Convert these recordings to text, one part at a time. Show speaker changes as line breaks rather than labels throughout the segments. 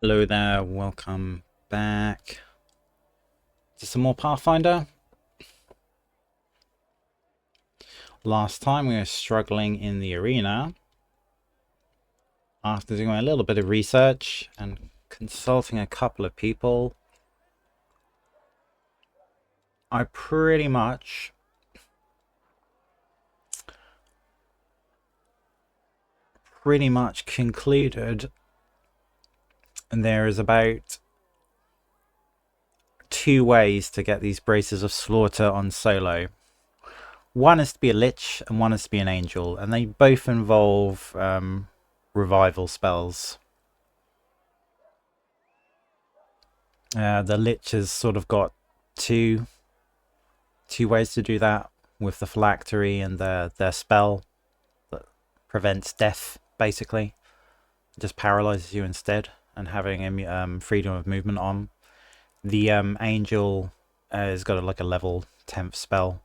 Hello there, welcome back to some more Pathfinder. Last time we were struggling in the arena. After doing a little bit of research and consulting a couple of people, I pretty much concluded there is about 2 ways to get these Braces of Slaughter on solo. One is to be a Lich and one is to be an Angel, and they both involve revival spells. The Lich has sort of got two ways to do that, with the phylactery and their spell that prevents death, basically. It just paralyzes you instead, and having freedom of movement on. The Angel has got like a level 10th spell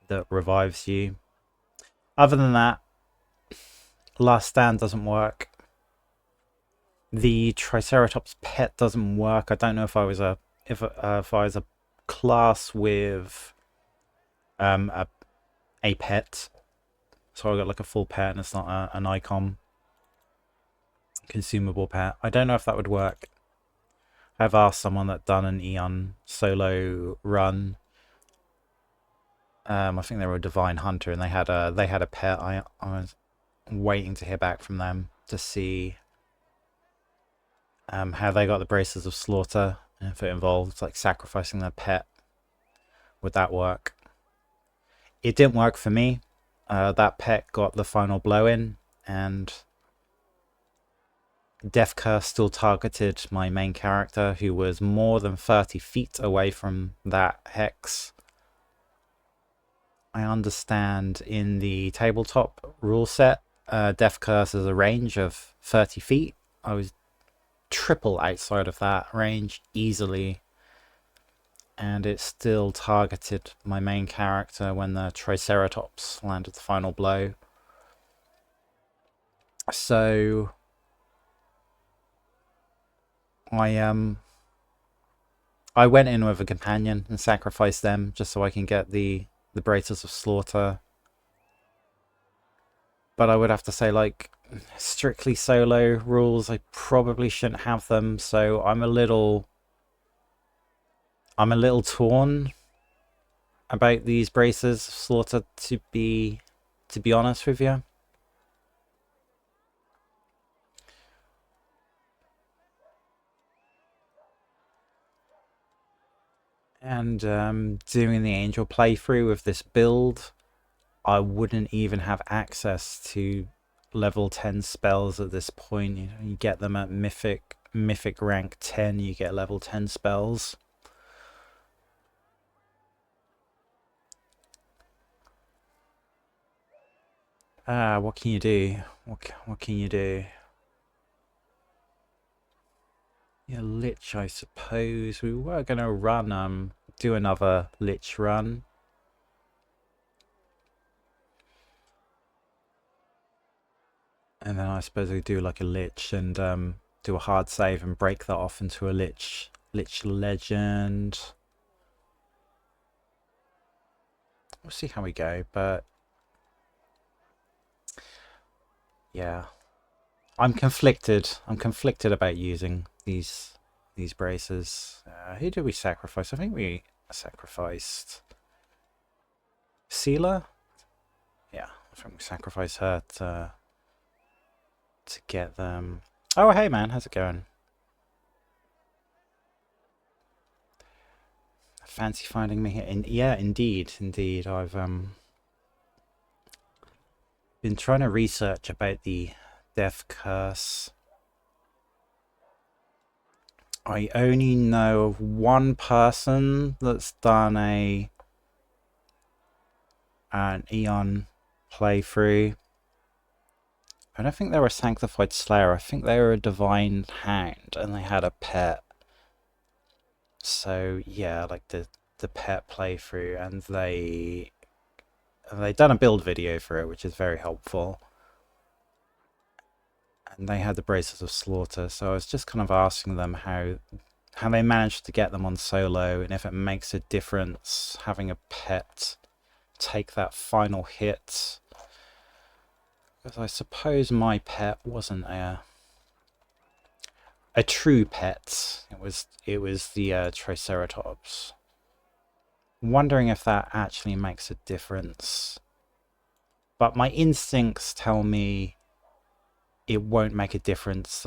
that revives you. Other than that, Last Stand doesn't work. The Triceratops pet doesn't work. I don't know if I was a class with a pet, so I got like a full pet and it's not an icon consumable pet. I don't know if that would work. I've asked someone that done an Aeon solo run. I think they were a Divine Hunter and they had a pet. I was waiting to hear back from them to see how they got the Braces of Slaughter, and if it involved like sacrificing their pet. Would that work? It didn't work for me. That pet got the final blow in, and Death Curse still targeted my main character, who was more than 30 feet away from that hex. I understand in the tabletop rule set, Death Curse has a range of 30 feet. I was triple outside of that range easily, and it still targeted my main character when the Triceratops landed the final blow. So I went in with a companion and sacrificed them just so I can get the Braces of Slaughter. But I would have to say, like, strictly solo rules, I probably shouldn't have them, so I'm a little torn about these Braces of Slaughter, to be honest with you. And doing the Angel playthrough with this build, I wouldn't even have access to level 10 spells at this point. You get them at Mythic rank 10, you get level 10 spells. What can you do? What can you do? Yeah, Lich, I suppose. We were gonna run, do another Lich run. And then I suppose we do like a Lich and do a hard save and break that off into a Lich Legend. We'll see how we go, but yeah, I'm conflicted. I'm conflicted about using these braces. Who did we sacrifice? I think we sacrificed Seela. Yeah, I think we sacrificed her to get them. Oh, hey man, how's it going? Fancy finding me here. Yeah, indeed. I've been trying to research about the Death Curse. I only know of one person that's done an Aeon playthrough. I don't think they were a Sanctified Slayer. I think they were a Divine Hound, and they had a pet. So yeah, like the pet playthrough, and they done a build video for it, which is very helpful. and they had the Braces of Slaughter, so I was just kind of asking them how they managed to get them on solo, and if it makes a difference having a pet take that final hit. Because I suppose my pet wasn't a true pet. It was the Triceratops. Wondering if that actually makes a difference. But my instincts tell me it won't make a difference.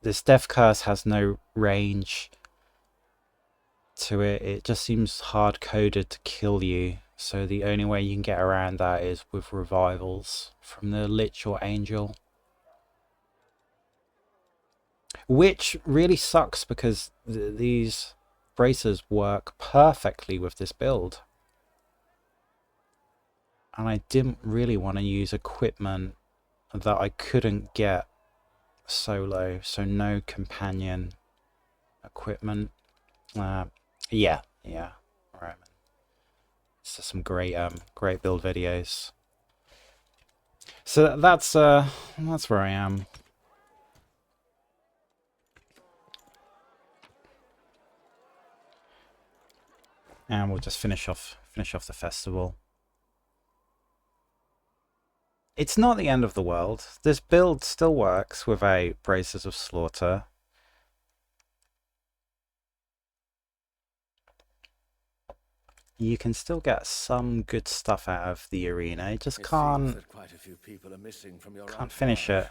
This Death Curse has no range to it. It just seems hard-coded to kill you. So the only way you can get around that is with revivals from the Lich or Angel. Which really sucks because these bracers work perfectly with this build. And I didn't really want to use equipment that I couldn't get solo, so no companion equipment. Yeah, alright. So some great build videos. So that's where I am. And we'll just finish off the festival. It's not the end of the world. This build still works with a Braces of Slaughter. You can still get some good stuff out of the arena. You just can't finish it.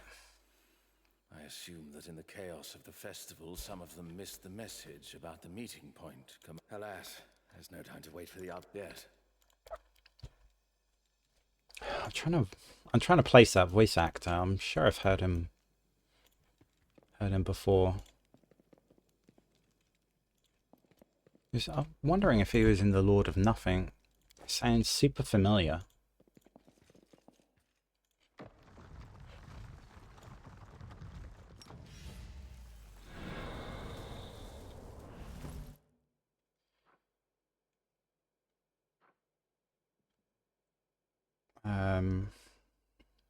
I assume that in the chaos of the festival, some of them missed the message about the meeting point. Alas, there's no time to wait for the update. I'm trying to place that voice actor. I'm sure I've heard him before. I'm wondering if he was in the Lord of Nothing. It sounds super familiar.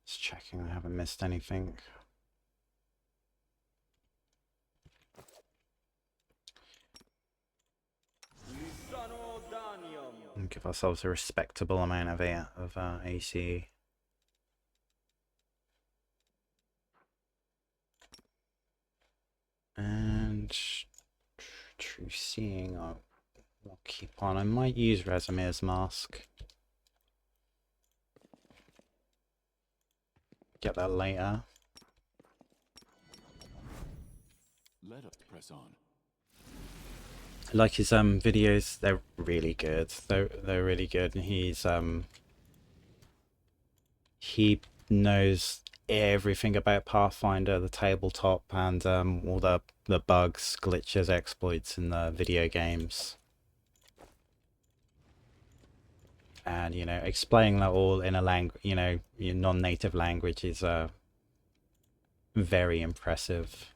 Just checking I haven't missed anything. And give ourselves a respectable amount of AC. And true seeing, I'll keep on. I might use Razmir's mask. Get that later.
Let us press on.
I like his videos. They're really good. They're really good, and he knows everything about Pathfinder, the tabletop, and all the bugs, glitches, exploits in the video games. And explaining that all in a language, your non-native language is very impressive.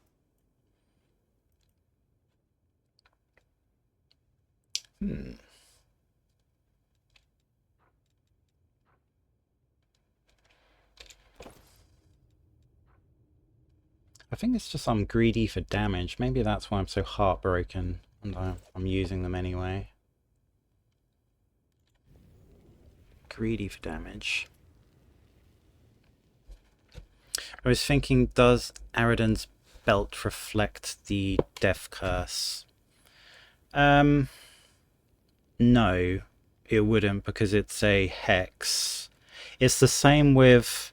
I think it's just I'm greedy for damage. Maybe that's why I'm so heartbroken, and I'm using them anyway. Greedy for damage. I was thinking, does Aridon's belt reflect the Death Curse? No, it wouldn't, because it's a hex. It's the same with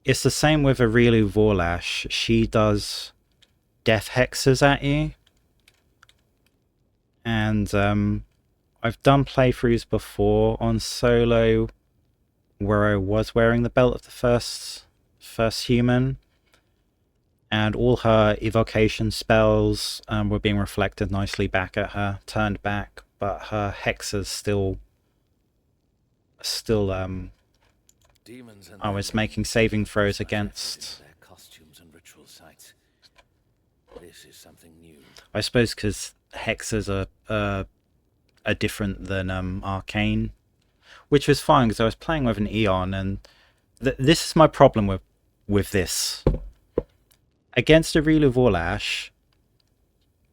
Areelu Vorlesh. She does death hexes at you, and I've done playthroughs before on solo where I was wearing the belt of the first human, and all her evocation spells were being reflected nicely back at her, turned back, but her hexes still I was making saving throws against.
Their costumes and ritual sites. This is something new.
I suppose because hexes are different than arcane, which was fine because I was playing with an Aeon, and this is my problem with this. Against Areelu Vorlesh,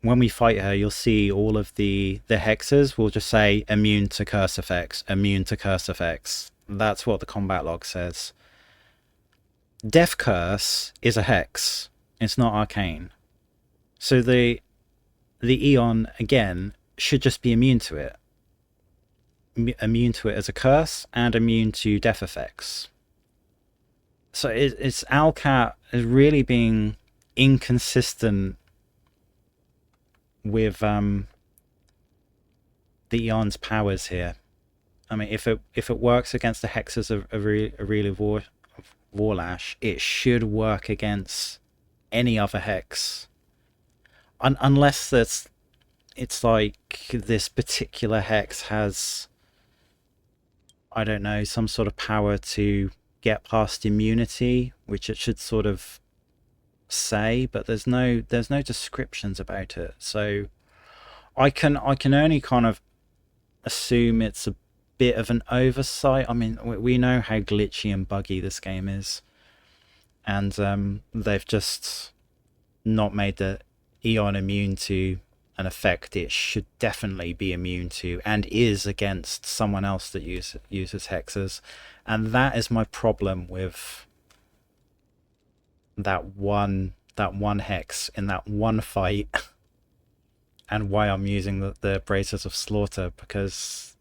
when we fight her, you'll see all of the hexes will just say immune to curse effects, immune to curse effects. That's what the combat log says. Death Curse is a hex. It's not arcane. So the Aeon, again, should just be immune to it. Immune to it as a curse and immune to death effects. So it's Alcat is really being inconsistent with the Aeon's powers here. I mean, if it works against the hexes of Areelu Vorlesh, it should work against any other hex. Unless it's like this particular hex has, I don't know, some sort of power to get past immunity, which it should sort of say, but there's no descriptions about it. So I can only kind of assume it's a bit of an oversight. I mean, we know how glitchy and buggy this game is, and they've just not made the Aeon immune to an effect it should definitely be immune to, and is against someone else that uses hexes. And that is my problem with that one hex in that one fight, and why I'm using the Braces of Slaughter, because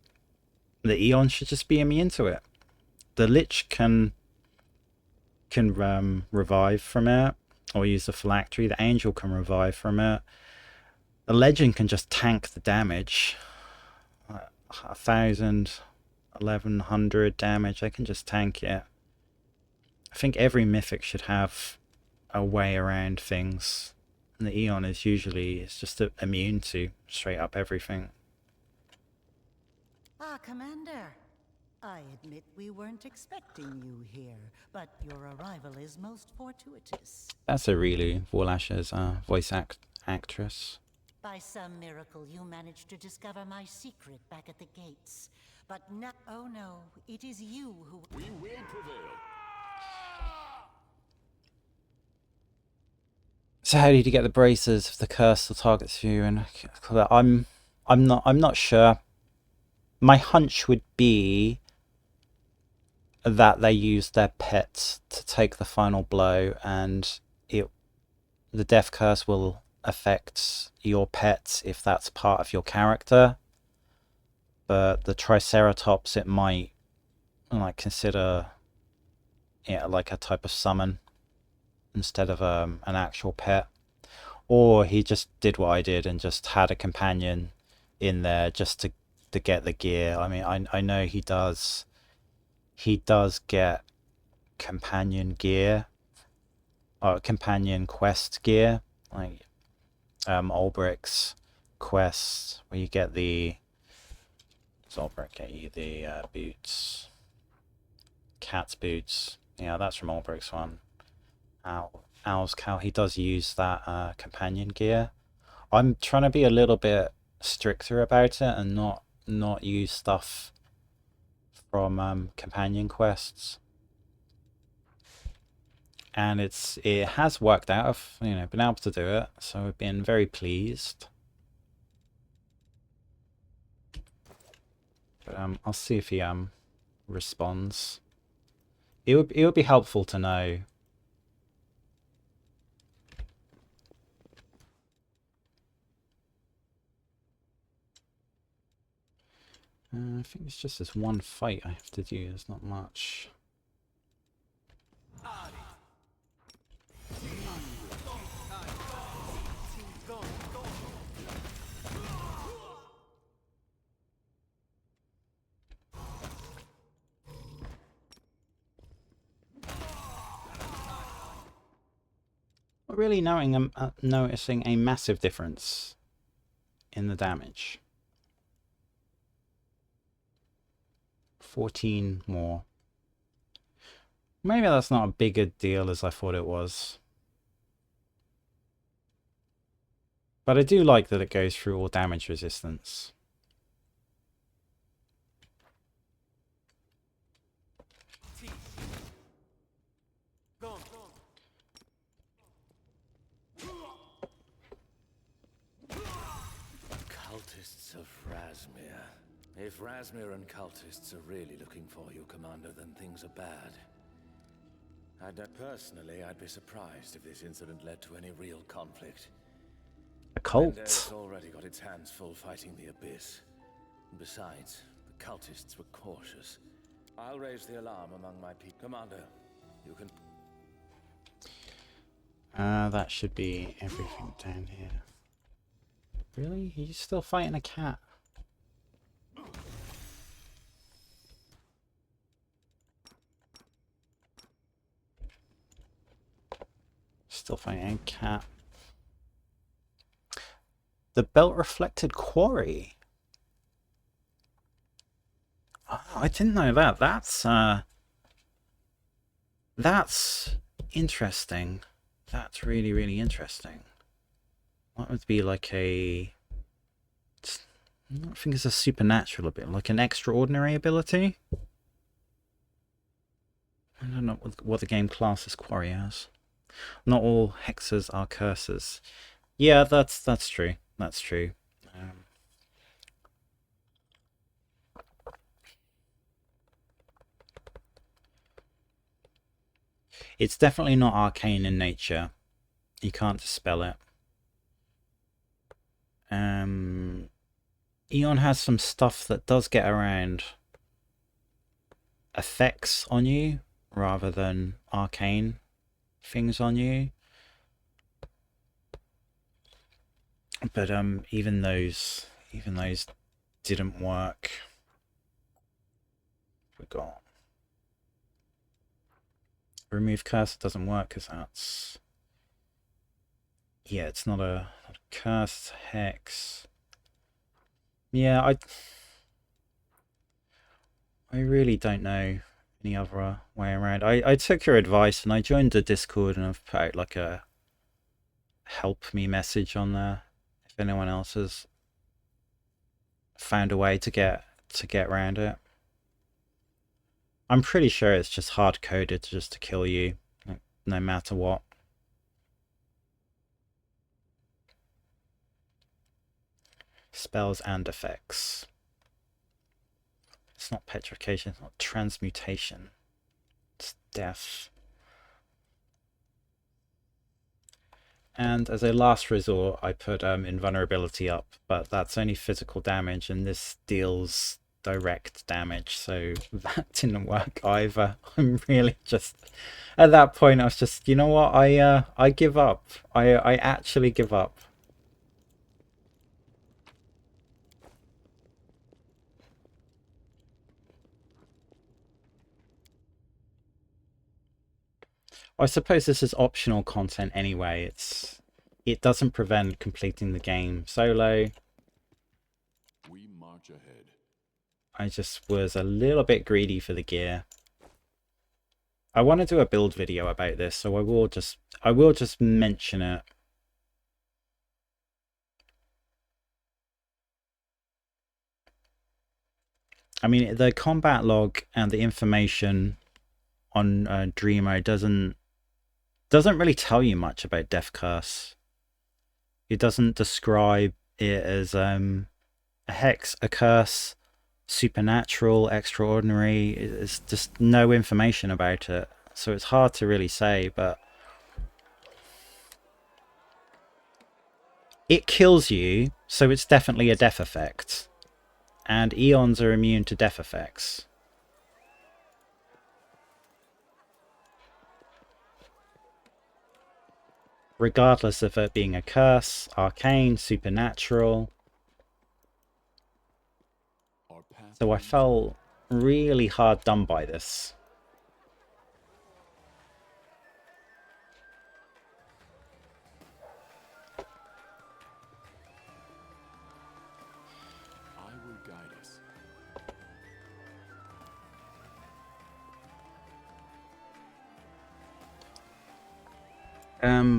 the Aeon should just be immune to it. The Lich can revive from it, or use the phylactery. The Angel can revive from it. The Legend can just tank the damage. 1,000, 1,100 damage, I can just tank it. I think every Mythic should have a way around things. And the Aeon is usually just immune to straight up everything.
Ah, Commander. I admit we weren't expecting you here, but your arrival is most fortuitous.
That's Areelu Vorlesh's voice actress.
By some miracle, you managed to discover my secret back at the gates. But now, oh no, it is you who...
We will prevail.
So how did you get the braces if the curse still targets you? And I'm not sure. My hunch would be that they used their pets to take the final blow, and the death curse will affect your pets if that's part of your character. But the Triceratops, it might like consider like a type of summon instead of an actual pet. Or he just did what I did and just had a companion in there just to get the gear. I mean, I know he does get companion gear, or companion quest gear, like Ulbricht's quest, where you get the Ulbricht get you the boots, cat's boots. Yeah, that's from Ulbricht's one. Owl's cow. He does use that companion gear. I'm trying to be a little bit stricter about it and not use stuff from companion quests. And it has worked out. I've been able to do it, so I've been very pleased. But I'll see if he responds. It would be helpful to know. I think it's just this one fight I have to do. There's not much. Not really noticing a massive difference in the damage. 14 more. Maybe that's not a bigger deal as I thought it was. But I do like that it goes through all damage resistance.
If Razmir and cultists are really looking for you, Commander, then things are bad. Personally, I'd be surprised if this incident led to any real conflict.
A cult.
Mendel's already got its hands full fighting the Abyss. Besides, the cultists were cautious. I'll raise the alarm among my people. Commander, you can...
That should be everything down here. Really? He's still fighting a cat? Still fighting a cat. The belt reflected quarry. Oh, I didn't know that. That's interesting. That's really, really interesting. What would be like a... I think it's a supernatural ability, like an extraordinary ability. I don't know what the game classes quarry as. Not all hexes are curses. Yeah, that's true. That's true. It's definitely not arcane in nature. You can't dispel it. Aeon has some stuff that does get around effects on you rather than arcane things on you. But even those didn't work. We got remove curse. Doesn't work because that's, yeah, it's not a curse, it's a hex. Yeah, I really don't know any other way around. I took your advice and I joined the Discord and I've put out like a help me message on there if anyone else has found a way to get around it. I'm pretty sure it's just hard coded just to kill you, no matter what. Spells and effects. It's not petrification, it's not transmutation. It's death. And as a last resort, I put invulnerability up, but that's only physical damage, and this deals direct damage, so that didn't work either. I'm really just... At that point, I was just, you know what, I give up. I actually give up. I suppose this is optional content anyway. It doesn't prevent completing the game solo.
We march ahead.
I just was a little bit greedy for the gear. I want to do a build video about this, so I will just mention it. I mean, the combat log and the information on Dreamo doesn't really tell you much about Death Curse. It doesn't describe it as a hex, a curse, supernatural, extraordinary. It's just no information about it, so it's hard to really say, but it kills you, so it's definitely a death effect, and Aeons are immune to death effects. Regardless of it being a curse, arcane, supernatural. So I felt really hard done by this.
I will guide us.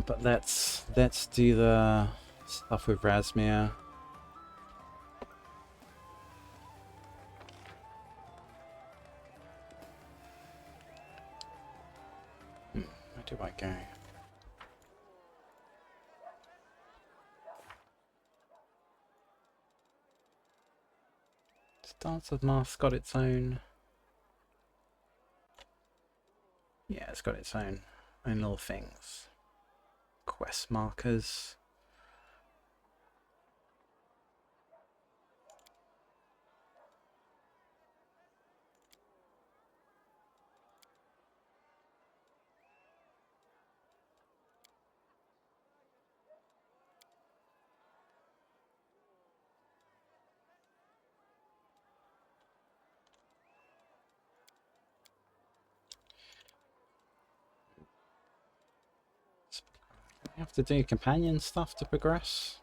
But let's do the stuff with Razmir. Where do I go? Let's Dance of Mask got its own. Yeah, it's got its own little things. Quest markers. You have to do companion stuff to progress.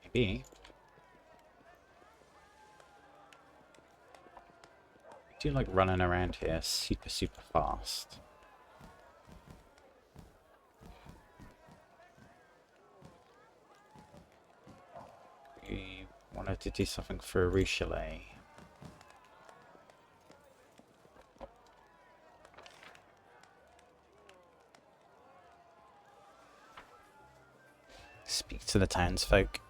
Maybe. I do like running around here super fast. We wanted to do something for Areelu. Speak to the townsfolk.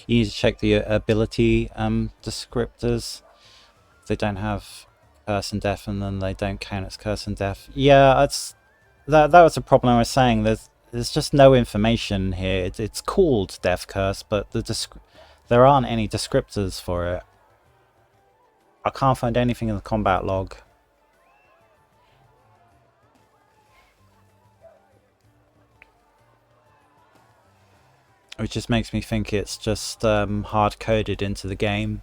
You need to check the ability descriptors. If they don't have curse and death, and then they don't count as curse and death. Yeah, that was a problem I was saying. There's just no information here. It's called Death Curse, but there aren't any descriptors for it. I can't find anything in the combat log. Which just makes me think it's just hard-coded into the game.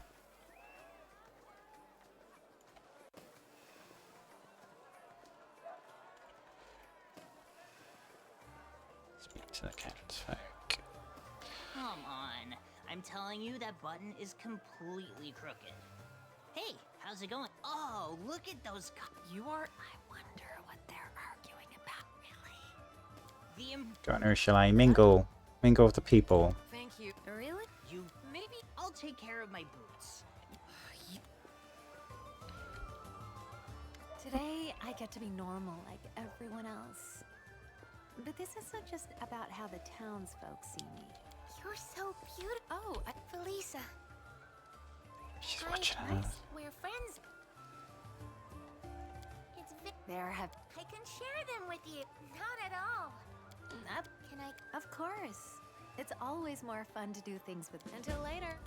Speak to the townsfolk.
Come on. I'm telling you, that button is completely crooked. Hey, how's it going? Oh, look at those you are... I wonder what they're arguing about, really.
Go on, Areelu. Mingle. Mingle with the people.
Thank you. Really? You... Maybe I'll take care of my boots.
Today, I get to be normal like everyone else. But this isn't just about how the townsfolk see me.
You're so beautiful. Oh, Felisa.
She's
Hi,
watching
nice.
us.
We're friends.
There have...
I can share them with you. Not at all. Can I?
Of course. It's always more fun to do things with... Until later.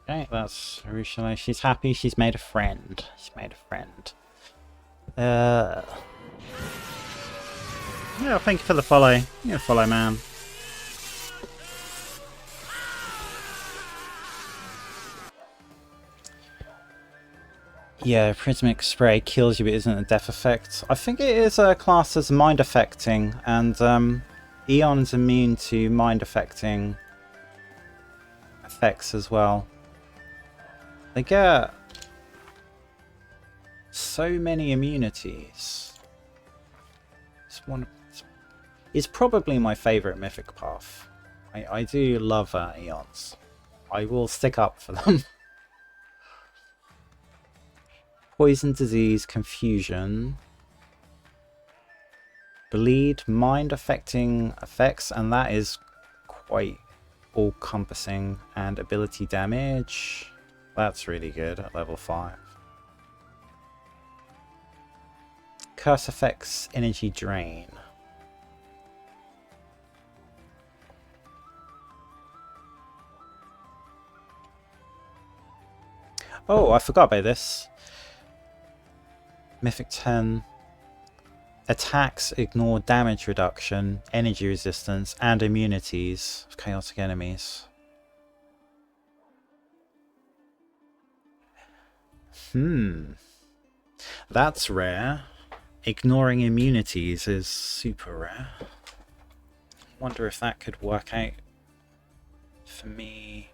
Okay, that's Areelu. She's happy. She's made a friend. She's made a friend. Yeah, thank you for the follow. You're a follow, man. Yeah, Prismatic Spray kills you but isn't a death effect. I think it is classed as mind affecting, and Aeon's immune to mind affecting effects as well. They get so many immunities. It's probably my favourite mythic path. I do love Aeons. I will stick up for them. Poison, disease, confusion, bleed, mind affecting effects, and that is quite all-encompassing, and ability damage. That's really good at level 5. Curse effects, energy drain. Oh, I forgot about this. Mythic 10. Attacks ignore damage reduction, energy resistance, and immunities of chaotic enemies. That's rare. Ignoring immunities is super rare. Wonder if that could work out for me.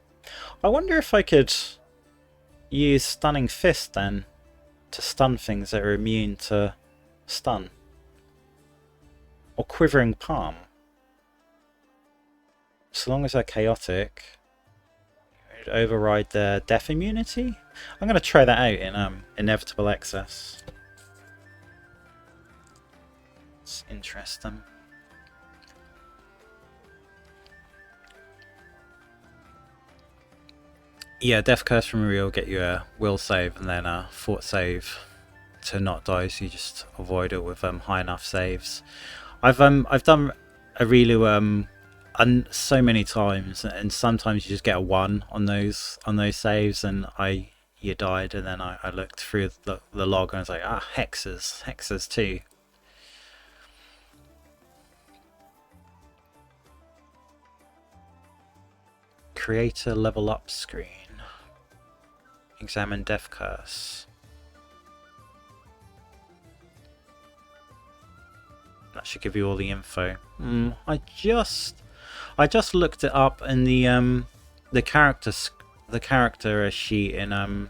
I wonder if I could use Stunning Fist then to stun things that are immune to stun. Or Quivering Palm. So long as they're chaotic, it would override their death immunity. I'm going to try that out in Inevitable Excess. It's interesting. Yeah, Death Curse from Areelu will get you a will save and then a fort save to not die, so you just avoid it with high enough saves. I've done Areelu so many times, and sometimes you just get a 1 on those saves, and you died, and then I looked through the log and I was like, ah, hexes too. Create a level up screen. Examine Death Curse. That should give you all the info. I just looked it up in the character sheet in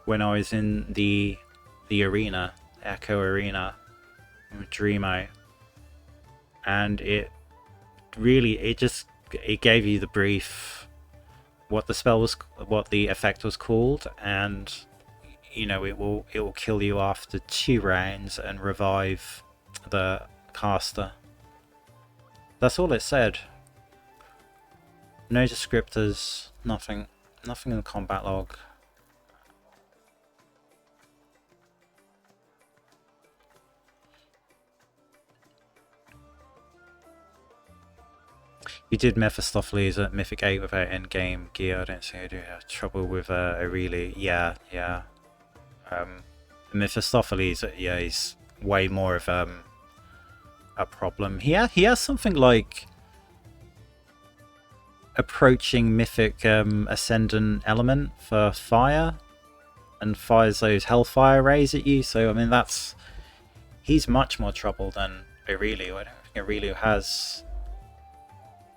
when I was in the arena, Echo Arena, with Dreamo, and it gave you the brief, what the spell was, what the effect was called, and you know it will kill you after 2 rounds and revive the caster. That's all it said. No descriptors, nothing in the combat log. You did Mephistopheles at Mythic 8 without endgame gear. I don't see I do have trouble with Areelu. Yeah. Mephistopheles, yeah, he's way more of a problem. He has something like approaching Mythic Ascendant element for fire, and fires those Hellfire rays at you. So I mean, he's much more trouble than Areelu. I don't think Areelu has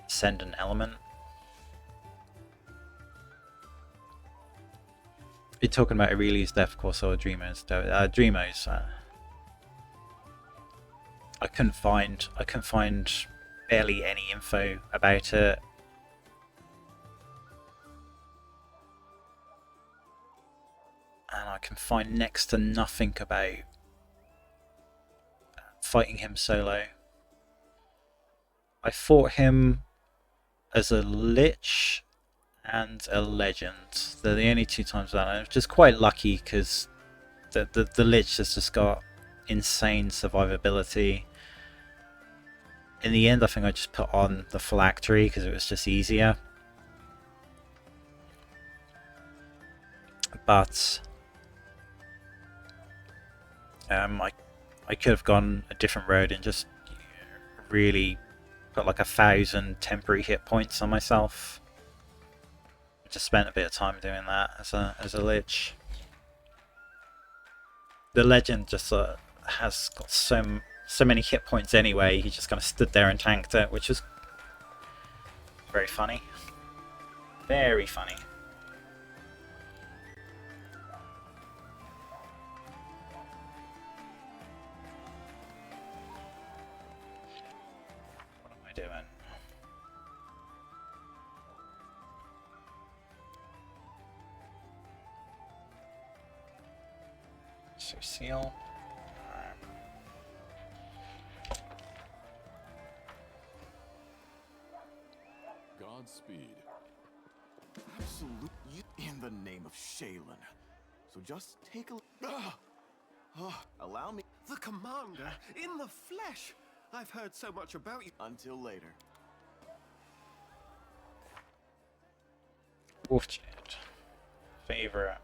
Ascendant element. You're talking about Areelu's death course or Dreamo's death? Dreamo's. I couldn't find barely any info about it. And I can find next to nothing about fighting him solo. I fought him as a Lich and a Legend. They're the only 2 times that. I'm just quite lucky because the Lich has just got insane survivability. In the end, I think I just put on the Phylactery because it was just easier. But I could have gone a different road and just really put like 1,000 temporary hit points on myself. Just spent a bit of time doing that as a Lich. The Legend just has got so many hit points anyway. He just kind of stood there and tanked it, which was very funny. Very funny. What am I doing? So seal.
Godspeed.
Absolutely, in the name of Shaylin. So just take a... allow me...
The commander in the flesh! I've heard so much about you.
Until later.
Wolfjade. Favorite.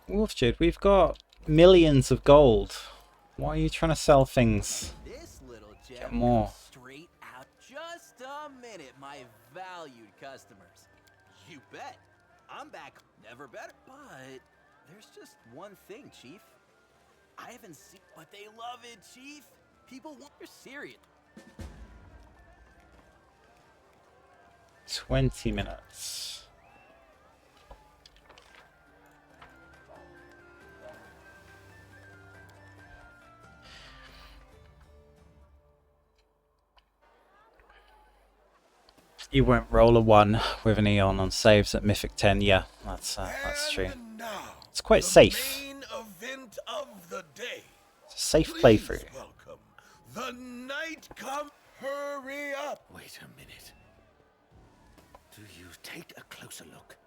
Wolfjade, we've got millions of gold. Why are you trying to sell things?
This little gem
Get more.
straight out. Just a minute, my valued customers. You bet. I'm back. Never better. But there's just one thing, Chief. I haven't seen, but they love it, Chief. People want you're serious.
20 minutes. You won't roll a 1 with an Aeon on saves at Mythic 10. Yeah, that's true.
Now,
It's quite
the
safe.
main event of the day.
It's a safe
Please
playthrough.
welcome the night come. Hurry up!
Wait a minute. Do you take a closer look?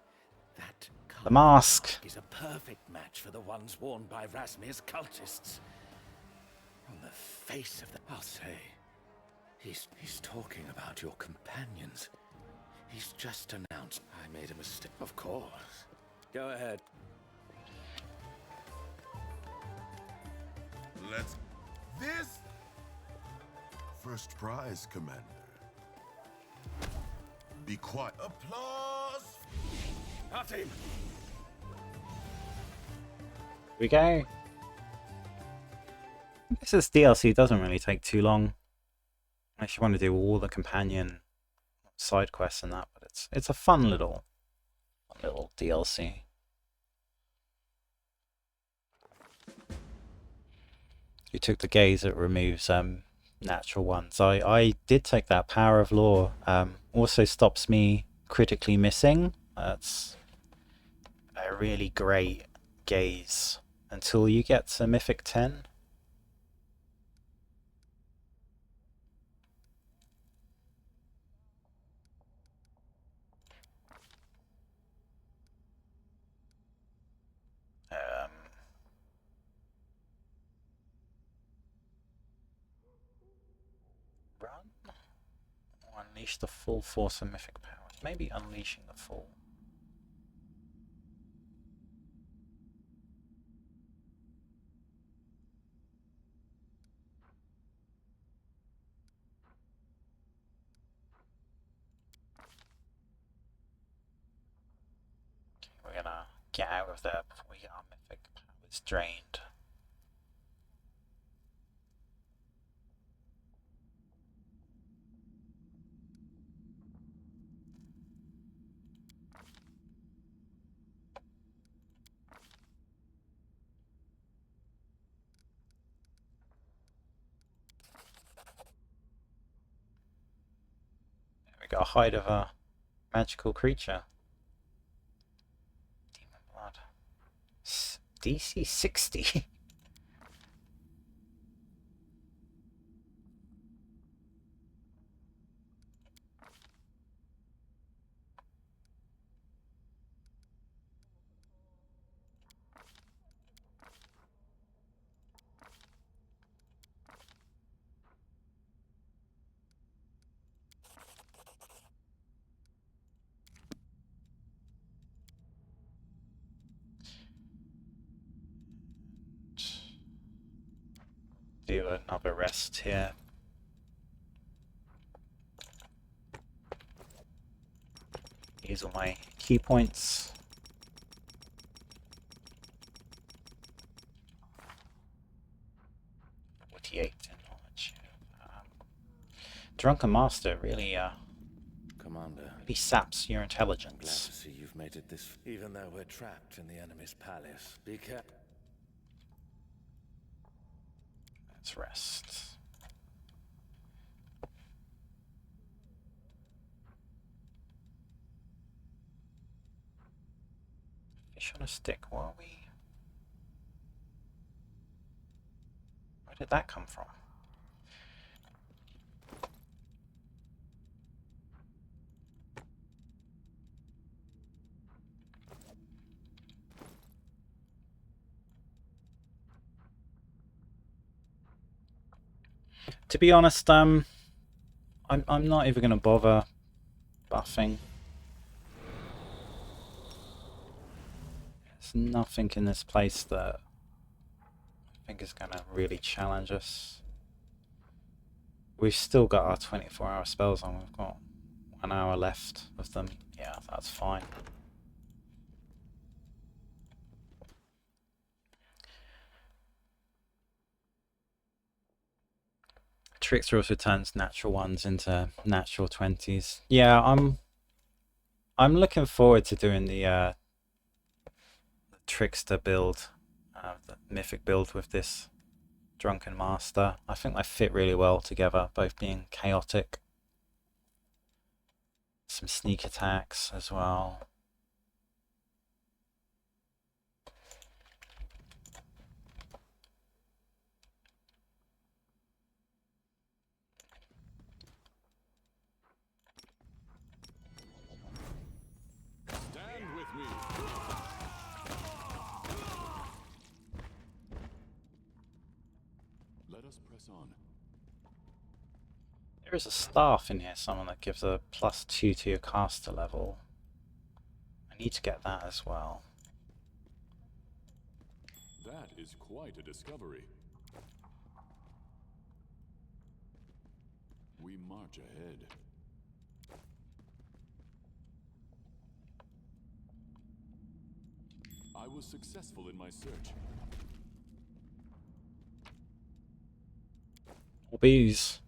That
The mask.
is a perfect match for the ones worn by Razmir's cultists. On the face of the... I'll say. He's talking about your companions. He's just announced I made a mistake. Of course. Go ahead.
Let's... This... First prize, Commander. Be quiet. Applause!
Our team.
Here we go. This DLC doesn't really take too long. Unless you want to do all the companion side quests and that, but it's a fun little DLC. You took the gaze, it removes natural ones. I did take that Power of Law. Also stops me critically missing. That's a really great gaze until you get to Mythic 10. Run? Or unleash the full force of mythic powers. Maybe unleashing the full. Okay, we're gonna get out of there before we get our mythic powers drained. We got a hide of a magical creature. Demon blood. DC 60. Do another rest here. Use all my key points. In knowledge. Drunken Master really
Commander,
really saps your
I'm glad
intelligence.
to see you've made it this... Even though we're trapped in the enemy's palace. Be careful.
Let's rest. Fish on a stick, what are we? Where did that come from? To be honest, I'm not even gonna bother buffing. There's nothing in this place that I think is gonna really challenge us. We've still got our 24-hour spells on. We've got 1 hour left of them. Yeah, that's fine. Trickster also turns natural ones into natural 20s. Yeah, I'm looking forward to doing the Trickster build, the Mythic build with this Drunken Master. I think they fit really well together, both being chaotic. Some sneak attacks as well.
Stand with me. Let us press on.
There is a staff in here, someone that gives a +2 to your caster level. I need to get that as well.
That is quite a discovery. We march ahead. I was successful in my search.
Booze.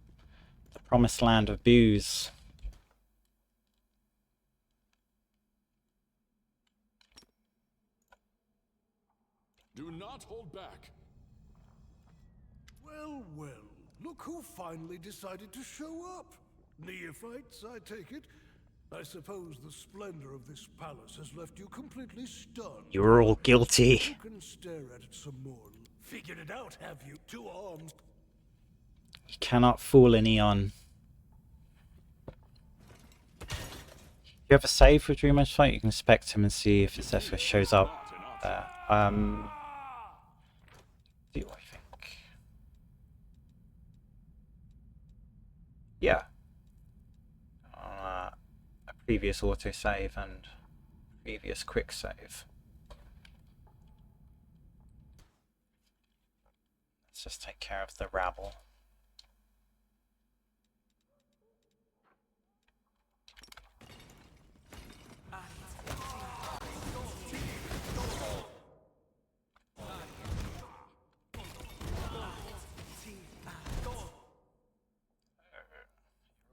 The promised land of booze.
Do not hold back.
Well, well, look who finally decided to show up. Neophytes, I take it. I suppose the splendor of this palace has left you completely stunned.
You're all guilty.
You can stare at it some more. Figured it out, have you? 2 arms.
You cannot fool an Aeon. You ever save with Dreamer's Fight? You can inspect him and see if his Zephyr shows up there. Do I think? Yeah. A previous autosave and previous quick save. Let's just take care of the rabble.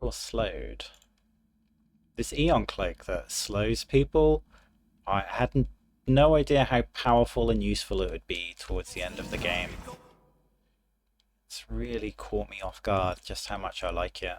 Or slowed. This Aeon cloak that slows people, I had no idea how powerful and useful it would be towards the end of the game. It's really caught me off guard just how much I like it.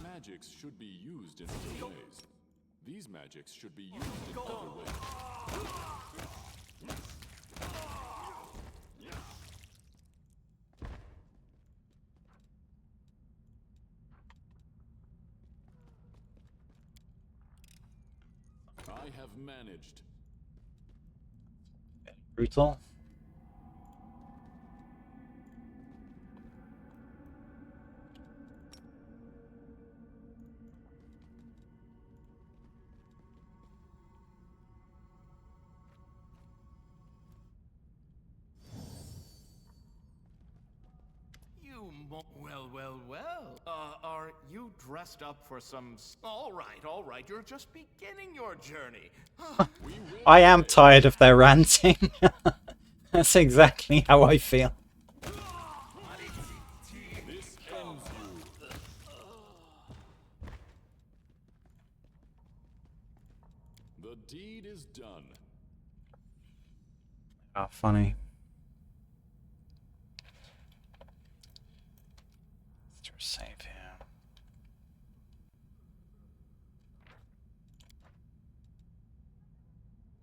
Magics should be used in other ways. These magics should be used in other ways. I have managed.
Brutal.
Well. Are you dressed up for some... All right, you're just beginning your journey.
I am tired of their ranting. That's exactly how I feel.
This ends you. The deed is done.
Ah, funny. Let's save here.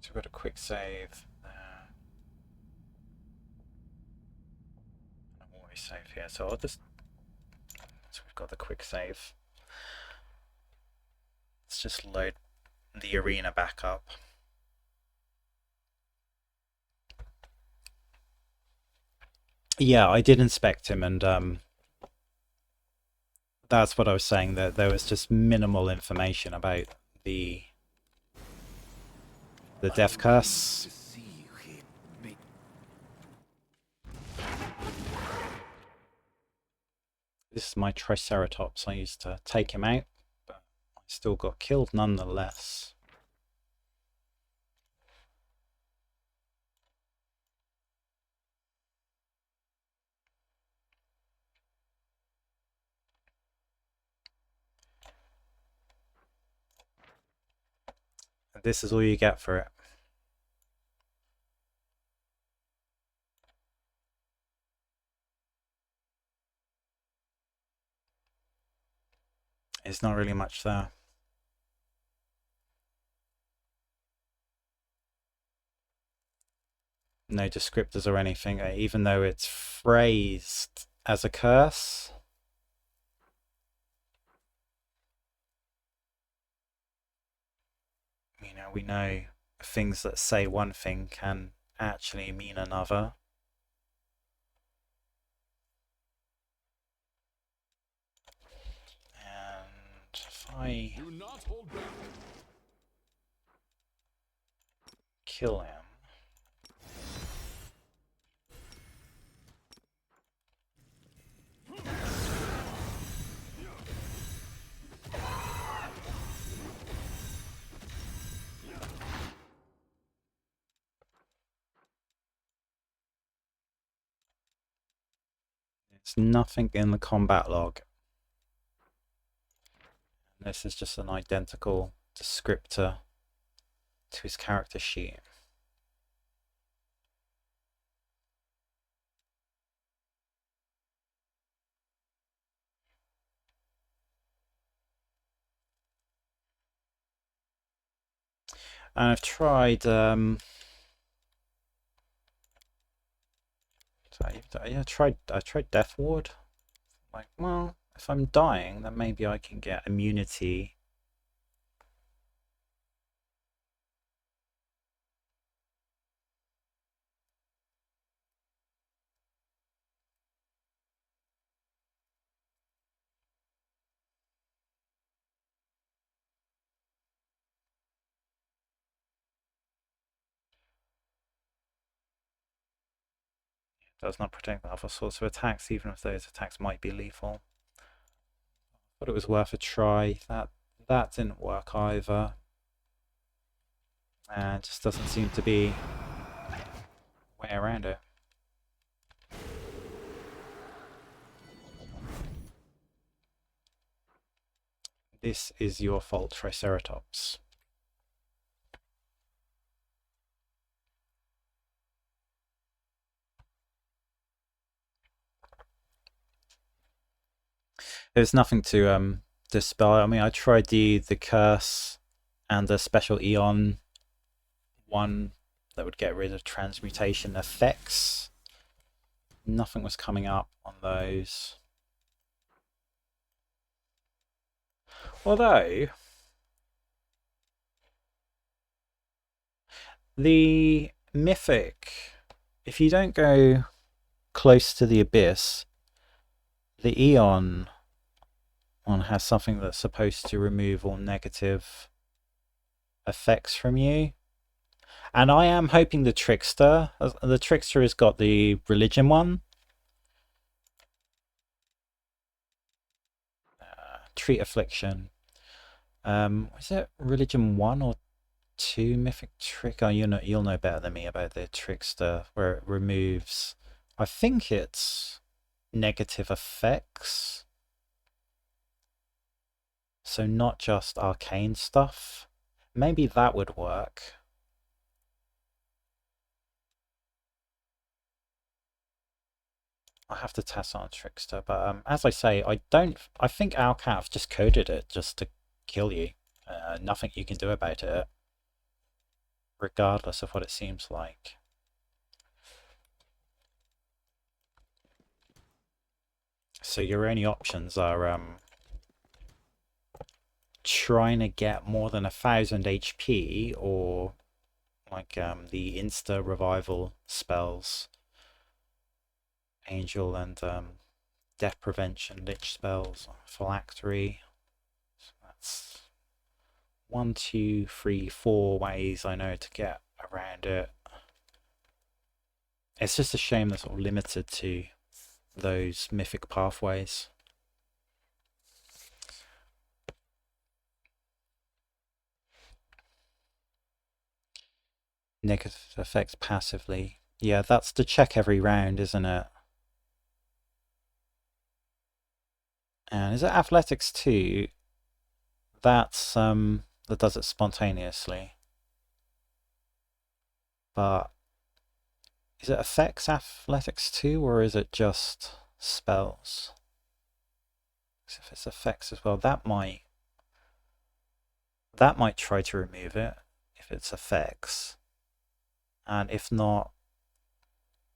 So we've got a quick save there. I'm always save here, so I'll just... So we've got the quick save. Let's just load the arena back up. Yeah, I did inspect him, and that's what I was saying, that there was just minimal information about the death curse. This is my Triceratops. I used to take him out, but I still got killed nonetheless. This is all you get for it. It's not really much there. No descriptors or anything, even though it's phrased as a curse. You know, we know things that say one thing can actually mean another. And if I
Do not hold back.
kill him, there's nothing in the combat log. This is just an identical descriptor to his character sheet. And I've tried I tried Death Ward. Like, well, if I'm dying, then maybe I can get immunity. Does not protect other sorts of attacks, even if those attacks might be lethal. Thought it was worth a try. That didn't work either. And just doesn't seem to be a way around it. This is your fault, Triceratops. There's nothing to dispel. I mean, I tried the curse and the special Aeon one that would get rid of transmutation effects. Nothing was coming up on those. Although the Mythic, if you don't go close to the Abyss, the Aeon one has something that's supposed to remove all negative effects from you. And I am hoping the Trickster has got the religion one. Treat affliction. Is it religion 1 or 2 Mythic Trick? Oh, you'll know better than me about the Trickster, where it removes, I think it's negative effects. So not just arcane stuff. Maybe that would work. I have to test on Trickster, but as I say, I think Alcav just coded it just to kill you. Nothing you can do about it, regardless of what it seems like. So your only options are trying to get more than 1000 HP, or like the insta revival spells, Angel and Death Prevention, Lich spells, Phylactery. So that's 1, 2, 3, 4 ways I know to get around it. It's just a shame they're sort of limited to those mythic pathways. Negative effects passively. Yeah, that's to check every round, isn't it? And is it athletics too? That's that does it spontaneously. But is it effects athletics too, or is it just spells? Because if it's effects as well, that might try to remove it if it's effects. And if not,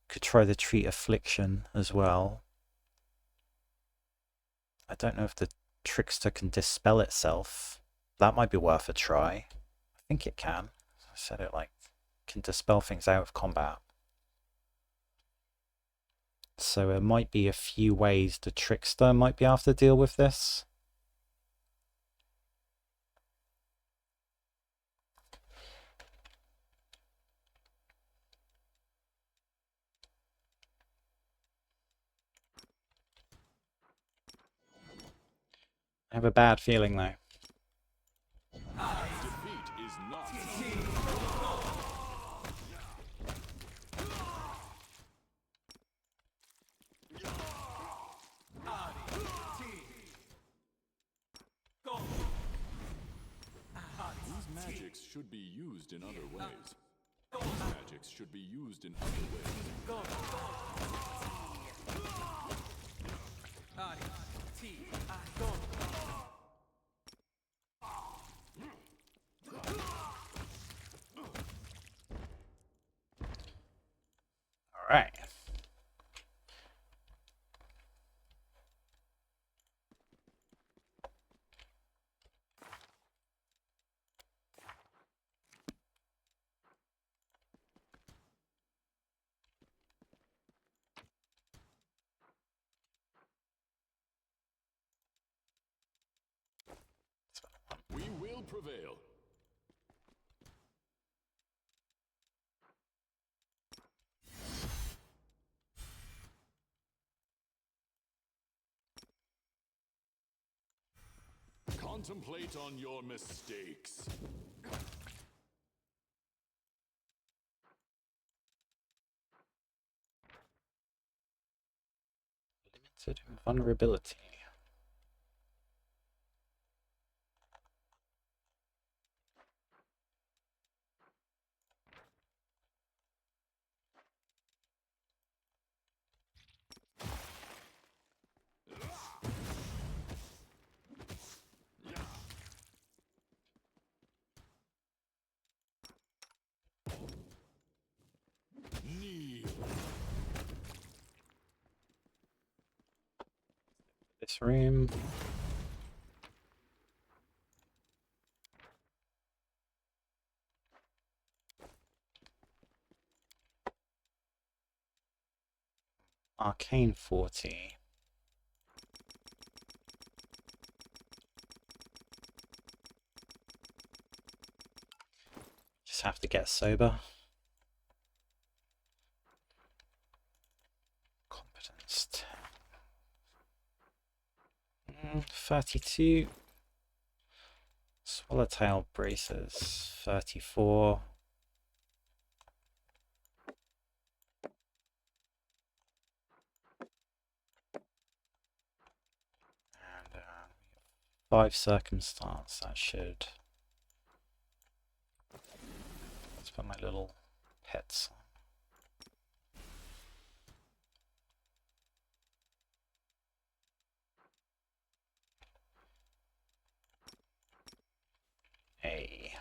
could try the treat affliction as well. I don't know if the trickster can dispel itself. That might be worth a try. I think it can. I said it like can dispel things out of combat. So there might be a few ways the trickster might be able to deal with this. I have a bad feeling though.
Defeat is not. These magics should be used in other ways. These magics should be used in other ways.
All right.
We will prevail. Contemplate on your mistakes.
Limited vulnerability. This room. Arcane 40. Just have to get sober. Competence 10. 32. Swallowtail braces 34. And 5 circumstance. That should. Let's put my little pets on. A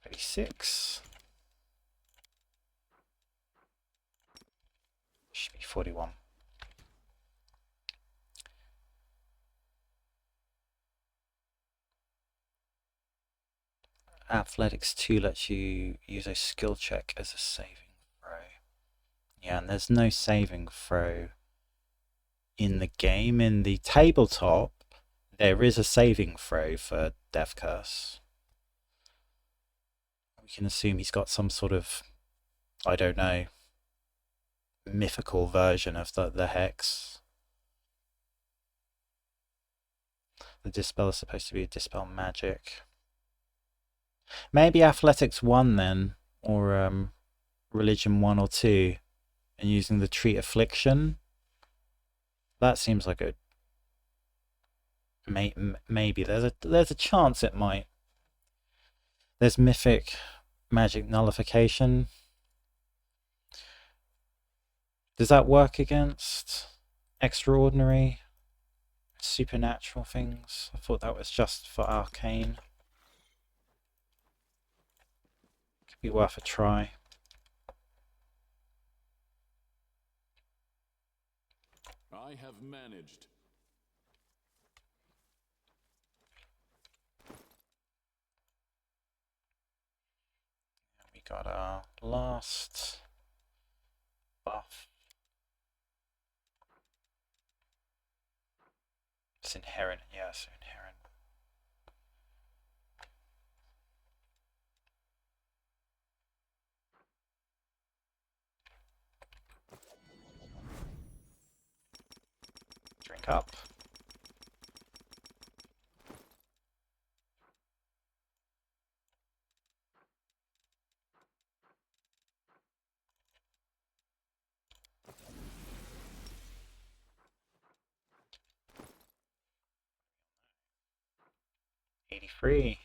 36 should be 41. Athletics 2 lets you use a skill check as a saving throw. Yeah, and there's no saving throw in the game. In the tabletop, there is a saving throw for Death Curse. We can assume he's got some sort of, I don't know, mythical version of the hex. The dispel is supposed to be a dispel magic. Maybe Athletics 1 then, or Religion 1 or 2, and using the Treat Affliction. That seems like a maybe there's a chance it might There's Mythic magic nullification. Does that work against extraordinary, supernatural things? I thought that was just for arcane. Could be worth a try.
I have managed.
We got our last buff. It's inherent, yes, inherent. Drink up. $83.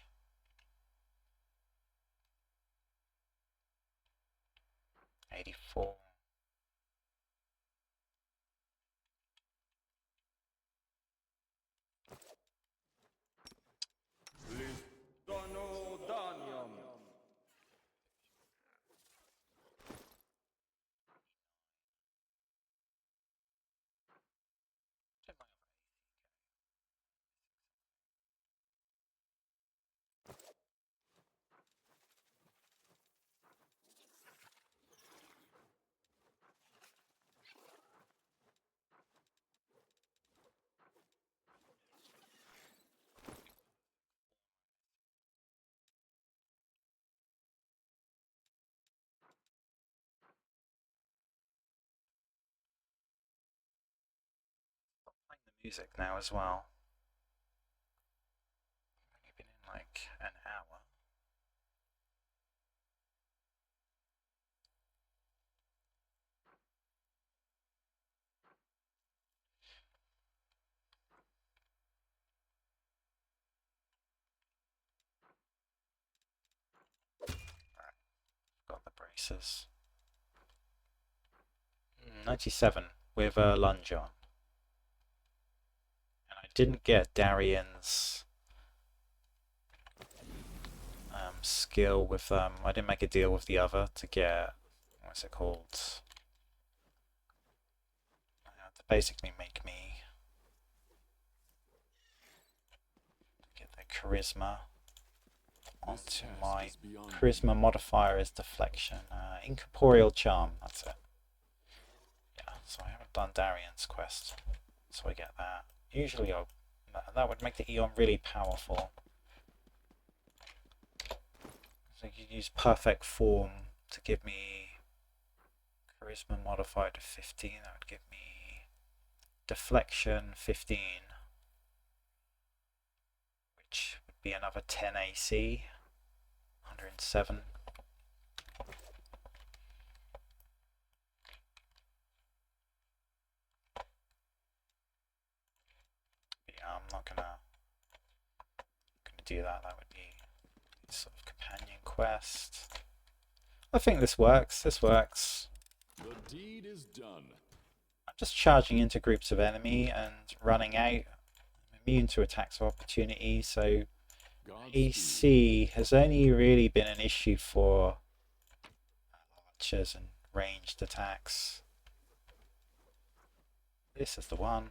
84. Music now as well. Only been in like an hour. Right. Got the braces. 97 with a lunge on. And I didn't get Darian's skill with I didn't make a deal with the other to get, what's it called? To basically make me get the charisma onto my charisma modifier is deflection. Incorporeal charm, that's it. Yeah, so I haven't done Darian's quest, so I get that. Usually that would make the Aeon really powerful. So you could use perfect form to give me charisma modified to 15. That would give me deflection 15, which would be another 10 AC, 107. Yeah, I'm not gonna do that. That would be sort of companion quest. I think this works. This works.
The deed is done.
I'm just charging into groups of enemy and running out. I'm immune to attacks of opportunity, so AC has only really been an issue for archers and ranged attacks. This is the one.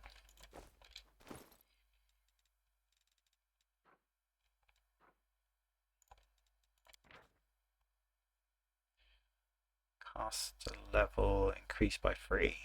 Cast level increased by 3.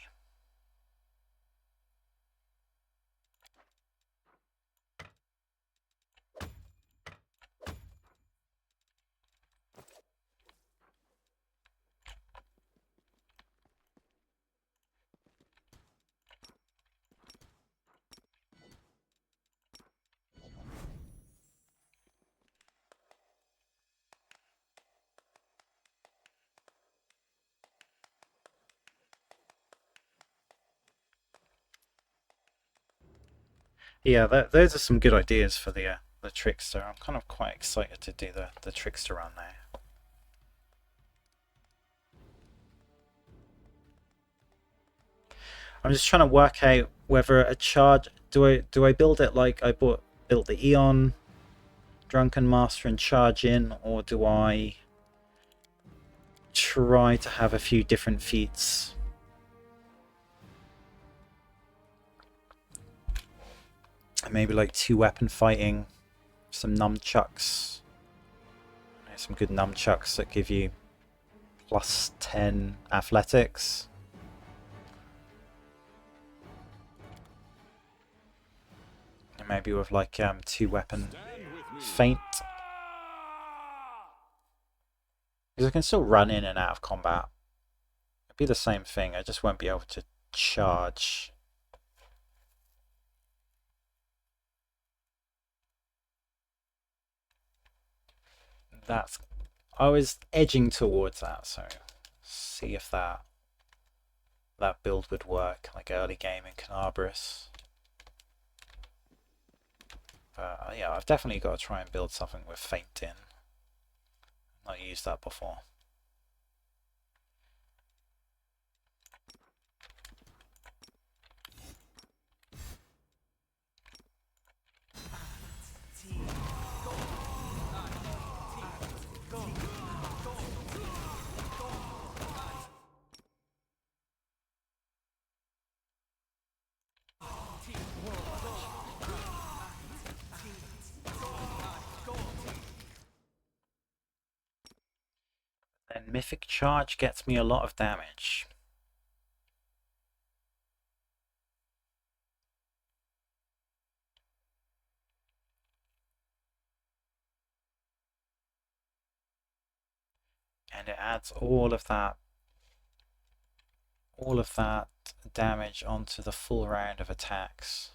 Yeah, those are some good ideas for the the Trickster. I'm kind of quite excited to do the Trickster run now. I'm just trying to work out whether a charge, do I build it like I built the Aeon Drunken Master and charge in, or do I try to have a few different feats? Maybe like 2 weapon fighting, some nunchucks, some good nunchucks that give you plus 10 athletics. And maybe with like 2 weapon feint. Because I can still run in and out of combat. It'd be the same thing, I just won't be able to charge. That's, I was edging towards that, so see if that build would work, like early game in Canabris. But yeah, I've definitely got to try and build something with feint in. I've not used that before. And Mythic Charge gets me a lot of damage. And it adds all of that damage onto the full round of attacks.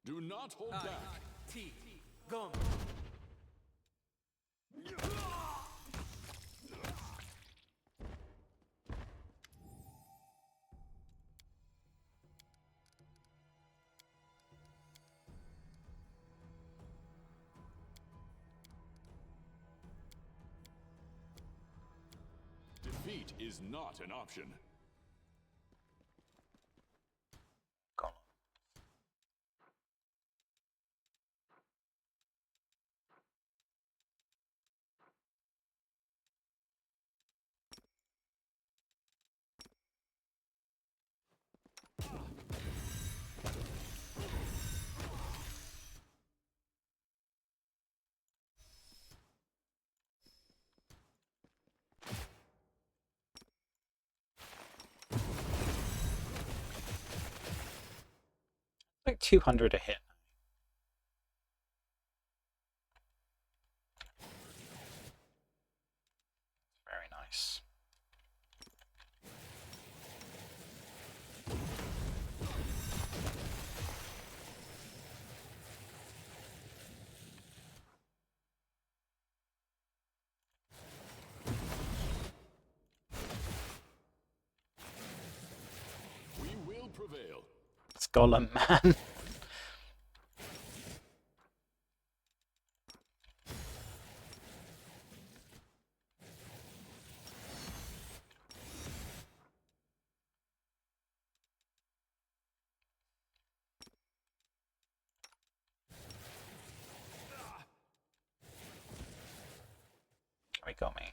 Do not hold back. Defeat is not an option.
Like 200 a hit. Very nice.
We will prevail.
It's Golem Man. He got me.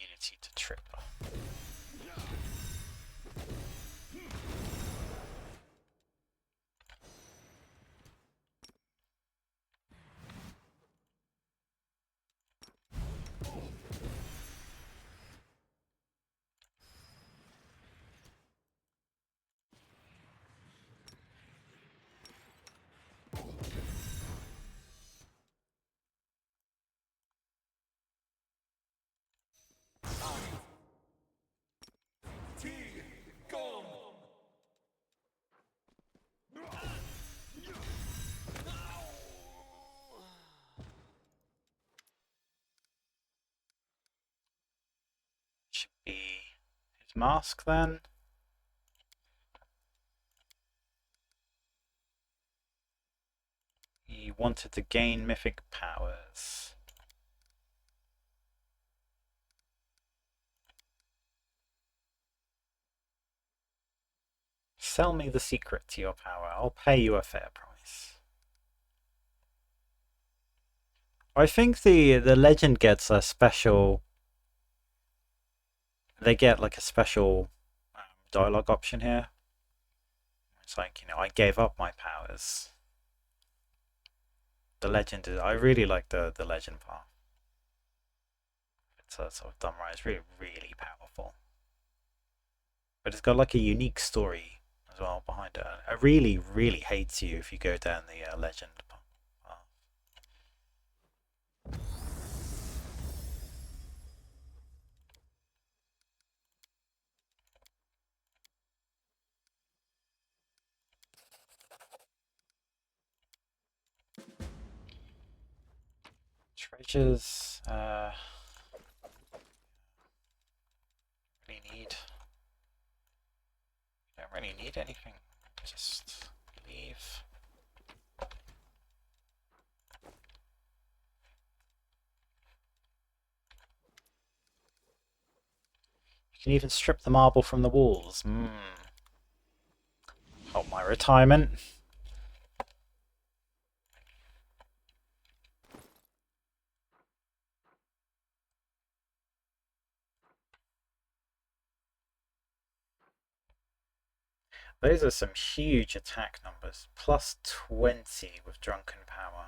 immunity to trip. Should be his mask then. He wanted to gain mythic powers. Sell me the secret to your power. I'll pay you a fair price. I think the legend gets a special. They get like a special dialogue option here. It's like, you know, I gave up my powers. The legend is. I really like the legend part. It's sort of done right. It's really, really powerful. But it's got like a unique story as well behind it. It really, really hates you if you go down the legend path. Treasures, don't really need anything. Just leave. You can even strip the marble from the walls. Help my retirement. Those are some huge attack numbers. Plus 20 with Drunken power.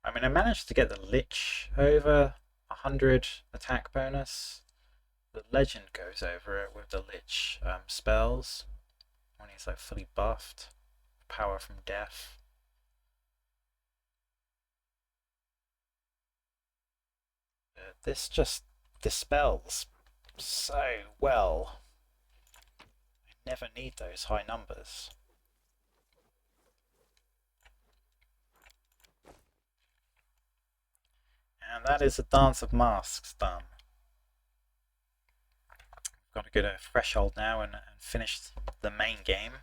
I mean, I managed to get the Lich over 100 attack bonus. The Legend goes over it with the Lich spells when he's like fully buffed. Power from death. This just dispels so well. I never need those high numbers. And that is a Dance of Masks done. Got to go to Threshold now and finish the main game.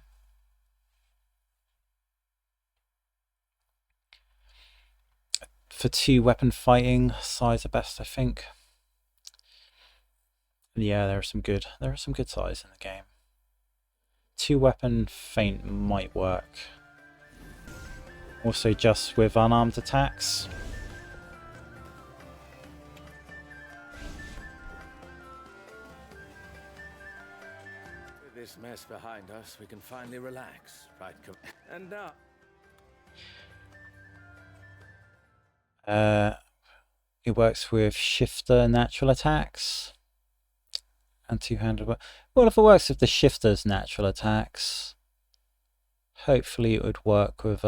For 2 weapon fighting, size are best, I think. Yeah, there are some good size in the game. 2 weapon feint might work. Also just with unarmed attacks.
With this mess behind us, we can finally relax, right? And now.
It works with shifter natural attacks and two-handed. Well, if it works with the shifter's natural attacks, hopefully it would work with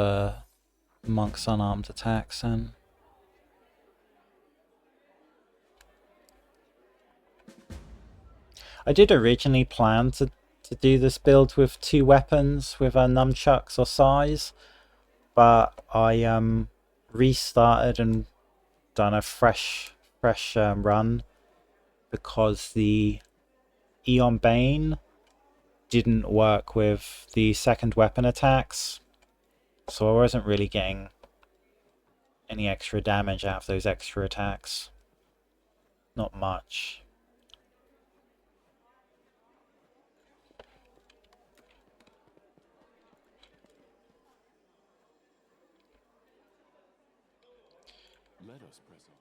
monk's unarmed attacks. And I did originally plan to do this build with 2 weapons with nunchucks or sais, but I restarted and done a fresh run because the Aeon Bane didn't work with the second weapon attacks, so I wasn't really getting any extra damage out of those extra attacks. Not much.
Let us press on.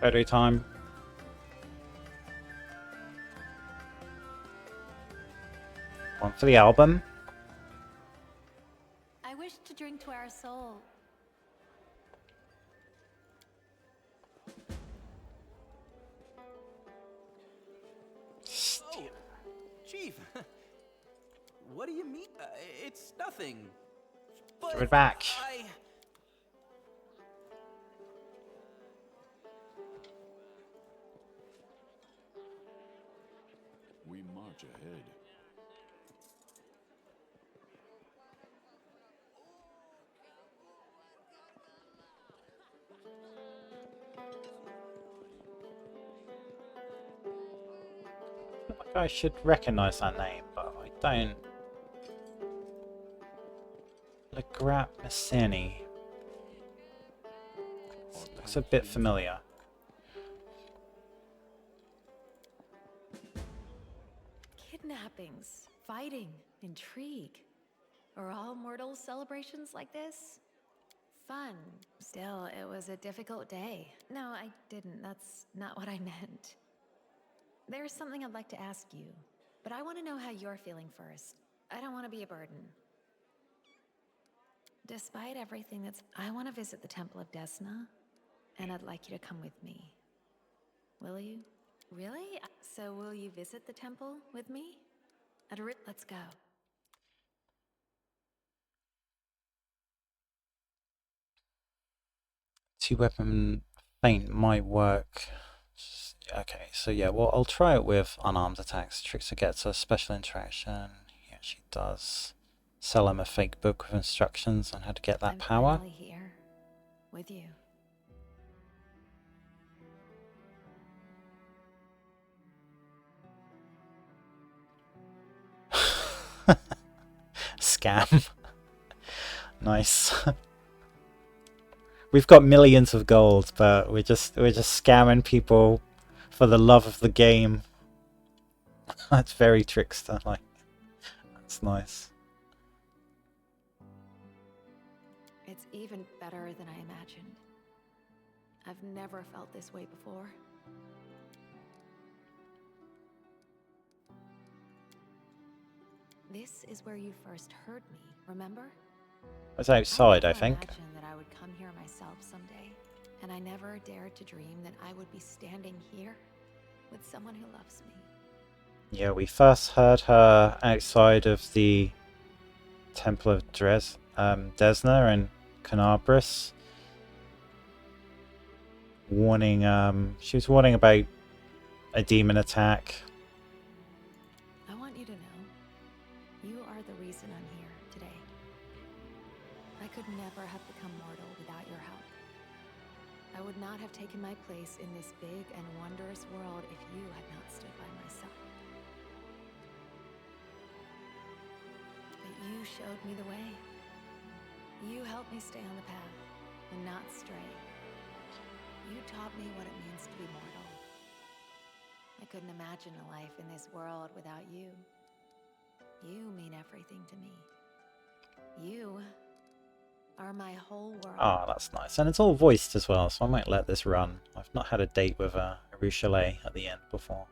Photo time. One for the album.
I wish to drink to our soul.
Oh, Chief. What do you mean? It's nothing. But
Give it back.
We march ahead.
Like I should recognize that name, but I don't. Legrat Messeni. Looks a bit familiar.
Kidnappings, fighting, intrigue. Are all mortal celebrations like this? Fun. Still, it was a difficult day. No, I didn't. That's not what I meant. There's something I'd like to ask you, but I want to know how you're feeling first. I don't want to be a burden. Despite everything I want to visit the Temple of Desna, and I'd like you to come with me. Will you? Really? So will you visit the temple with me? Let's go.
Two-weapon feint might work. Okay, so yeah, well, I'll try it with unarmed attacks. Trickster gets a special interaction. He actually does. Sell him a fake book with instructions on how to get that power.
I'm finally here with you.
Scam. Nice. We've got millions of gold, but we're just scamming people for the love of the game. That's very trickster like. That's nice.
It's even better than I imagined. I've never felt this way before. This is where you first heard me, remember?
It's outside, I think.
I imagined that I would come here myself someday, and I never dared to dream that I would be standing here with someone who loves me.
Yeah, we first heard her outside of the Temple of Desna in Canabris. Warning, she was warning about a demon attack.
I want you to know, you are the reason I'm here today. I could never have become mortal without your help. I would not have taken my place in this big and wondrous world if you had not stood by my side. But you showed me the way. You helped me stay on the path and not stray. You taught me what it means to be mortal. I couldn't imagine a life in this world without you. You mean everything to me. You are my whole world.
Ah, that's nice. And it's all voiced as well, so I might let this run. I've not had a date with Areelu at the end before.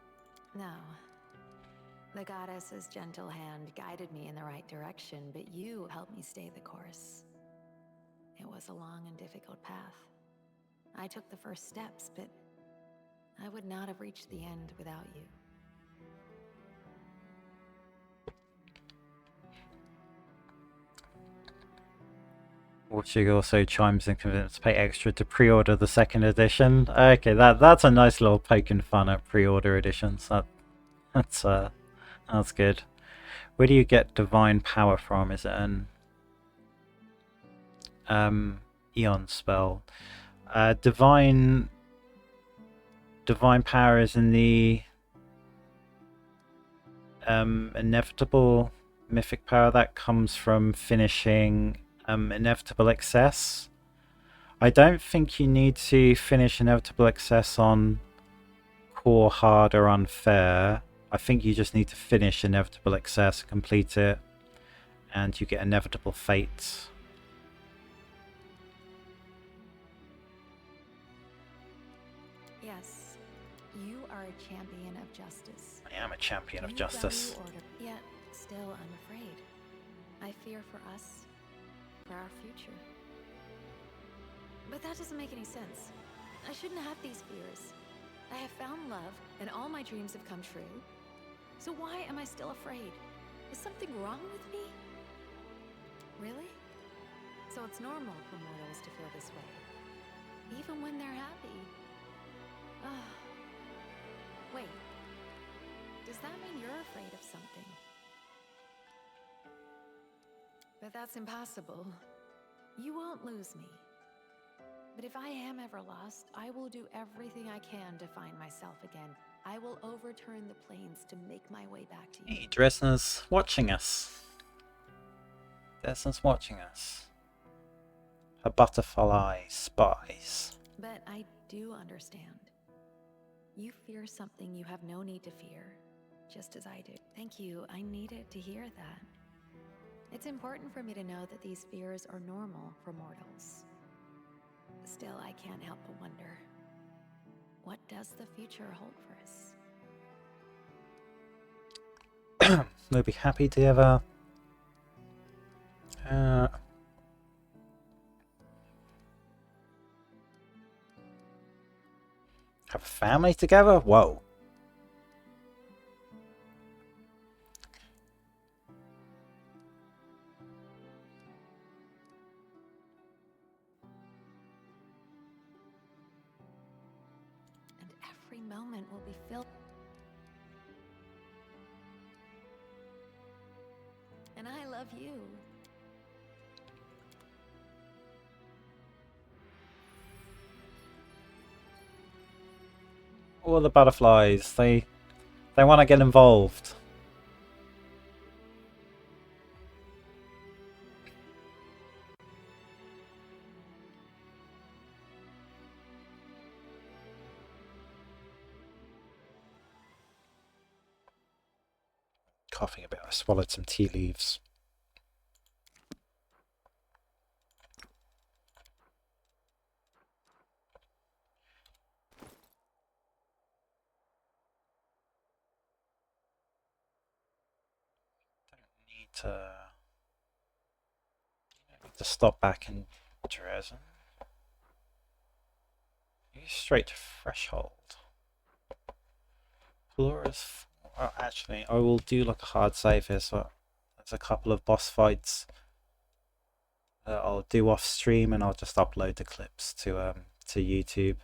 No. The goddess's gentle hand guided me in the right direction, but you helped me stay the course. It was a long and difficult path. I took the first steps, but I would not have reached the end without you.
Watching also chimes in convinced to pay extra to pre-order the second edition. Okay, that's a nice little poke and fun at pre-order editions. That's good. Where do you get divine power from? Is it an Aeon spell? Divine divine power is in the inevitable mythic power that comes from finishing inevitable excess. I don't think you need to finish inevitable excess on core, hard, or unfair. I think you just need to finish inevitable excess, complete it, and you get inevitable fate.
Yes, you are a champion of justice.
I am a champion of
You
justice.
value order, yet still I'm afraid. I fear for us, for our future. But that doesn't make any sense. I shouldn't have these fears. I have found love, and all my dreams have come true. So why am I still afraid? Is something wrong with me? Really? So it's normal for mortals to feel this way, even when they're happy. Ah. Wait. Does that mean you're afraid of something? But that's impossible. You won't lose me. But if I am ever lost, I will do everything I can to find myself again. I will overturn the plains to make my way back to you.
Hey, Dresner's watching us. Dresner's watching us. Her butterfly spies.
But I do understand. You fear something you have no need to fear, just as I do. Thank you, I needed to hear that. It's important for me to know that these fears are normal for mortals. Still, I can't help but wonder, what does the future hold for us?
We'll be happy to have a family together? Whoa.
And every moment will be filled. And I love you.
All the butterflies, they want to get involved. Coughing a bit, I swallowed some tea leaves. To stop back in Dresden. Straight to threshold. Flora's. Well, actually, I will do like a hard save here. So there's a couple of boss fights that I'll do off stream, and I'll just upload the clips to YouTube.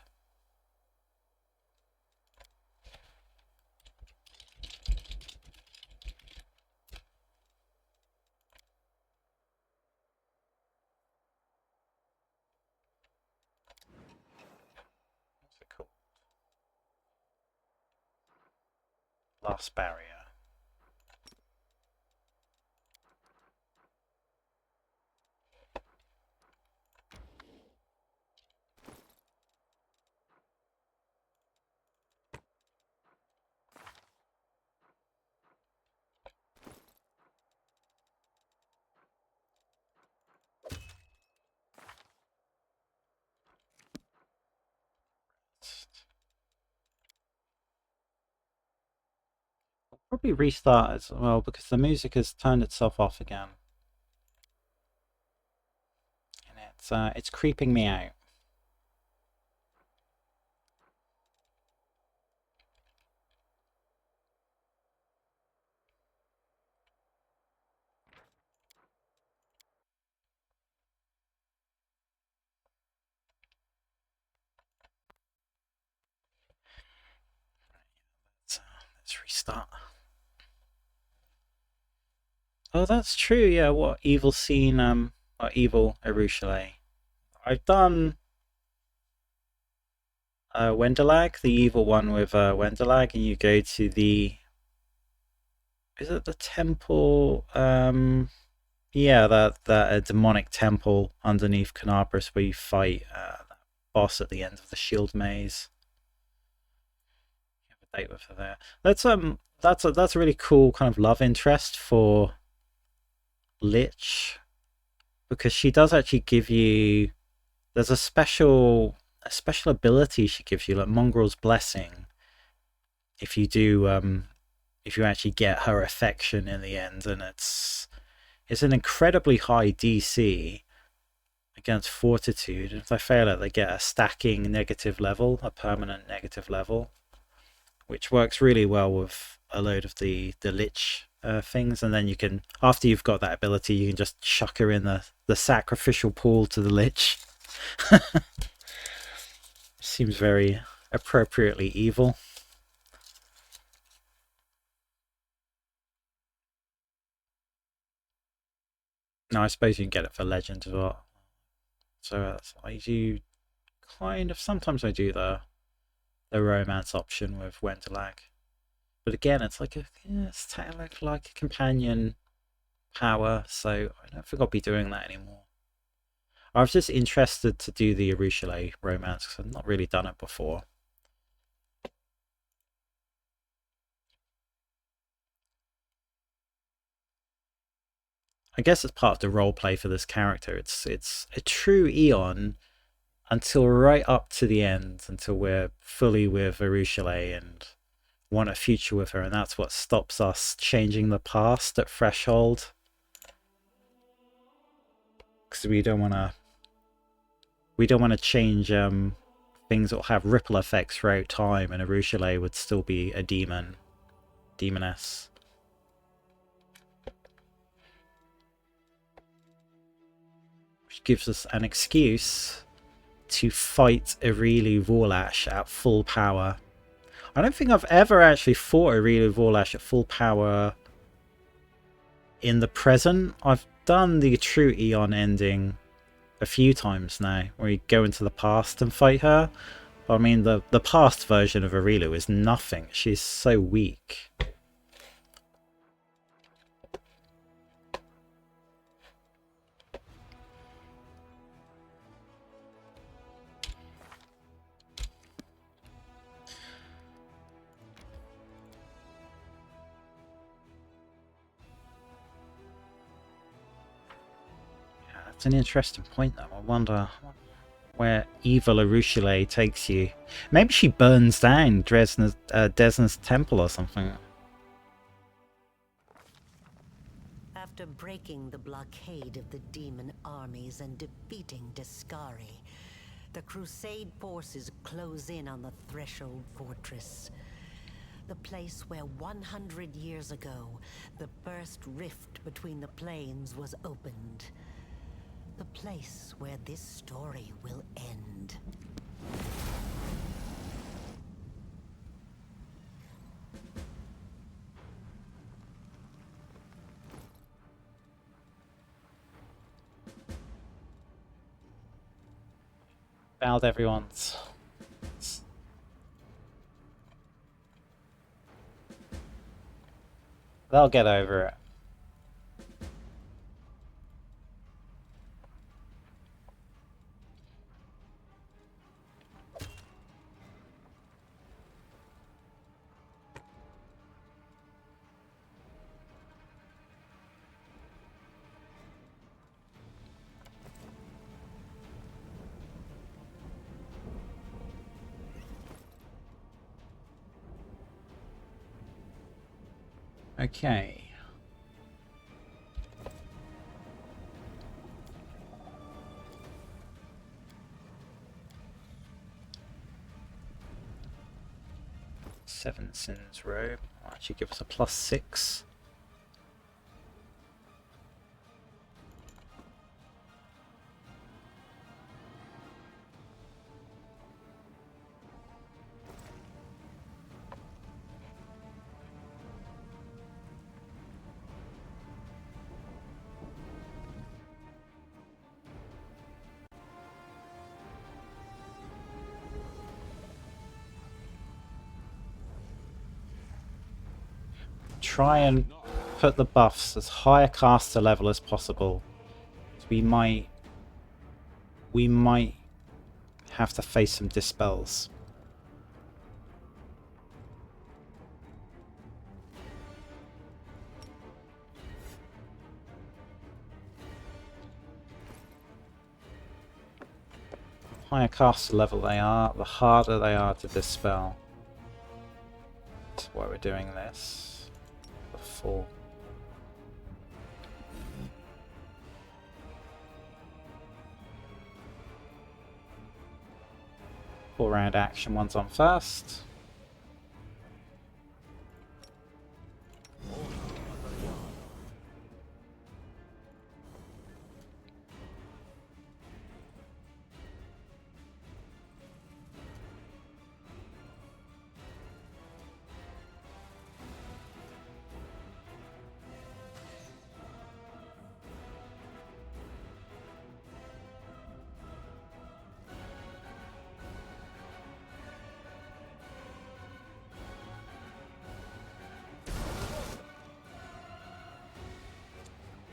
Last barrier. Probably restart as well because the music has turned itself off again, and it's creeping me out. Let's restart. Oh, that's true. Yeah, what evil scene? Or evil Areelu. I've done Wenderlag, the evil one with Wenderlag, and you go to the... Is it the temple? Yeah, that demonic temple underneath Canabras where you fight that boss at the end of the Shield Maze. You have a date with her there. That's a really cool kind of love interest for Lich, because she does actually give you... There's a special ability she gives you, like Mongrel's Blessing. If you do, if you actually get her affection in the end, and it's an incredibly high DC against Fortitude. If they fail it, they get a stacking negative level, a permanent negative level, which works really well with a load of the Lich things. And then you can, after you've got that ability, you can just chuck her in the sacrificial pool to the Lich. Seems very appropriately evil. No, I suppose you can get it for Legend as well. So I do kind of... Sometimes I do the romance option with Wenderlag. But again, it's like it's technically like a companion power, so I don't think I'll be doing that anymore. I was just interested to do the Areelu romance because I've not really done it before. I guess it's part of the roleplay for this character. It's a true Aeon until right up to the end, until we're fully with Areelu and want a future with her, and that's what stops us changing the past at Threshold. Because we don't want to change things that will have ripple effects throughout time, and Areelu would still be a demoness. Which gives us an excuse to fight Areelu Vorlesh at full power. I don't think I've ever actually fought Areelu Vorlesh at full power in the present. I've done the true Aeon ending a few times now, where you go into the past and fight her. I mean, the past version of Areelu is nothing. She's so weak. Yeah, that's an interesting point, though. I wonder where evil Areelu takes you. Maybe she burns down Desna's temple or something.
After breaking the blockade of the demon armies and defeating Deskari, the Crusade forces close in on the Threshold Fortress. The place where 100 years ago, the first rift between the planes was opened. The place where this story will end.
Bowed everyone's. They'll get over it. Okay. Seven Sins robe will actually give us a +6. try and put the buffs as high a caster level as possible. We might have to face some dispels. Higher caster level they are, the harder they are to dispel. That's why we're doing this. The full. 4-round action, one's on first.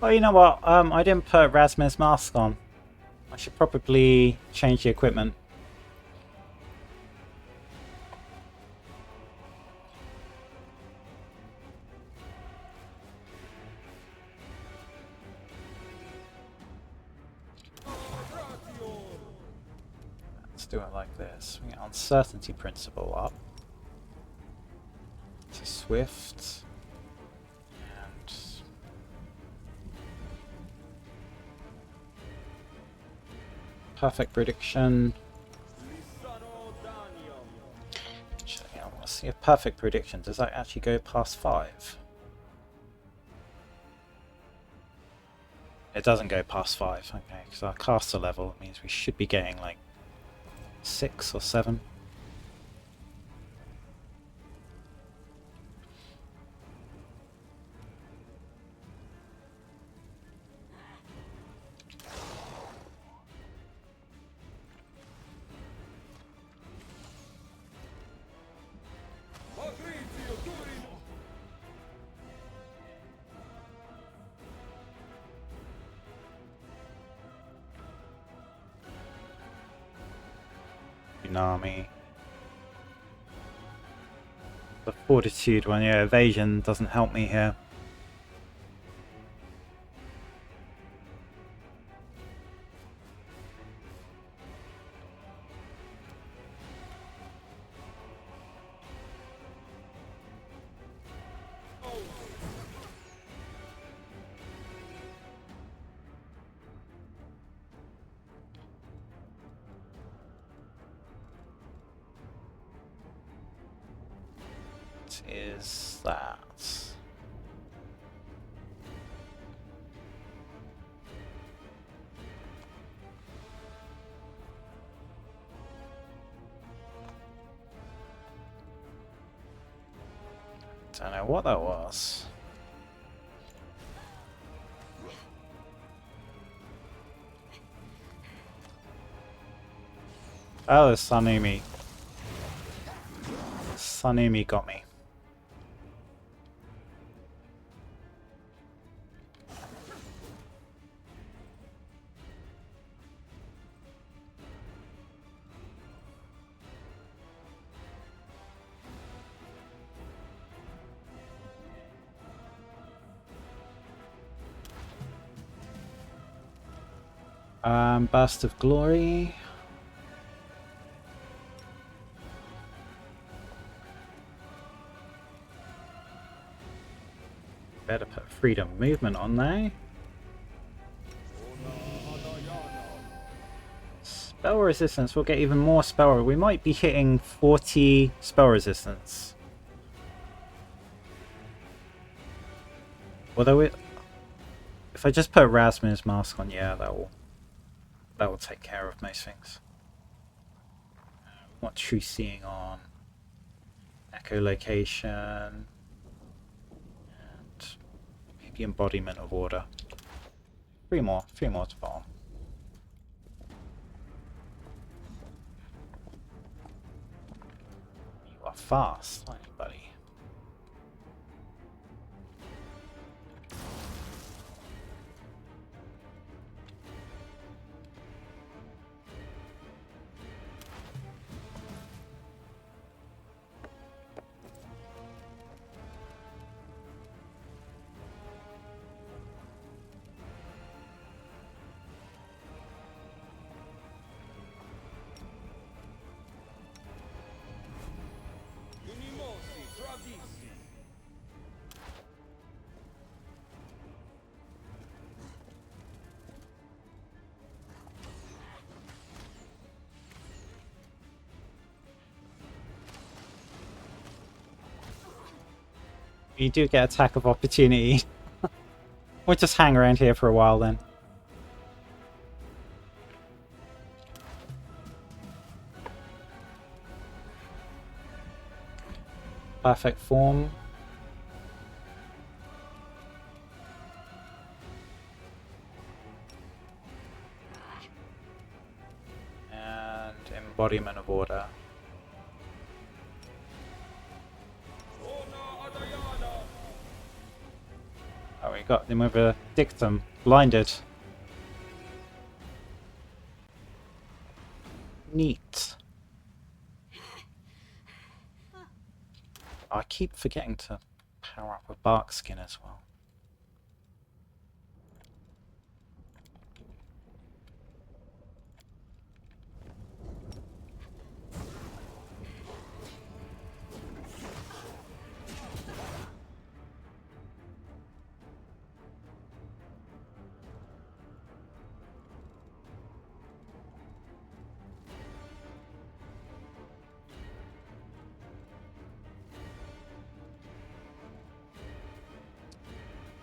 Well, you know what? I didn't put Razmir's mask on. I should probably change the equipment. Let's do it like this. We get Uncertainty Principle up to Swift. Perfect prediction. Actually, I want to see if perfect prediction, does that actually go past 5? It doesn't go past 5, okay, because our caster level means we should be getting like 6 or 7. Army. The fortitude one, yeah, evasion doesn't help me here. Is that don't know what that was. Oh, the Sanumi. Sanumi got me. Burst of Glory. Better put Freedom Movement on there. Spell resistance, we'll get even more spell. We might be hitting 40 spell resistance. Although if I just put Razmir's mask on, yeah, that will take care of most things. What True Seeing on? Echolocation. And maybe Embodiment of Order. Three more to put on. You are fast, aren't you, buddy? You do get attack of opportunity. We'll just hang around here for a while then. Perfect form. And embodiment of order. Oh, we got him with a dictum. Blinded. Neat. I keep forgetting to power up with bark skin as well.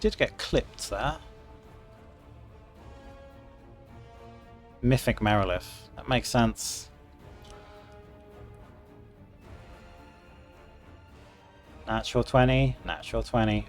Did get clipped there. Mythic Merilith. That makes sense. Natural 20, natural 20.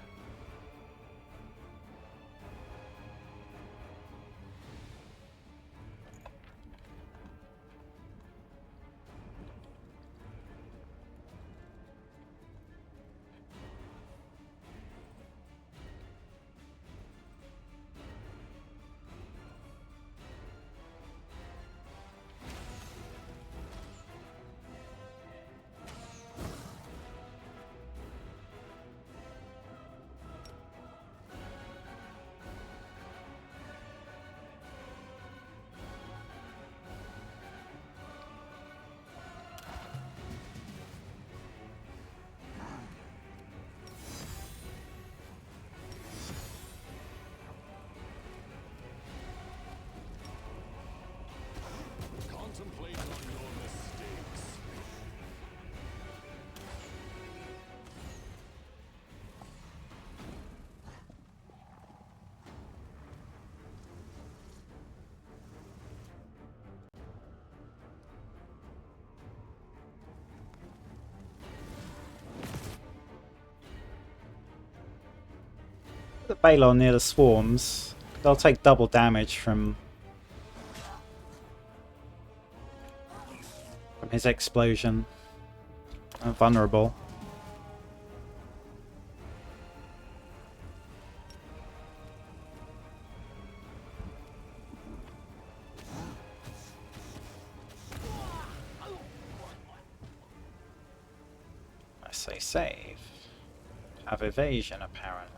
Contemplate on your mistakes.
The Balon near the swarms. They'll take double damage from his explosion. They're vulnerable. I say save. Have evasion apparently.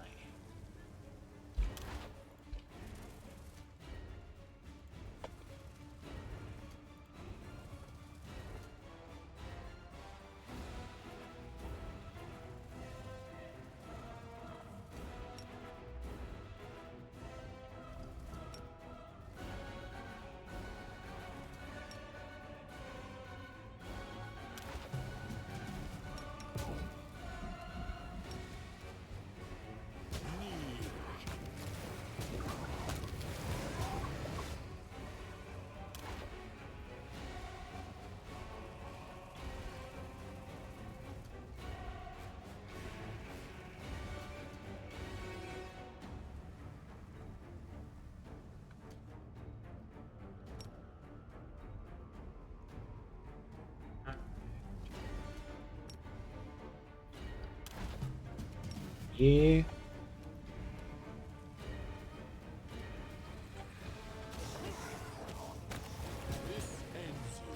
You.
This ends you.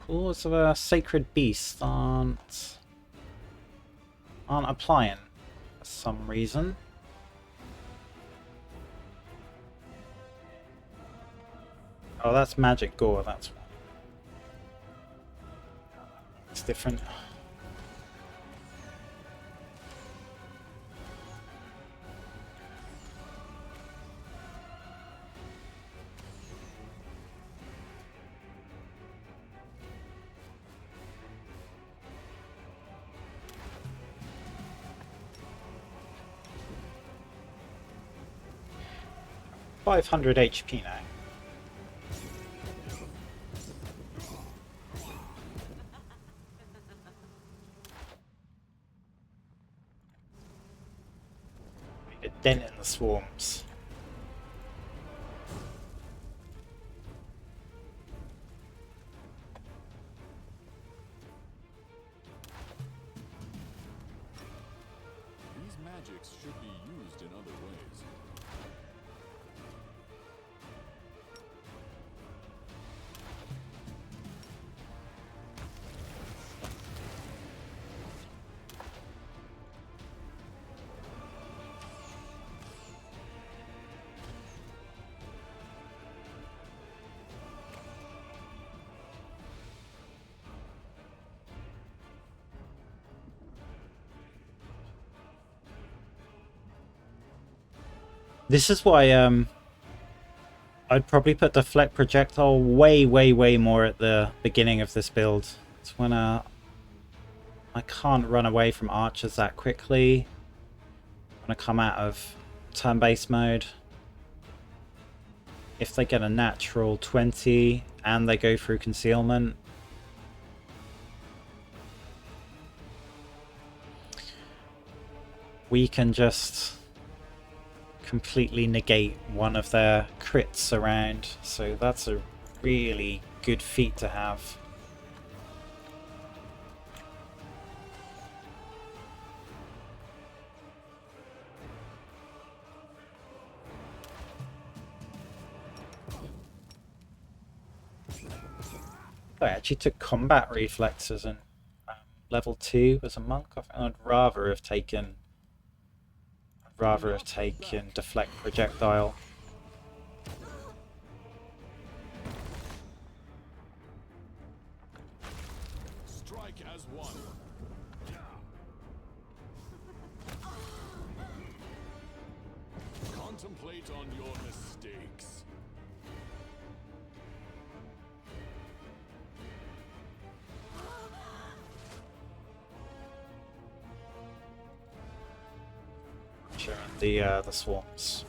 Claws of a sacred beast aren't applying for some reason. Oh, that's magic gore, that's one. It's different. $500 HP now. Make a dent in the swarms.
These magics should be used in other ways.
This is why I'd probably put deflect projectile way more at the beginning of this build. It's when I can't run away from archers that quickly. When I come out of turn-based mode. If they get a natural 20 and they go through concealment, we can just completely negate one of their crits around. So that's a really good feat to have. I actually took combat reflexes in level 2 as a monk. I think I'd rather have taken deflect projectile.
Strike as one. Contemplate on your mistakes.
The swarms.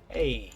Hey.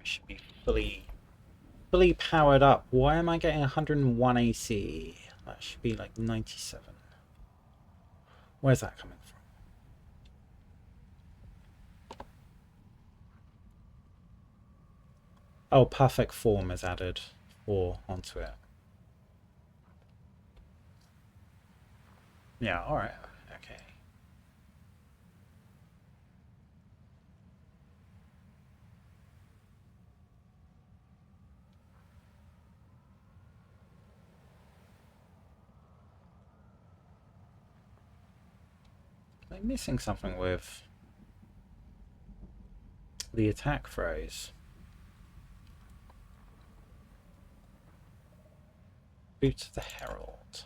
Should be fully powered up. Why am I getting 101 AC? That should be like 97. Where's that coming from? Oh, perfect form is added 4 onto it. Yeah, alright. Okay. Am I missing something with the attack phrase? Boots of the Herald.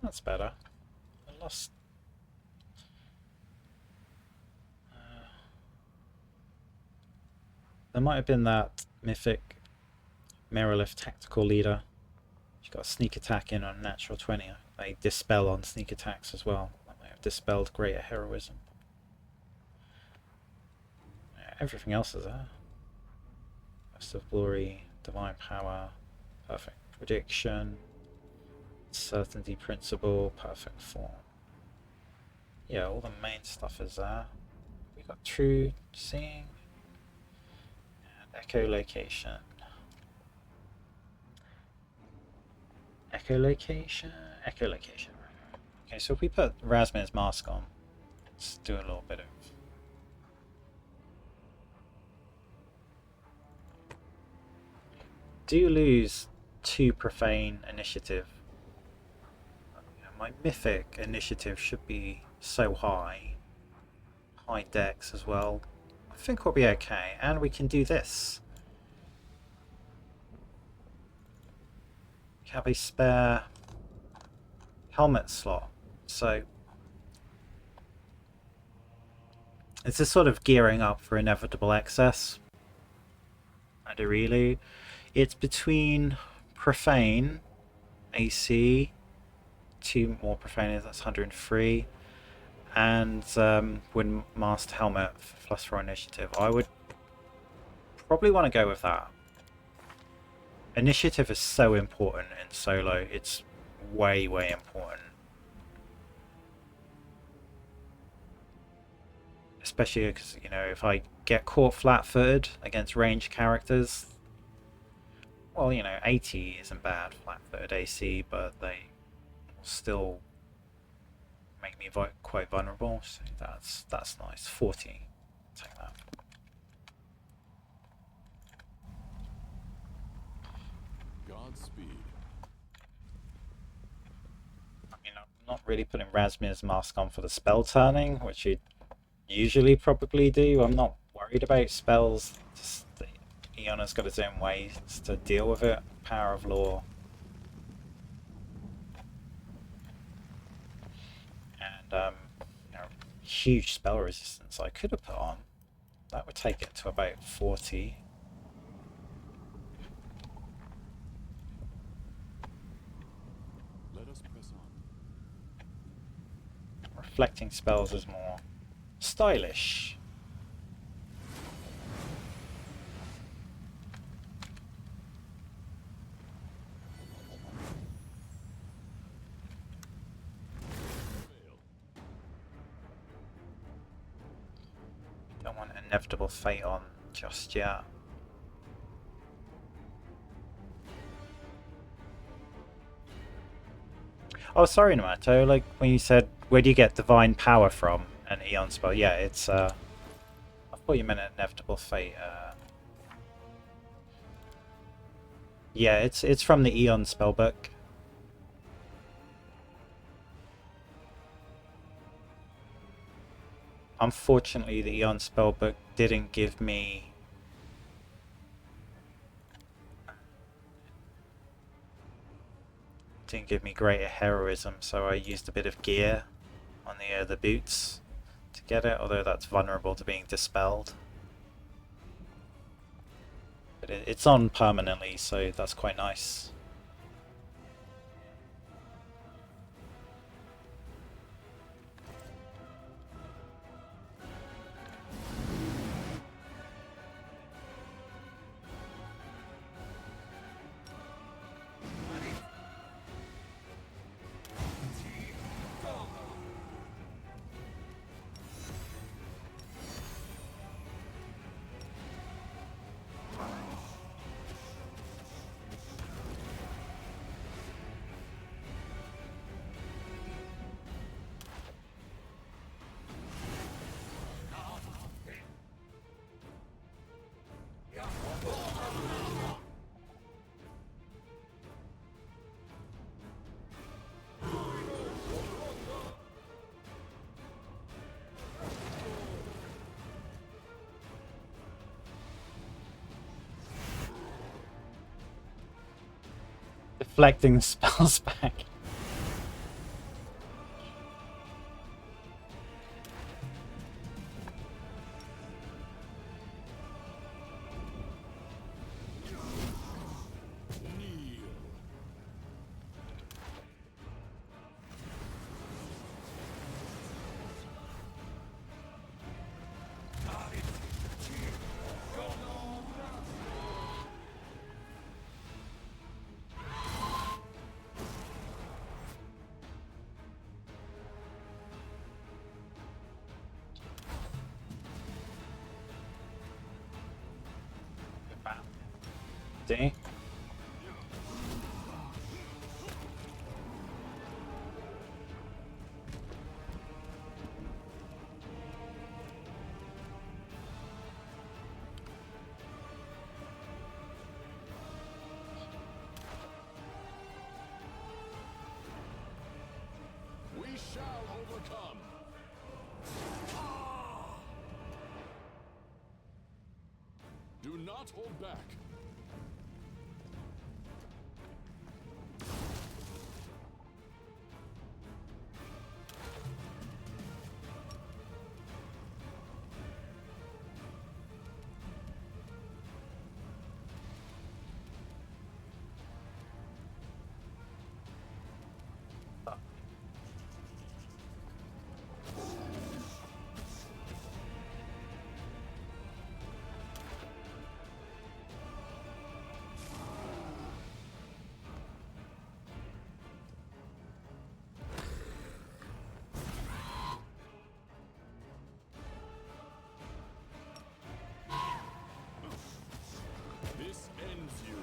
That's better. I lost. There might have been that Mythic Mirrorlift Tactical Leader. She's got a sneak attack in on a natural 20. They dispel on sneak attacks as well. They have dispelled greater heroism. Everything else is there. Burst of glory, divine power, perfect prediction, certainty principle, perfect form. Yeah, all the main stuff is there. We got true seeing and echolocation. Echolocation. Okay, so if we put Razmir's mask on, let's do a little bit of. Do lose 2 profane initiative. My mythic initiative should be so high. High dex as well. I think we'll be okay. And we can do this. We have a spare helmet slot. So it's a sort of gearing up for inevitable excess. And Areelu. It's between profane, AC, 2 more profane, that's 103, and Wind Master Helmet for +4 initiative. I would probably want to go with that. Initiative is so important in solo, it's way important. Especially because, you know, if I get caught flat-footed against ranged characters, well, you know, 80 isn't bad, flat-footed AC, but they still make me quite vulnerable, so that's nice. 40, take that.
Godspeed.
I mean, I'm not really putting Razmir's mask on for the spell turning, which you'd usually probably do. I'm not worried about spells. Just Aeon has got its own ways to deal with it. Power of law. And you know, huge spell resistance I could have put on. That would take it to about 40.
Let us press on.
Reflecting spells is more stylish. Don't want inevitable fate on just yet. Oh, sorry, Namato. Like when you said, where do you get divine power from? An Aeon spell. Yeah, it's. I thought you meant inevitable fate. Yeah, it's from the Aeon spellbook. Unfortunately, the Aeon spellbook didn't give me greater heroism, so I used a bit of gear on the boots to get it, although that's vulnerable to being dispelled. But it's on permanently, so that's quite nice. Deflecting spells back. See?
We shall overcome. Do not hold back. This ends you.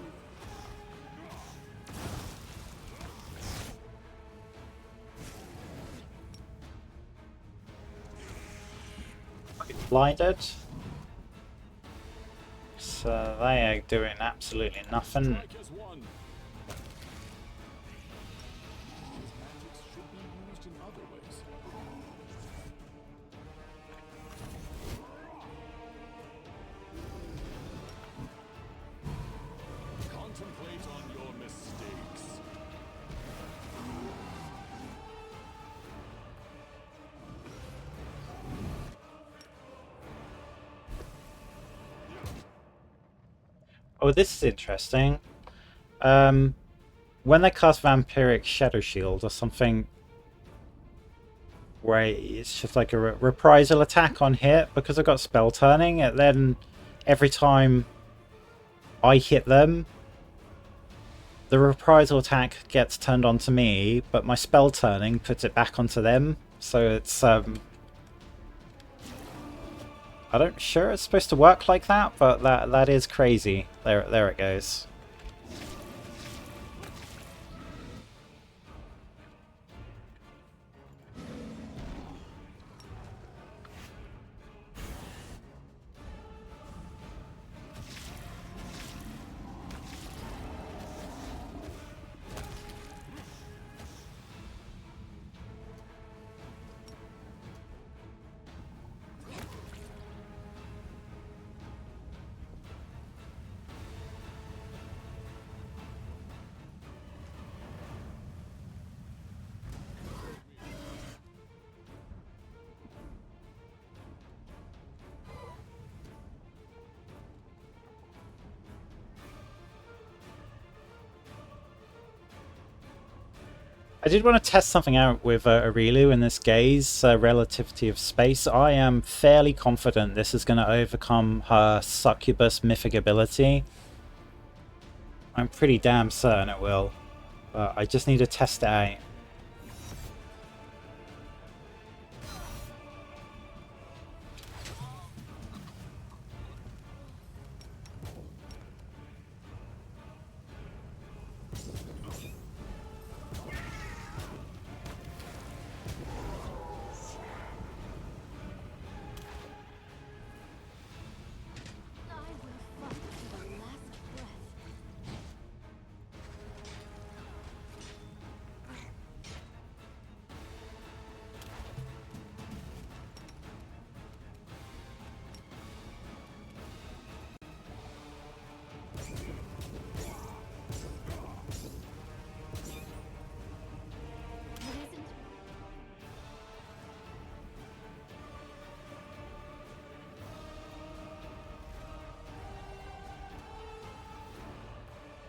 Blinded. So they are doing absolutely nothing.
Strike as one. These magics should be used in other ways. Contemplate on your mistakes.
Oh, this is interesting. When they cast Vampiric Shadow Shield or something, where it's just like a reprisal attack on hit, because I've got spell turning, and then every time I hit them, the reprisal attack gets turned onto me, but my spell turning puts it back onto them. So it's I'm not sure it's supposed to work like that, but that is crazy. There it goes. I did want to test something out with Areelu in this gaze, relativity of space. I am fairly confident this is going to overcome her succubus mythic ability. I'm pretty damn certain it will. But I just need to test it out.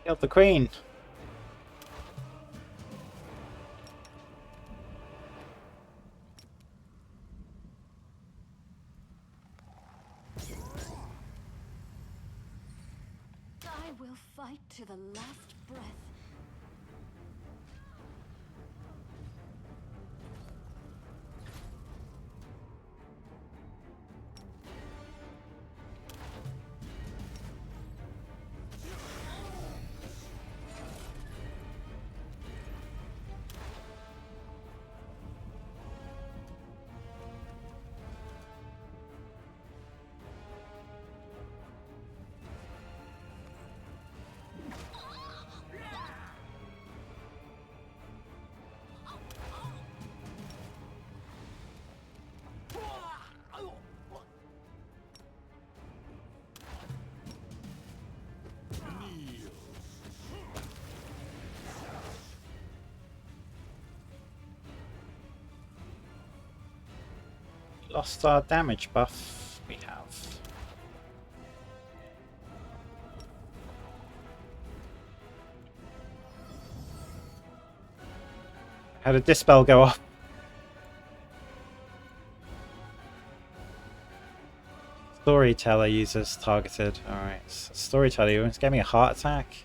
Killed the queen.
I will fight to the last breath.
lost our damage buff? We have. How did Dispel go off? Storyteller users targeted. Alright, so Storyteller, it's giving me a heart attack.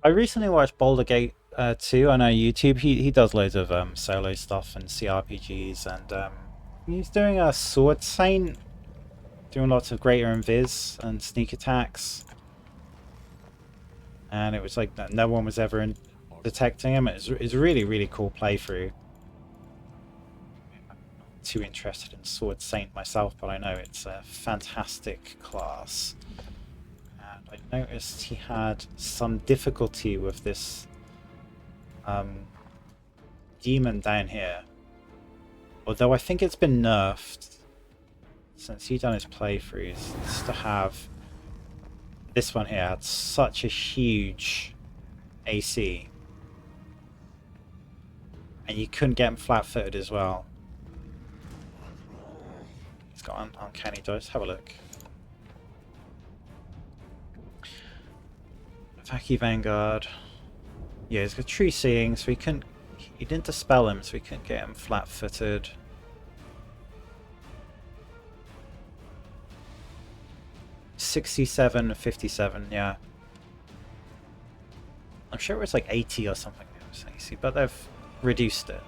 I recently watched Boulder Gate 2 on YouTube. He does loads of solo stuff and CRPGs, and he's doing a Sword Saint, doing lots of greater invis and sneak attacks. And it was like no one was ever detecting him. It's a really, really cool playthrough. I'm not too interested in Sword Saint myself, but I know it's a fantastic class. I noticed he had some difficulty with this demon down here. Although I think it's been nerfed since he done his playthroughs. Just to have this one here had such a huge AC. And you couldn't get him flat-footed as well. He's got an uncanny dodge. Have a look. Attacky Vanguard. Yeah, he's got True Seeing, so he didn't dispel him, so we couldn't get him flat-footed. $67, $57, yeah. I'm sure it was like 80 or something, but they've reduced it.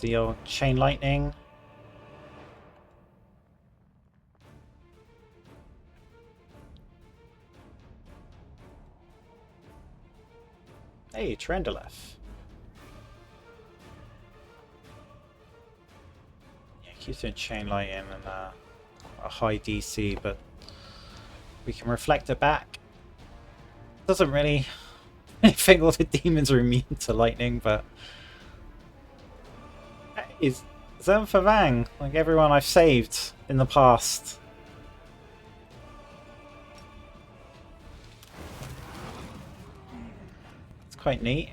The old chain lightning. Hey, Trendelef. Yeah, keeps doing chain lightning and a high DC, but we can reflect it back. Doesn't really. I think all the demons are immune to lightning, but. Is Zem for Vang, like everyone I've saved in the past. It's quite neat.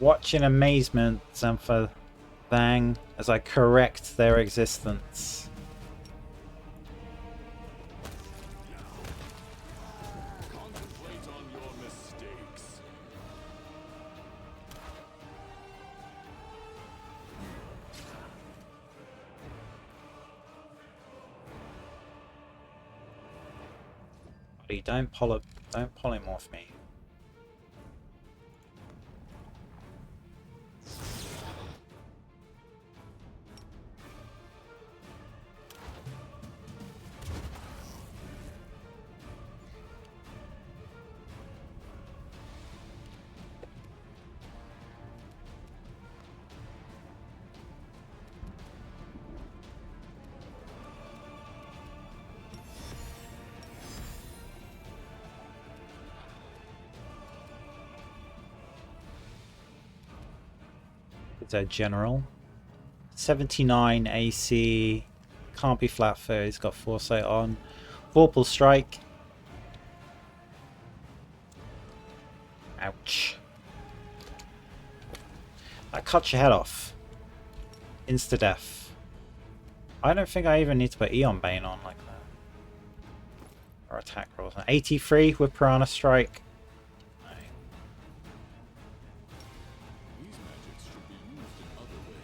Watch in amazement, Xantha Thang, as I correct their existence.
Contemplate on your mistakes.
Buddy, don't polymorph me. It's a general. 79 AC. Can't be flat footed. He's got foresight on. Vorpal strike. Ouch. That cuts your head off. Insta death. I don't think I even need to put Aeon Bane on like that. Or attack rolls. 83 with Piranha Strike.
These magics should be used in other ways.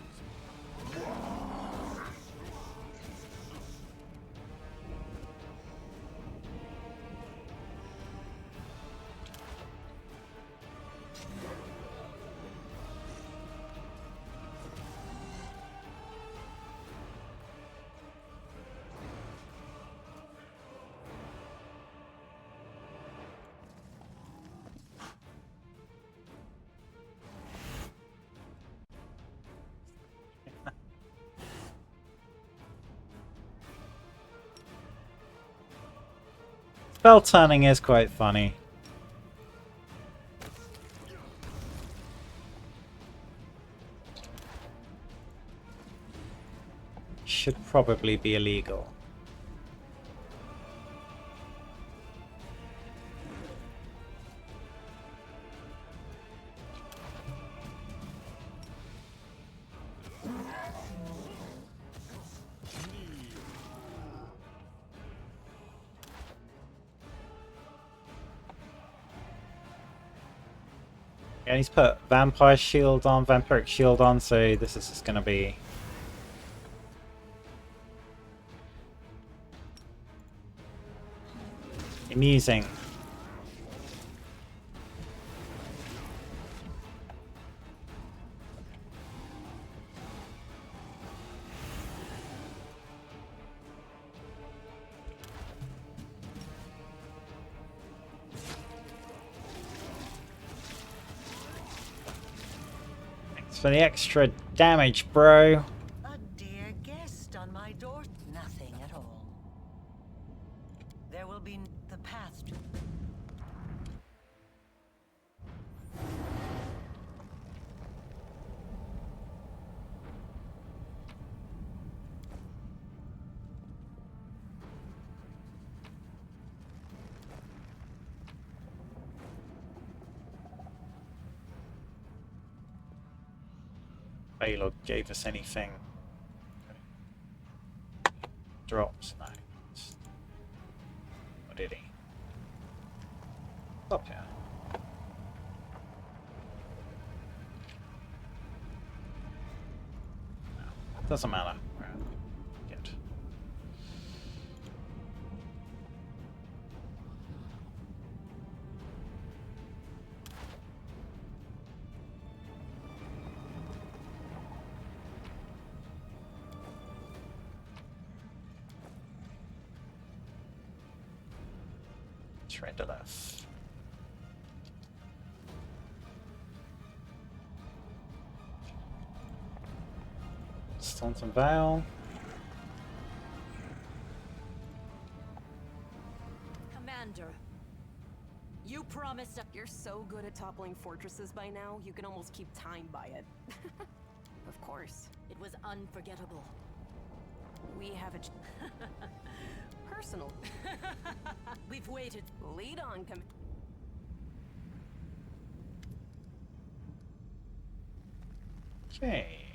Spell turning is quite funny. Should probably be illegal. Yeah, he's put Vampire Shield on, Vampiric Shield on, so this is just gonna be... amusing. Thanks for the extra damage, bro.
A dear guest on my door. Nothing at all. There will be the path to...
Aeon gave us anything. Drops, no. What did he? Up here. No, doesn't matter. Good. Surrender left. Staunton Vale.
Commander, you promised us. You're so good at toppling fortresses by now, you can almost keep time by it. Of course.
It was unforgettable.
We have a personal.
We've waited.
Lead on,
Okay.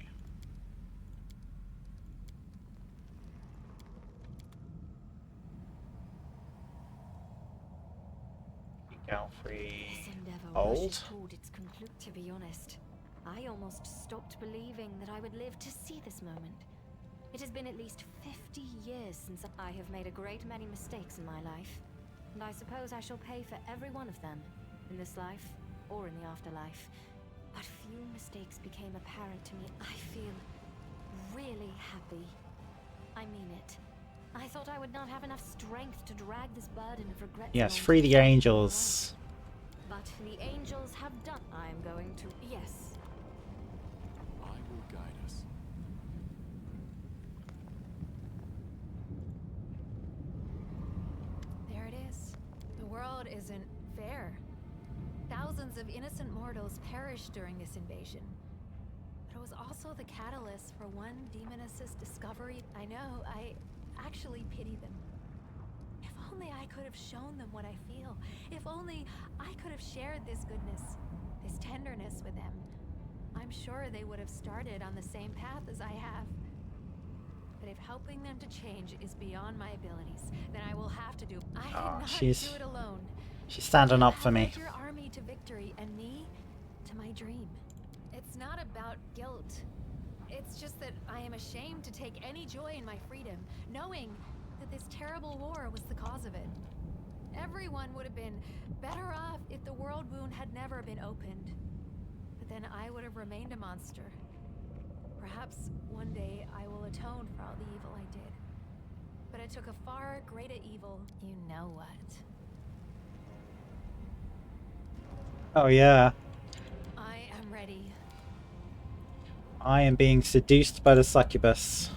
Galfrey.
This endeavor
Old.
rushes toward its conclusion. To be honest, I almost stopped believing that I would live to see this moment. It has been at least 50 years since I have made a great many mistakes in my life, and I suppose I shall pay for every one of them, in this life or in the afterlife. But few mistakes became apparent to me. I feel really happy. I mean it. I thought I would not have enough strength to drag this burden of regret.
Yes, free the angels.
But the angels have done. I am going to. Yes.
I will guide us.
There it is. The world isn't fair. Thousands of innocent mortals perished during this invasion. But it was also the catalyst for one demoness's discovery. I know, I actually pity them. If only I could have shown them what I feel. If only I could have shared this goodness, this tenderness with them. I'm sure they would have started on the same path as I have. But if helping them to change is beyond my abilities, then I will have to do. I cannot do it alone.
She's standing up for me.
Led your army to victory and me to my dream. It's not about guilt. It's just that I am ashamed to take any joy in my freedom, knowing that this terrible war was the cause of it. Everyone would have been better off if the world wound had never been opened. But then I would have remained a monster. Perhaps one day I will atone for all the evil I did. But it took a far greater evil. You know what?
Oh yeah.
I am ready.
I am being seduced by the succubus.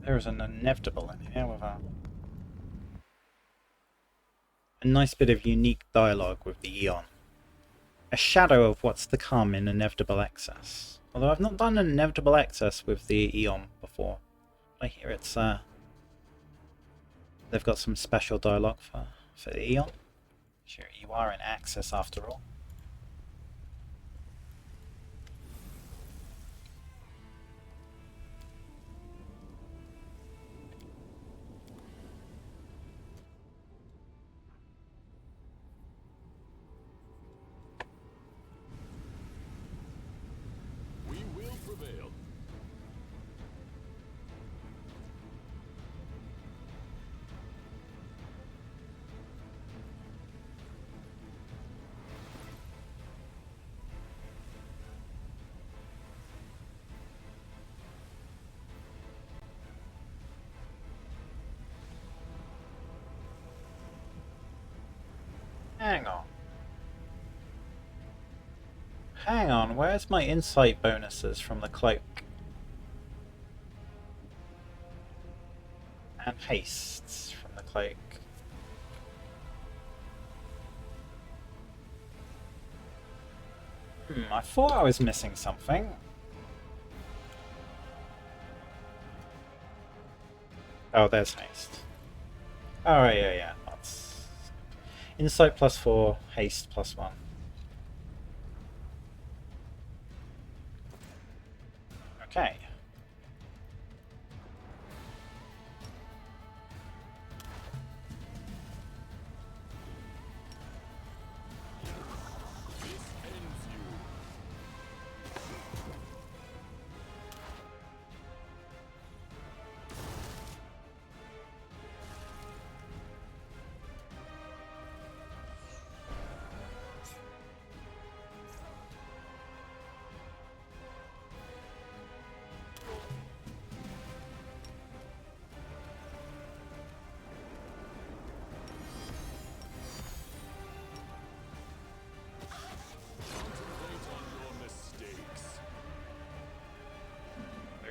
There's an inevitable in here with a nice bit of unique dialogue with the Aeon. A shadow of what's to come in Inevitable Access. Although I've not done an Inevitable Access with the Aeon before. I hear it's they've got some special dialogue for the Aeon. Sure, you are in Access after all.
We will prevail.
Hang on. Hang on, where's my insight bonuses from the cloak? And hastes from the cloak. I thought I was missing something. Oh, there's haste. Oh, yeah. That's insight +4, haste +1. Okay.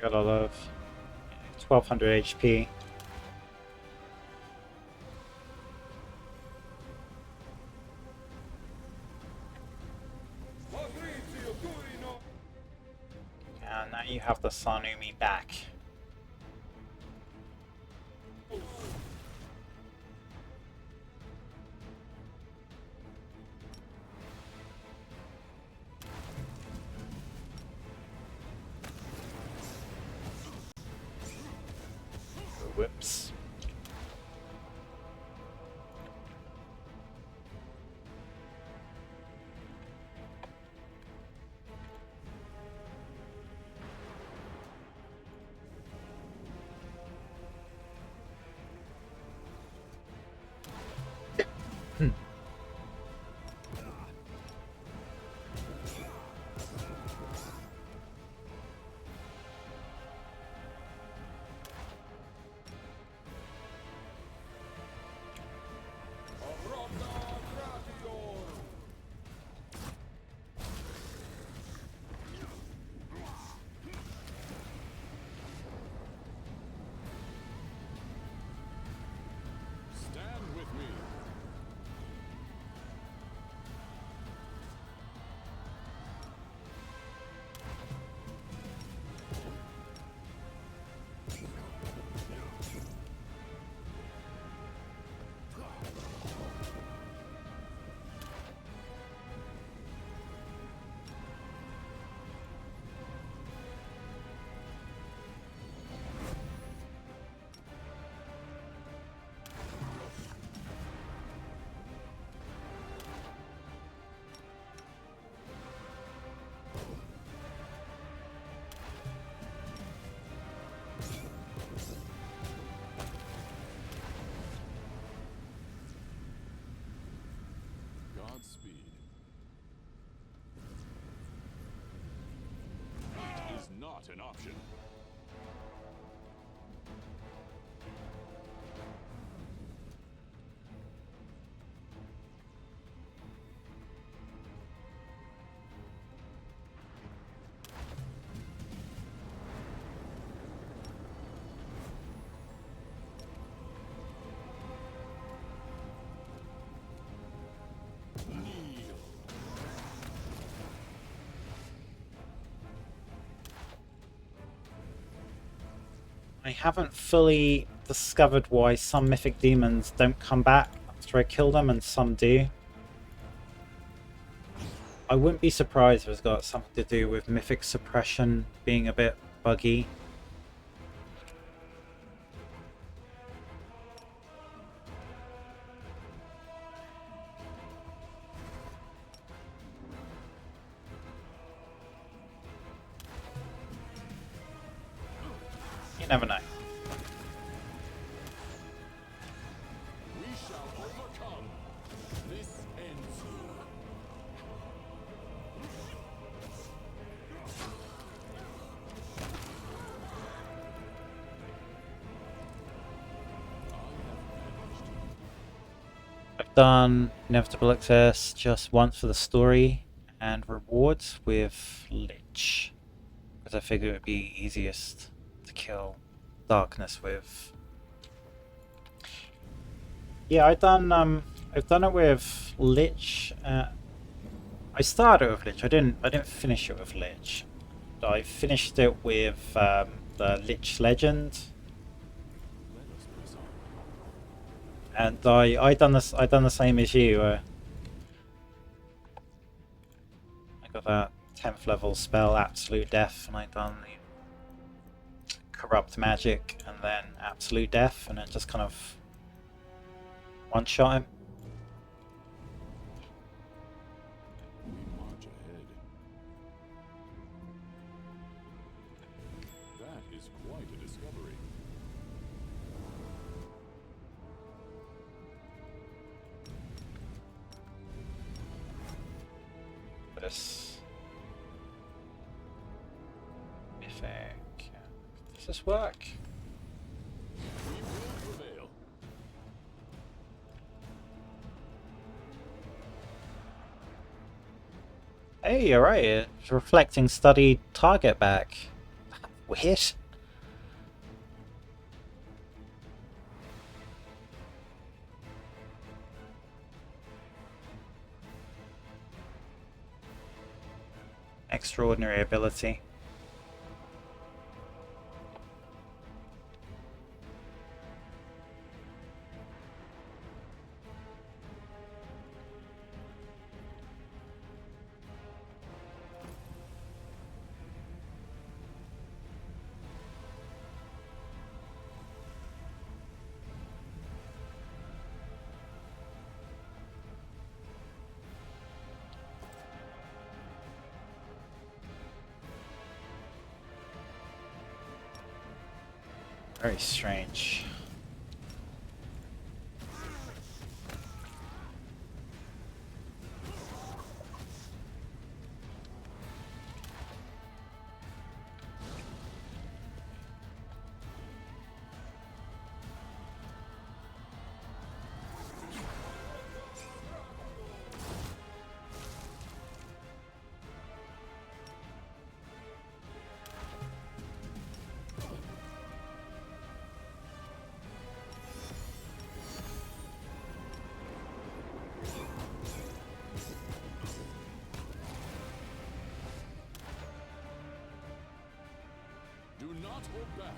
Gotta love 1200 HP. And now you have the Sanumi back. Whoops.
Stand with me. Godspeed. It is not an option.
I haven't fully discovered why some mythic demons don't come back after I kill them and some do. I wouldn't be surprised if it's got something to do with mythic suppression being a bit buggy. You never know.
We shall overcome. This ends here.
I've done Inevitable Access just once for the story and rewards with Lich, because I figured it would be easiest to kill darkness with. Yeah, I've done it with Lich. I started it with Lich. I didn't finish it with Lich. I finished it with the Lich Legend. And I done the same as you. I got that 10th level spell, Absolute Death, and I done the Corrupt Magic, and then Absolute Death, and it just kind of one-shot him.
We march ahead. That is quite a discovery.
This Mythic. Does this work?
We will prevail.
Hey, you're right. It's reflecting studied target back. Weird. extraordinary ability. Very strange.
Do not hold back.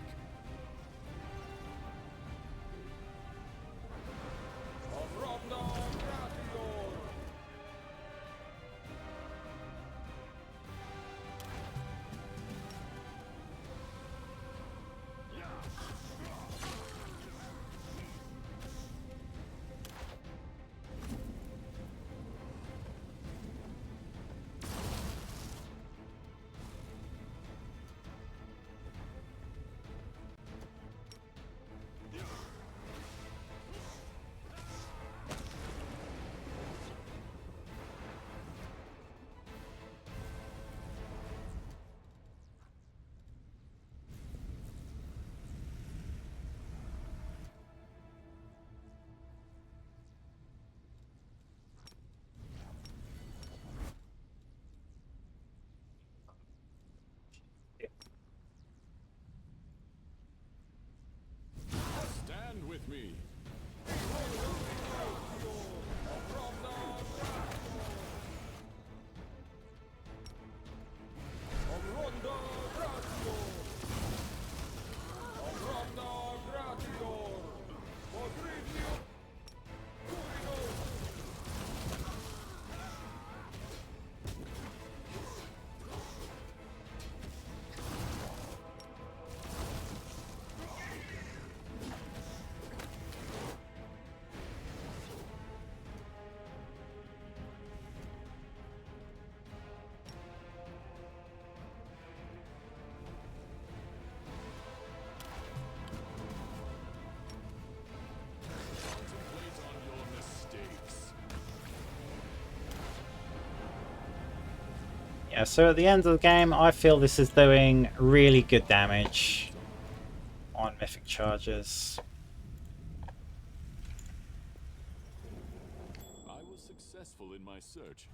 Stand with me. Contemplate on your mistakes.
Yeah, so at the end of the game, I feel this is doing really good damage on Mythic charges.
I was successful in my search.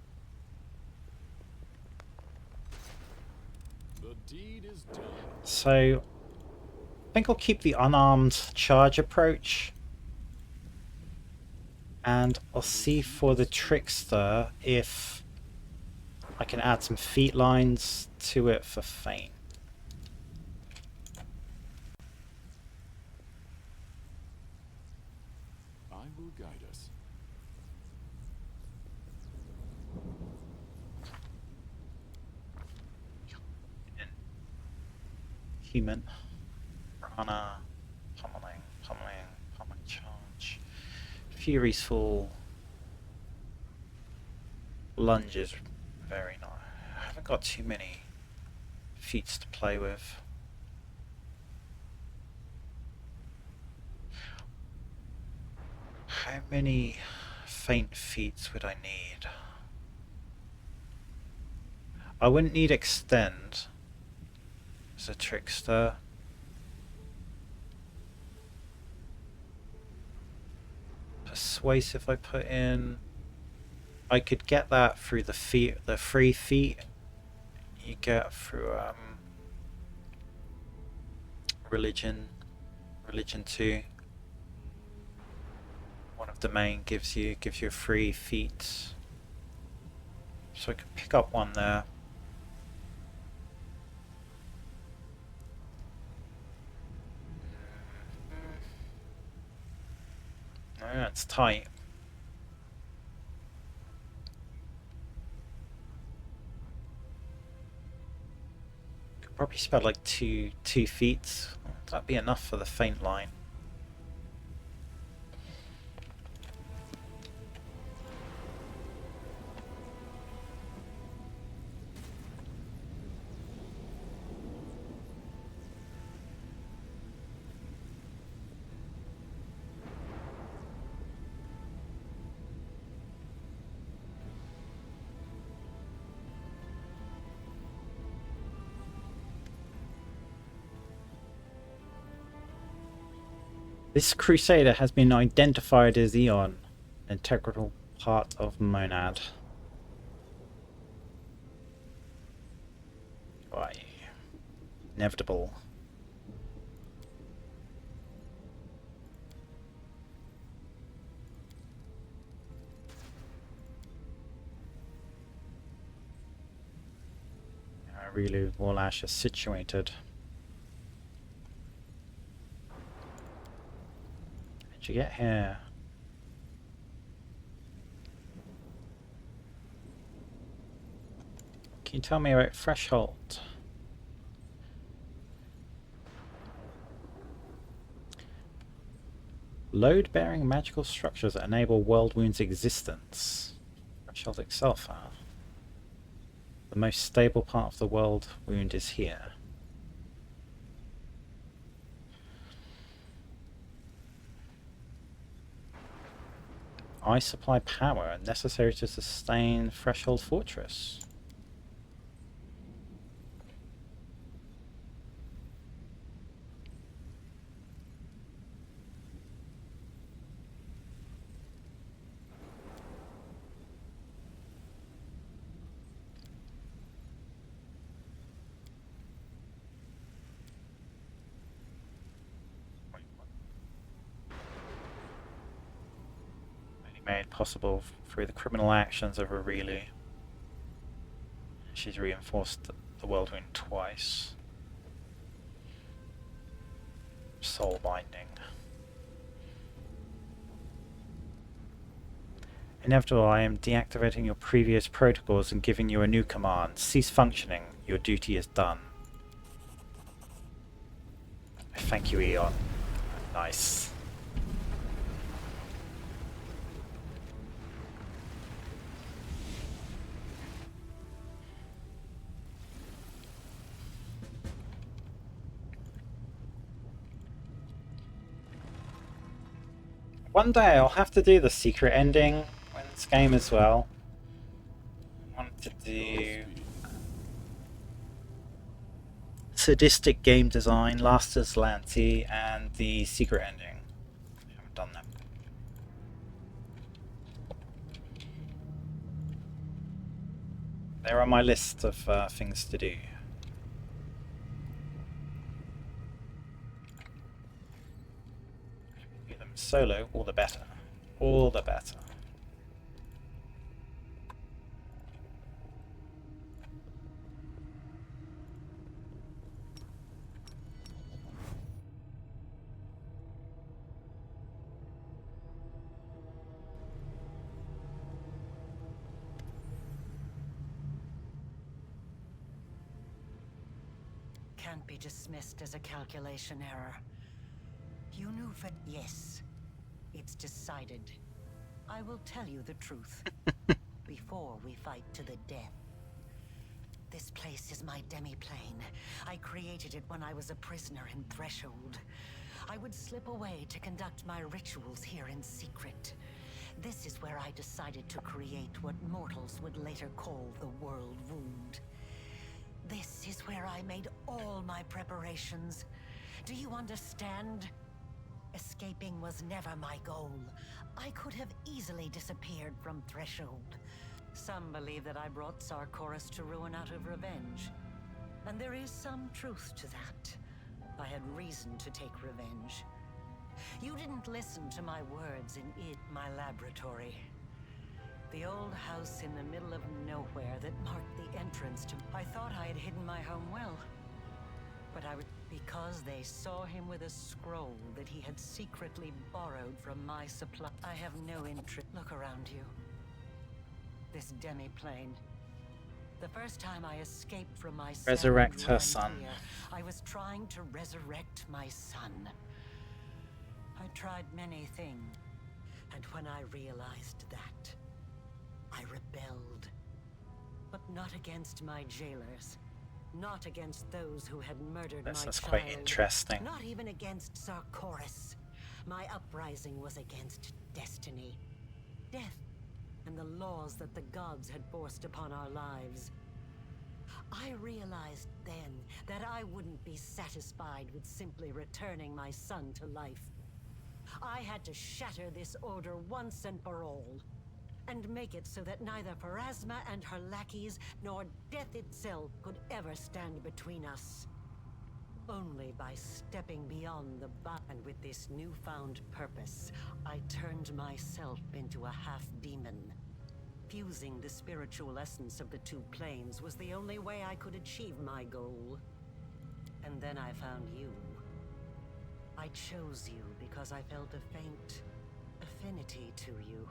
The deed is done.
So I think I'll keep the unarmed charge approach. And I'll see for the Trickster if I can add some feet lines to it for Feint.
I will guide us.
Human. Prana. Pummeling charge. Fury's Fall. Lunges. Very nice. I haven't got too many feats to play with. How many Feint feats would I need? I wouldn't need Extend as a Trickster. Persuasive I put in. I could get that through the free feat you get through Religion 2. One of the main gives you a free feat. So I could pick up one there. That's tight. Could probably spell like two feet. That'd be enough for the faint line. This Crusader has been identified as Aeon, an integral part of Monad. Why? Inevitable. Areelu, Vorlesh are situated. How'd you get here? Can you tell me about Threshold? Load-bearing magical structures that enable World Wound's existence. Threshold itself, huh? The most stable part of the World Wound is here. I supply power necessary to sustain Threshold Fortress. Made possible through the criminal actions of Areelu. She's reinforced the World Wound twice. Soul binding. Inevitable, I am deactivating your previous protocols and giving you a new command. Cease functioning. Your duty is done. Thank you, Aeon. Nice. One day I'll have to do the secret ending in this game as well. I wanted to do sadistic game design, Last Aslanti, and the secret ending. I haven't done them. They're on my list of things to do. Do them solo, all the better. All the better.
Can't be dismissed as a calculation error. You knew that. Yes, it's decided. I will tell you the truth before we fight to the death. This place is my demi-plane. I created it when I was a prisoner in Threshold. I would slip away to conduct my rituals here in secret. This is where I decided to create what mortals would later call the World Wound. This is where I made all my preparations. Do you understand? Escaping was never my goal. I could have easily disappeared from Threshold. Some believe that I brought Sarkoris to ruin out of revenge. And there is some truth to that. I had reason to take revenge. You didn't listen to my words in my laboratory. The old house in the middle of nowhere that marked the entrance to... I thought I had hidden my home well. But Because they saw him with a scroll that he had secretly borrowed from my supply. I have no interest. Look around you. This demi-plane. The first time I escaped from my cell
Resurrect
in
her son.
Ruintia, I was trying to resurrect my son. I tried many things, and when I realized that, I rebelled. But not against my jailers. Not against those who had murdered my child.
That's quite interesting.
Not even against Sarkoris. My uprising was against destiny. Death and the laws that the gods had forced upon our lives. I realized then that I wouldn't be satisfied with simply returning my son to life. I had to shatter this order once and for all, and make it so that neither Pharasma and her lackeys nor death itself could ever stand between us. Only by stepping beyond the and with this newfound purpose, I turned myself into a half-demon. Fusing the spiritual essence of the two planes was the only way I could achieve my goal. And then I found you. I chose you because I felt a faint affinity to you.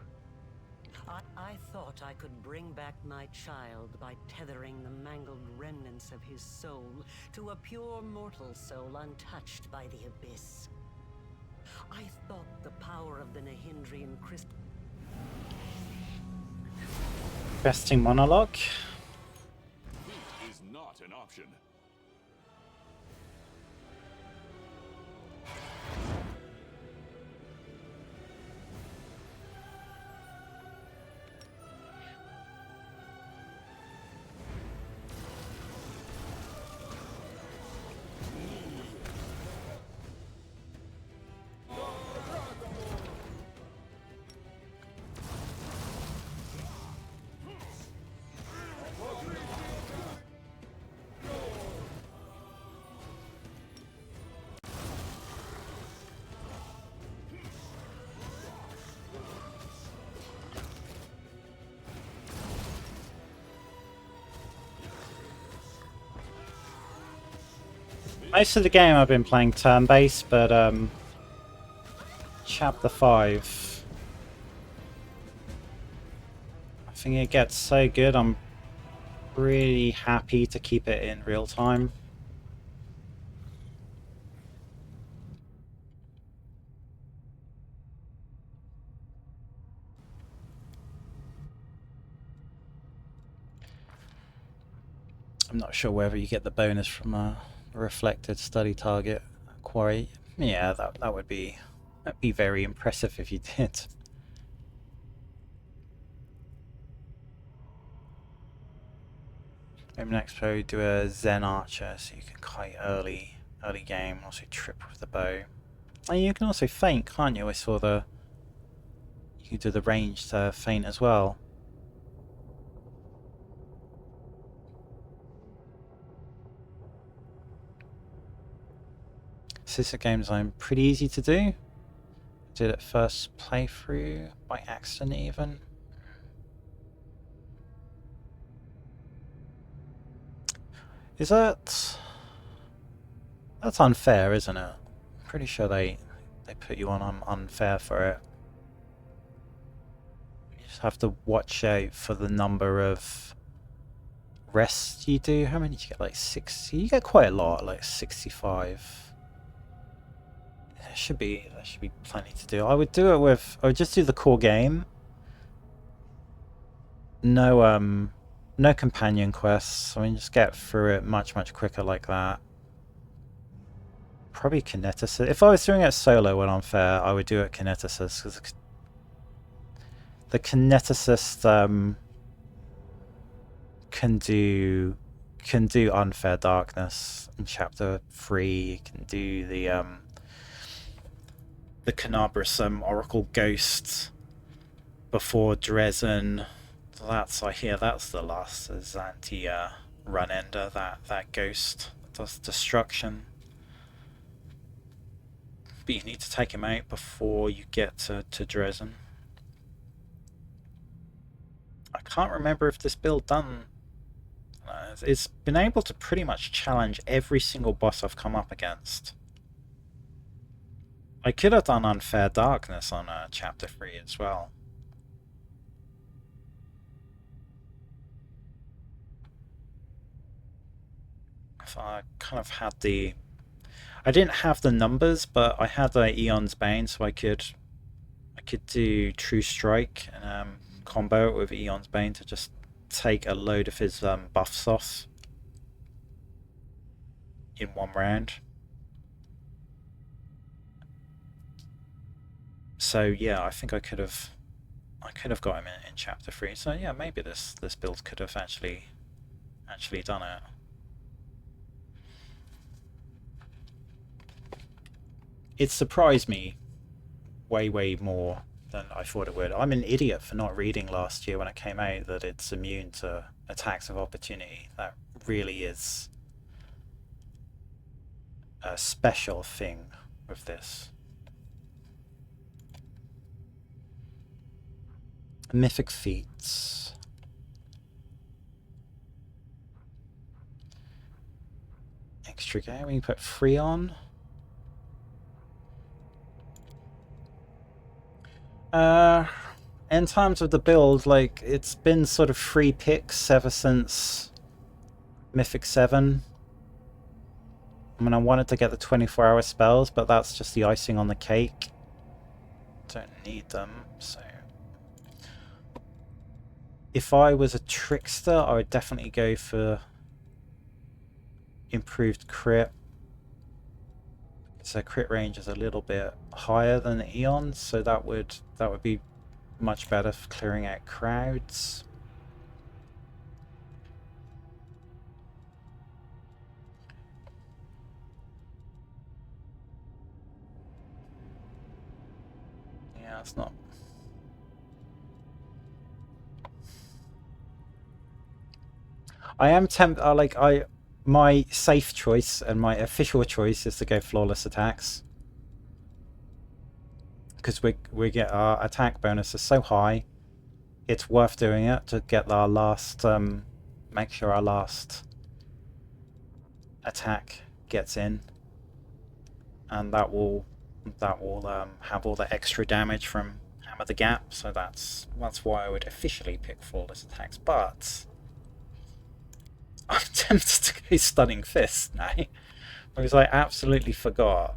I thought I could bring back my child by tethering the mangled remnants of his soul to a pure mortal soul untouched by the abyss. I thought the power of the Nahindrian crystal...
Interesting monologue.
Defeat is not an option.
Most of the game I've been playing turn-based, but Chapter 5, I think it gets so good, I'm really happy to keep it in real time. I'm not sure whether you get the bonus from a reflected study target quarry. Yeah, that'd be very impressive if you did. Maybe next probably do a Zen Archer so you can kite early game, also trip with the bow. And you can also feint, can't you? I saw you can do the ranged feint as well. Sister game design pretty easy to do. Did it first playthrough by accident even. Is that's unfair, isn't it? I'm pretty sure they put you on unfair for it. You just have to watch out for the number of rests you do. How many did you get? Like 60? You get quite a lot, like 65. There should be plenty to do. I would just do the core game. No companion quests. I mean, just get through it much quicker like that. Probably kineticist. If I was doing it solo and unfair, I would do it kineticist because the kineticist can do unfair darkness in chapter 3. You can do the Canabras Oracle Ghost before Dresden. I hear that's the last Zanti run ender, that ghost that does destruction. But you need to take him out before you get to Dresden. I can't remember if this build done It's been able to pretty much challenge every single boss I've come up against. I could have done Unfair Darkness on Chapter 3 as well. If I kind of had the... I didn't have the numbers, but I had Aeon's Bane, so I could do True Strike and combo it with Aeon's Bane to just take a load of his buffs off in one round. So yeah, I think I could have got him in Chapter 3. So yeah, maybe this build could have actually done it. It surprised me way more than I thought it would. I'm an idiot for not reading last year when it came out that it's immune to attacks of opportunity. That really is a special thing with this. Mythic feats. Extra game, we put 3 on. In terms of the build, like, it's been sort of 3 picks ever since Mythic 7. I mean, I wanted to get the 24-hour spells, but that's just the icing on the cake. Don't need them, so... If I was a trickster, I would definitely go for improved crit. So crit range is a little bit higher than the Aeon, so that would be much better for clearing out crowds. Yeah, it's not. I am my safe choice and my official choice is to go flawless attacks. Because we get our attack bonuses so high, it's worth doing it to get our last, make sure our last attack gets in. And that will have all the extra damage from Hammer the Gap, so that's why I would officially pick flawless attacks, but I'm tempted to go Stunning Fist now, because I absolutely forgot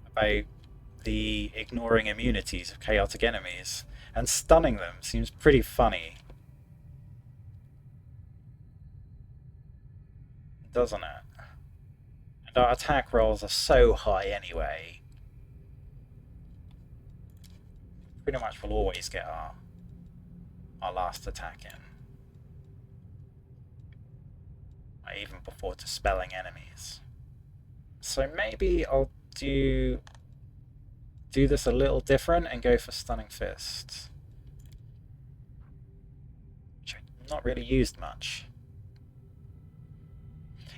about the ignoring immunities of chaotic enemies, and stunning them seems pretty funny, doesn't it? And our attack rolls are so high anyway. Pretty much we'll always get our last attack in. Even before dispelling enemies. So maybe I'll do this a little different and go for Stunning Fist, which I've not really used much.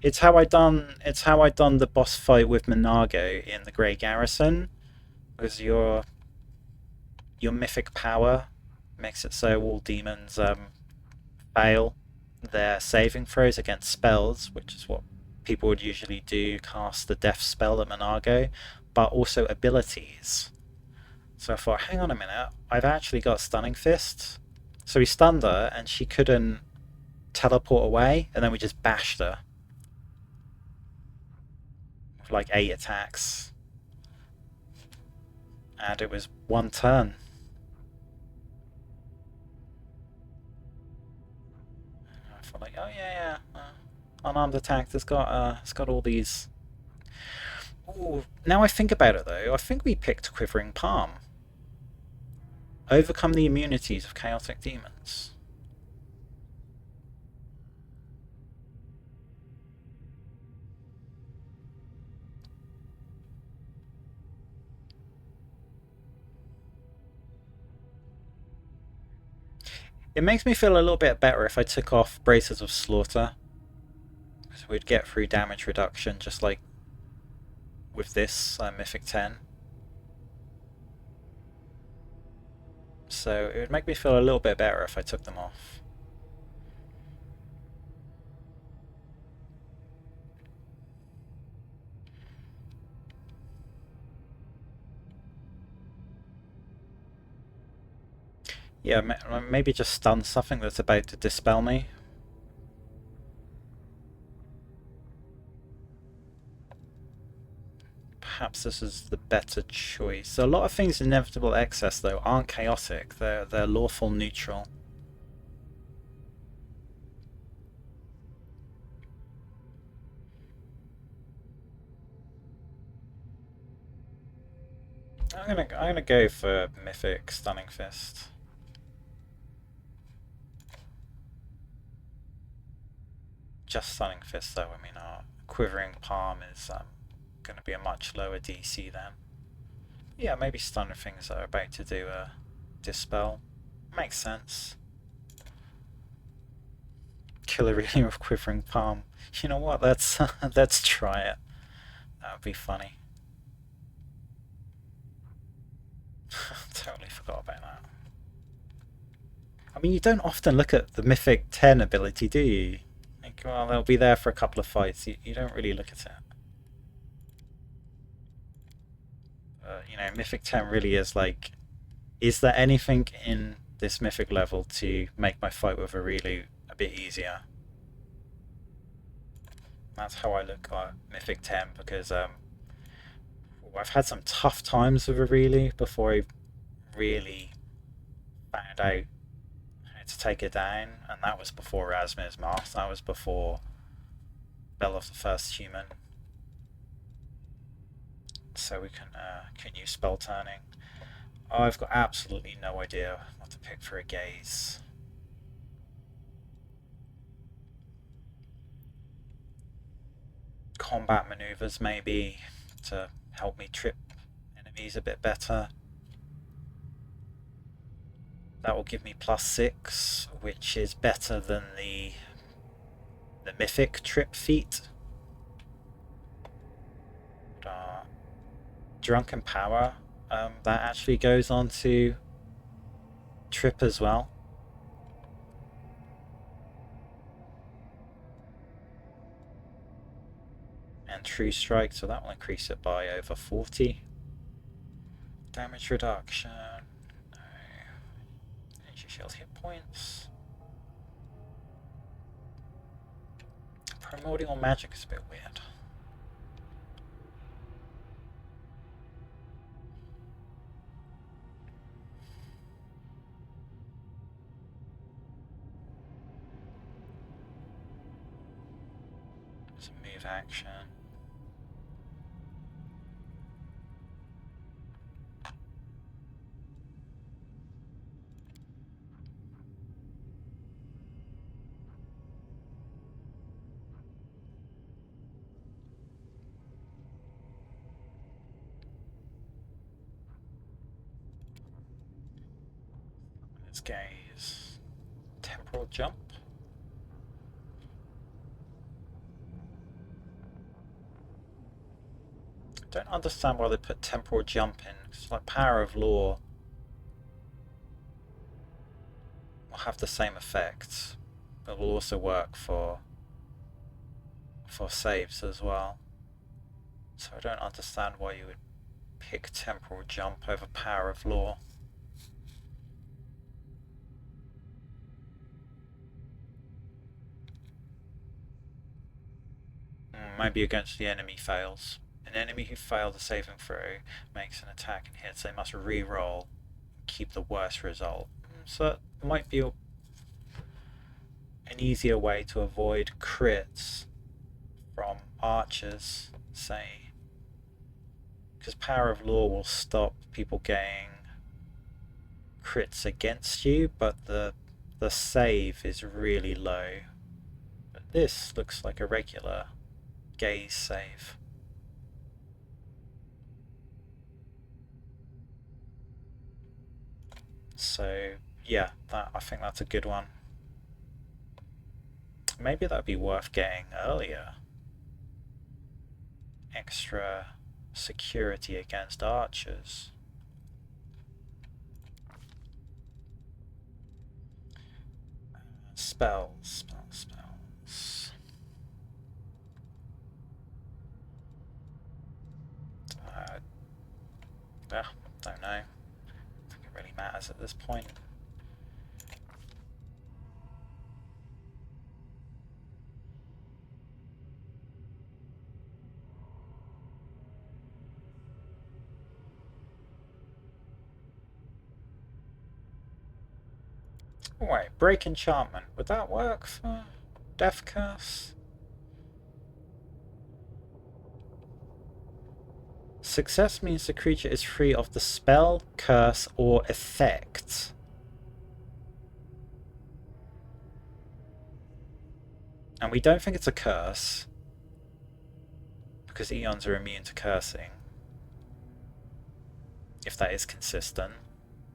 It's how I done the boss fight with Minago in the Grey Garrison, because your mythic power makes it so all demons fail their saving throws against spells, which is what people would usually do, cast the death spell at Minago, but also abilities. So I thought, hang on a minute, I've actually got Stunning Fist. So we stunned her and she couldn't teleport away, and then we just bashed her with like 8 attacks. And it was 1 turn. Like, oh yeah, unarmed attack. It's got all these. Ooh, now I think about it though, I think we picked Quivering Palm. Overcome the immunities of chaotic demons. It makes me feel a little bit better if I took off Braces of Slaughter. So we'd get through damage reduction just like with this Mythic 10. So it would make me feel a little bit better if I took them off. Yeah, maybe just stun something that's about to dispel me. Perhaps this is the better choice. So a lot of things in Inevitable Excess, though, aren't chaotic. They're lawful neutral. I'm gonna go for Mythic Stunning Fist. Just Stunning Fist, though. I mean, our Quivering Palm is going to be a much lower DC then. Yeah, maybe stunning things that are about to do a dispel. Makes sense. Kill Areelu with Quivering Palm. You know what? Let's let's try it. That would be funny. Totally forgot about that. I mean, you don't often look at the Mythic 10 ability, do you? Like, well, they'll be there for a couple of fights. You don't really look at it. You know, Mythic 10 really is like, is there anything in this Mythic level to make my fight with Areelu a bit easier? That's how I look at Mythic 10, because I've had some tough times with Areelu before I really found out how to take it down, and that was before Razmir's Mask. That was before Bell of the First Human. So we can use spell turning. Oh, I've got absolutely no idea what to pick for a gaze. Combat maneuvers maybe to help me trip enemies a bit better. That will give me +6, which is better than the Mythic trip feat. Drunken Power, that actually goes on to trip as well. And True Strike, so that will increase it by over 40. Damage reduction. No. Energy shield hit points. Primordial magic is a bit weird. It's a move action. Let's gaze. Temporal jump. Don't understand why they put temporal jump in. It's like Power of Law will have the same effects, but will also work for saves as well. So I don't understand why you would pick temporal jump over Power of Law. Maybe against the enemy fails. An enemy who failed a saving throw makes an attack and hits. They must re-roll and keep the worst result. So that might be an easier way to avoid crits from archers, say. Because Power of Law will stop people getting crits against you, but the save is really low. But this looks like a regular gaze save. So yeah, I think that's a good one. Maybe that'd be worth getting earlier. Extra security against archers. Spells. Yeah, don't know. I think it really matters at this point. Wait, break enchantment. Would that work for Death Curse? Success means the creature is free of the spell, curse, or effect. And we don't think it's a curse, because Aeons are immune to cursing. If that is consistent.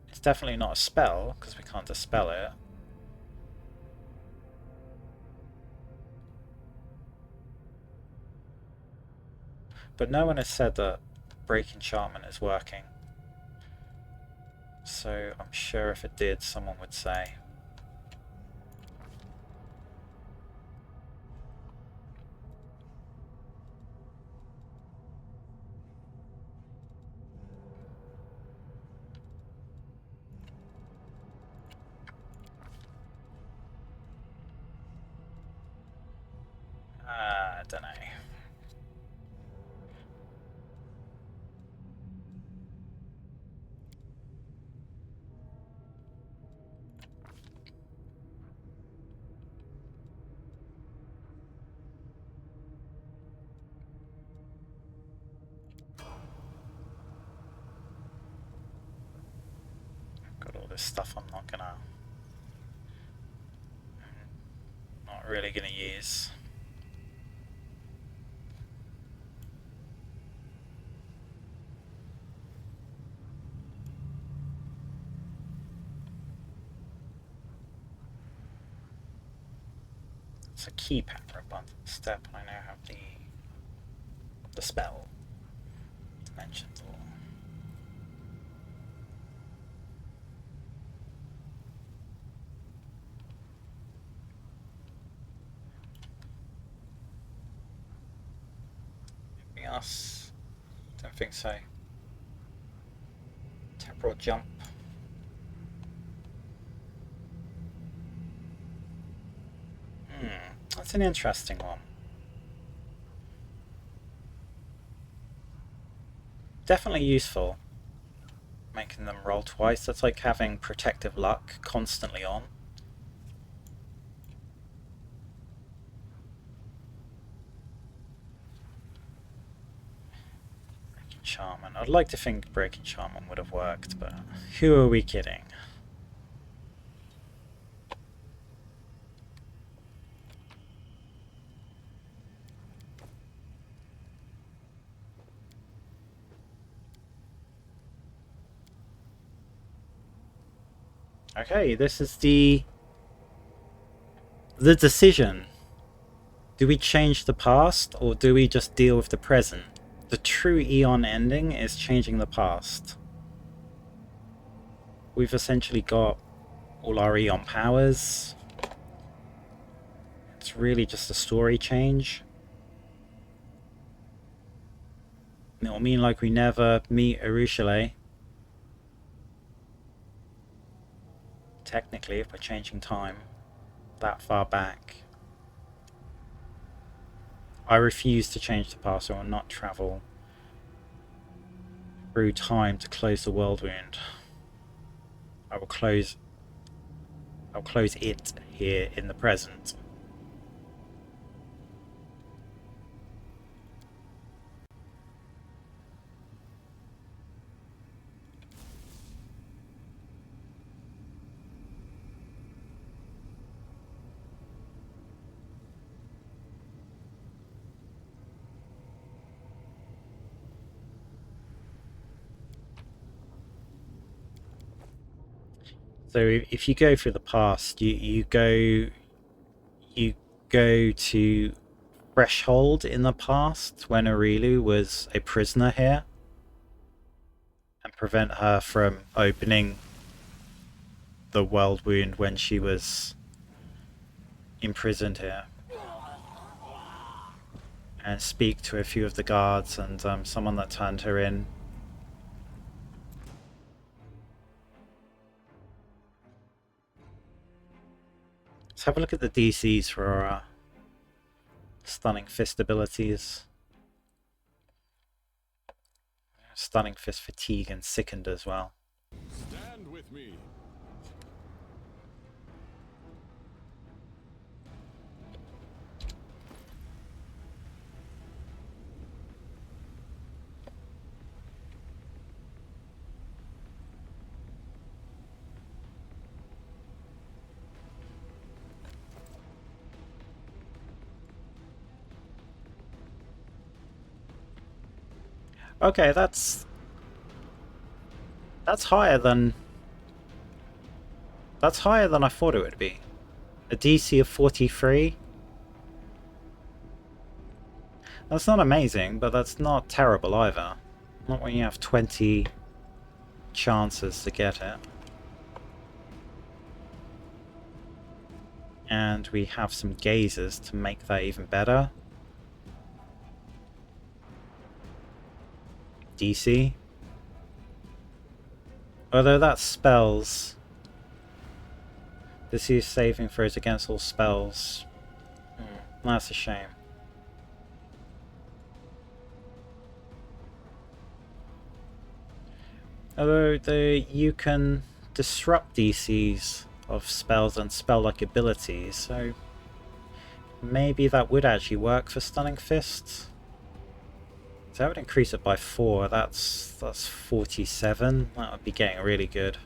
It's definitely not a spell, because we can't dispel it. But no one has said that break enchantment is working. So I'm sure if it did, someone would say. I don't know. Got all this stuff I'm not really gonna use. It's a keypad for a button step. I now have the spell mentioned. Anything else? Don't think so. Temporal jump. That's an interesting one. Definitely useful. Making them roll twice. That's like having protective luck constantly on. Break enchantment. I'd like to think break enchantment would have worked, but who are we kidding? Okay, this is the decision. Do we change the past, or do we just deal with the present? The true Aeon ending is changing the past. We've essentially got all our Aeon powers. It's really just a story change. It'll mean like we never meet Areelu. Technically, if we're changing time that far back. I refuse to change the past, so I will not travel through time to close the world wound. I'll close it here in the present. So if you go through the past, you go to Threshold in the past when Areelu was a prisoner here, and prevent her from opening the world wound when she was imprisoned here, and speak to a few of the guards and someone that turned her in. Let's have a look at the DCs for Stunning Fist abilities. Stunning Fist, Fatigue, and Sickened as well.
Stand with me.
Okay, that's higher than I thought it would be. A DC of 43. That's not amazing, but that's not terrible either. Not when you have 20 chances to get it. And we have some gazes to make that even better. DC. Although that spells. This is saving throws against all spells. That's a shame. Although you can disrupt DCs of spells and spell-like abilities, so maybe that would actually work for Stunning Fists. So that would increase it by 4. That's 47. That would be getting really good.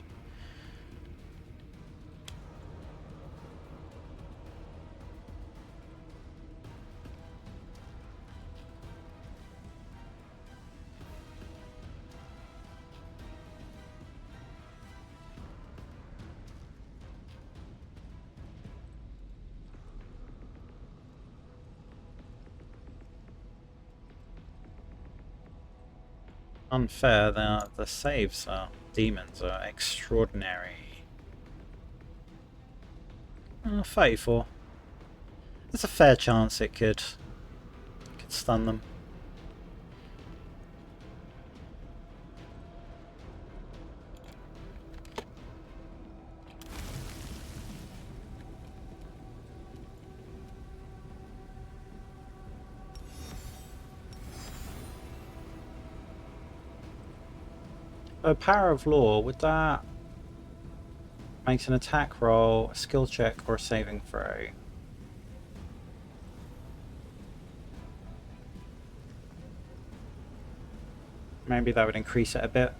Unfair, the saves are demons are extraordinary. 34. There's a fair chance it could stun them. A Power of Law, would that make an attack roll, a skill check, or a saving throw? Maybe that would increase it a bit.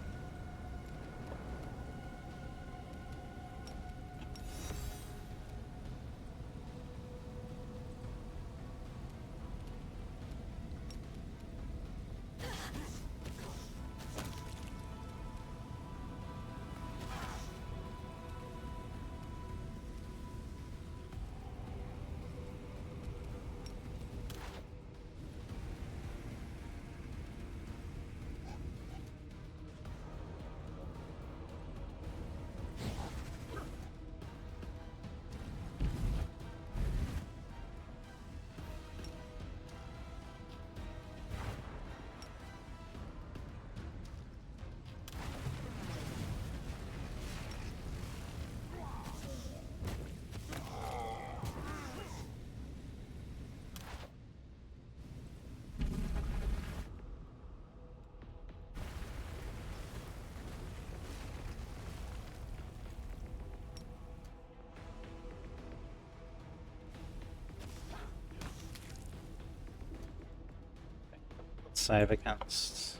Save against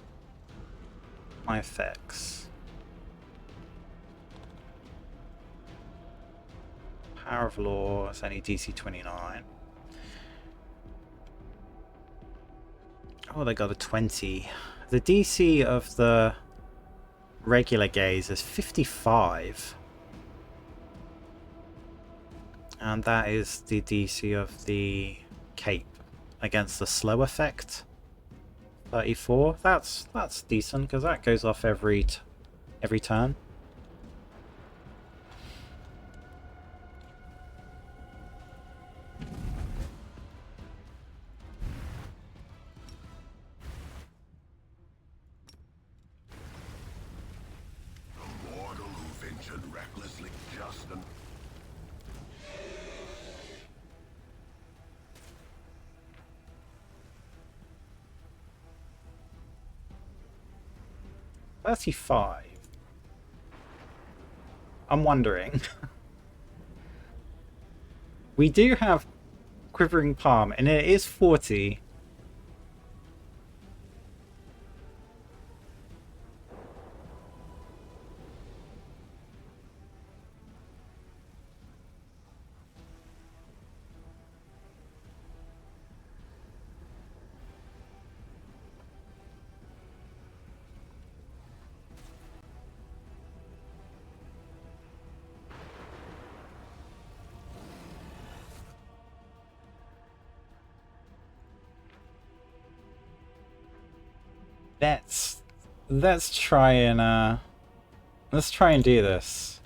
my effects. Power of Law is only DC 29. Oh, they got a 20. The DC of the regular gaze is 55. And that is the DC of the cape against the slow effect. 34. That's decent because that goes off every turn.
The mortal who ventured recklessly just an
35. I'm wondering. We do have Quivering Palm, and it is 40. Let's try and do this.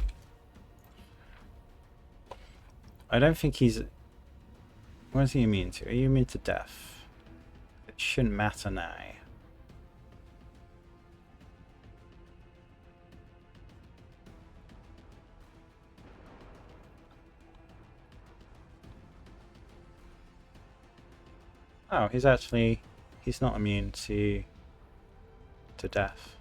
I don't think he's... What is he immune to? Are you immune to death? It shouldn't matter now. Oh, he's not immune to death.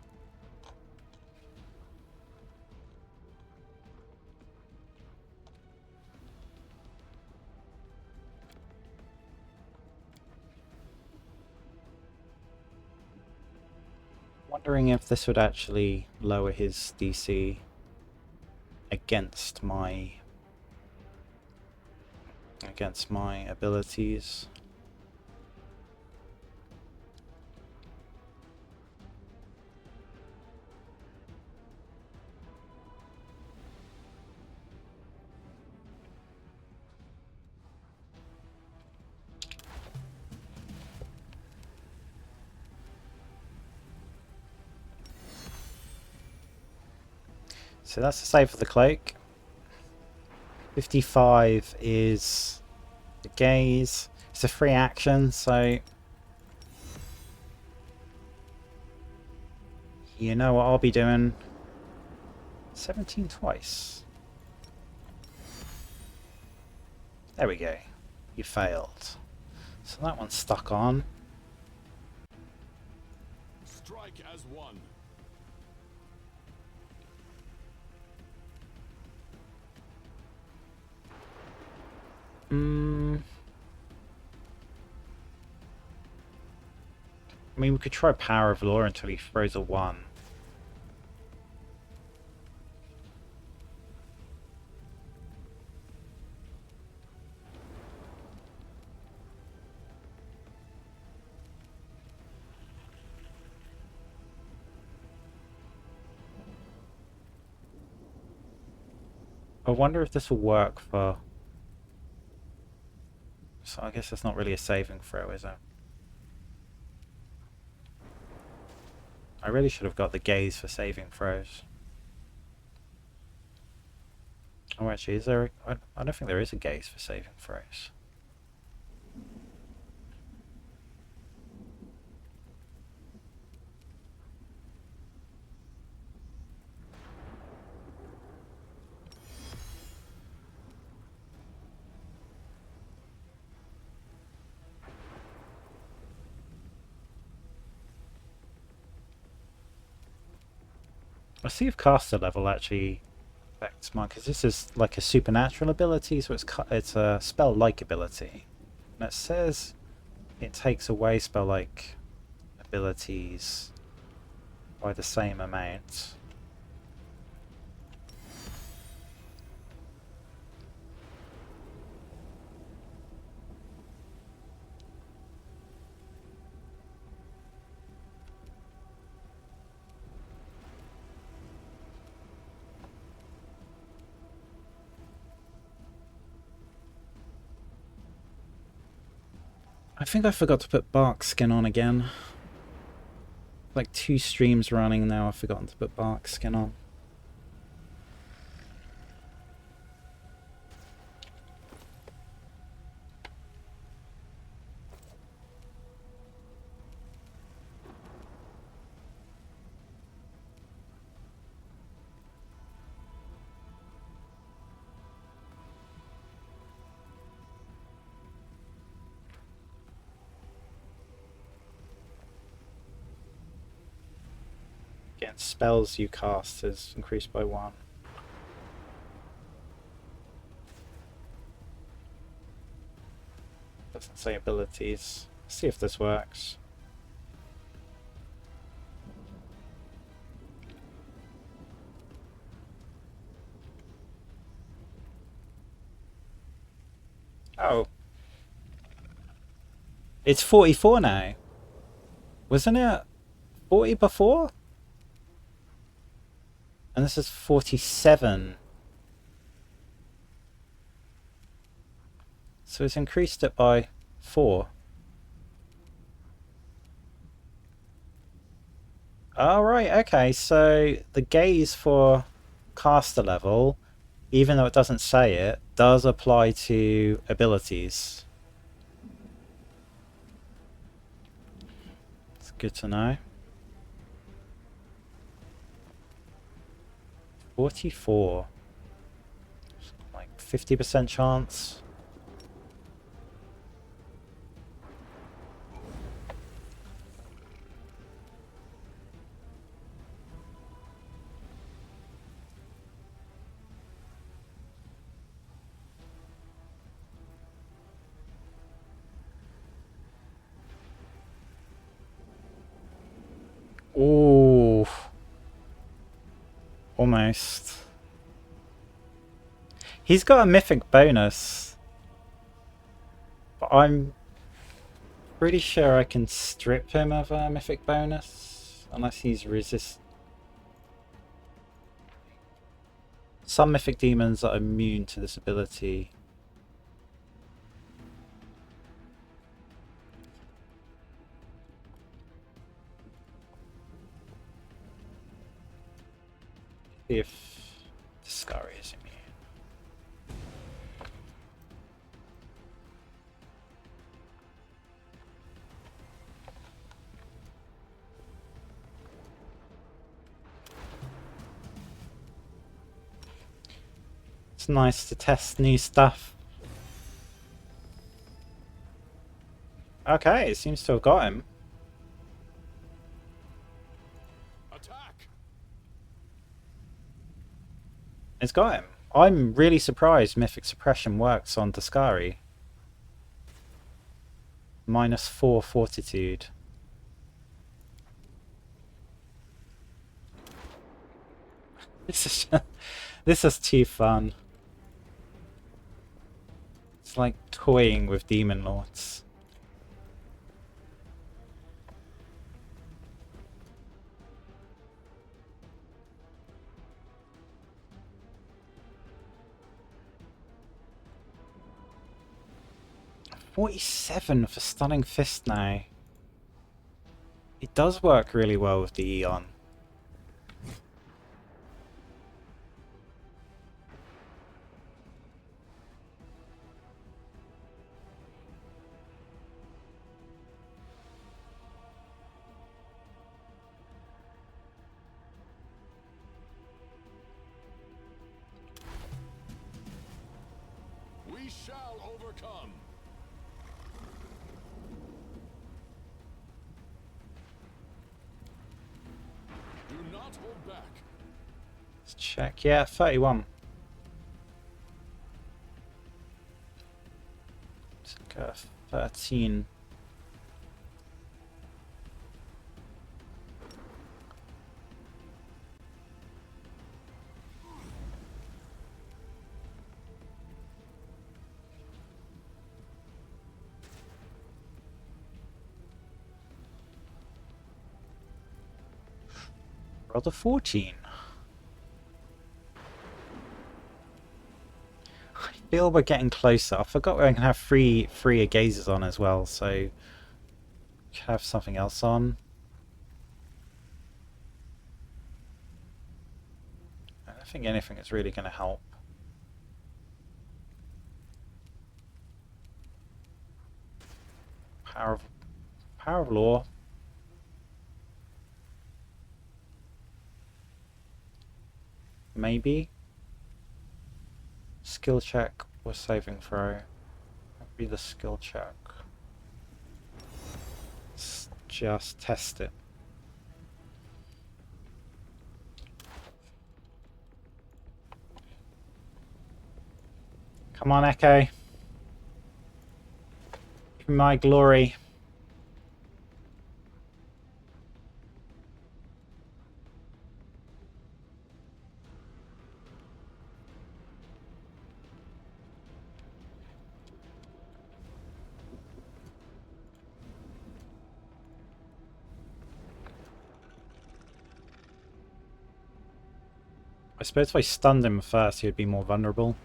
Wondering if this would actually lower his DC against my abilities. So that's the save for the cloak. 55 is the gaze. It's a free action, so you know what I'll be doing. 17 twice. There we go. You failed. So that one's stuck on.
Strike as one.
I mean, we could try Power of Law until he throws a 1. I wonder if this will work for... So I guess it's not really a saving throw, is it? I really should have got the gaze for saving throws. Oh, actually, is there... I don't think there is a gaze for saving throws. I'll see if caster level actually affects mine, because this is like a supernatural ability, so it's a spell-like ability. And it says it takes away spell-like abilities by the same amount. I think I forgot to put Bark Skin on again. Like 2 streams running now, I've forgotten to put Bark Skin on. Against spells you cast is increased by 1. Doesn't say abilities. Let's see if this works. Oh. It's 44 now. Wasn't it 40 before? And this is 47. So it's increased it by 4. Oh, right, okay, so the gaze for caster level, even though it doesn't say it, does apply to abilities. It's good to know. 44. Like 50% chance. Ooh. Almost. He's got a mythic bonus. But I'm pretty sure I can strip him of a mythic bonus. Unless he's resist. Some mythic demons are immune to this ability. See if Deskari is immune. It's nice to test new stuff. Okay, it seems to have got him.
Attack!
It's got him. I'm really surprised Mythic Suppression works on Deskari. -4 Fortitude. This is too fun. It's like toying with Demon Lords. $47 for Stunning Fist now. It does work really well with the Aeon.
We shall overcome. Do not hold back.
Let's check. Yeah, 31. Let's go 13. Rather 14. I feel we're getting closer. I forgot we can have three gazes on as well, so have something else on. I don't think anything is really going to help. Power of Law. Maybe. Skill check or saving throw. Maybe the skill check. Let's just test it. Come on, Echo. Give me my glory. I suppose if I stunned him first, he would be more vulnerable.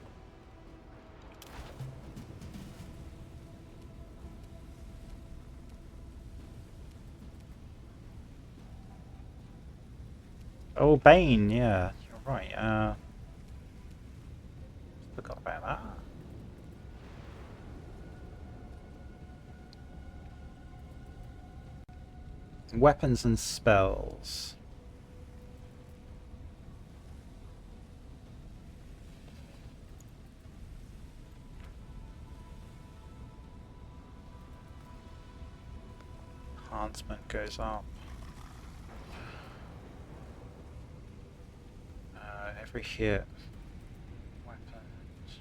Oh, Bane, yeah, you're right. Forgot about that. Weapons and spells. Enhancement goes up. Every hit. Weapons.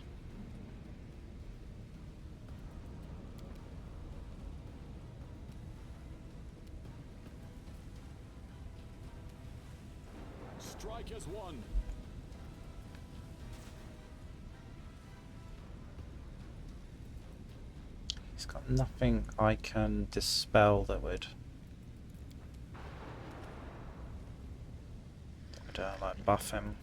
Strike as one.
He's got nothing I can dispel that would like buff him.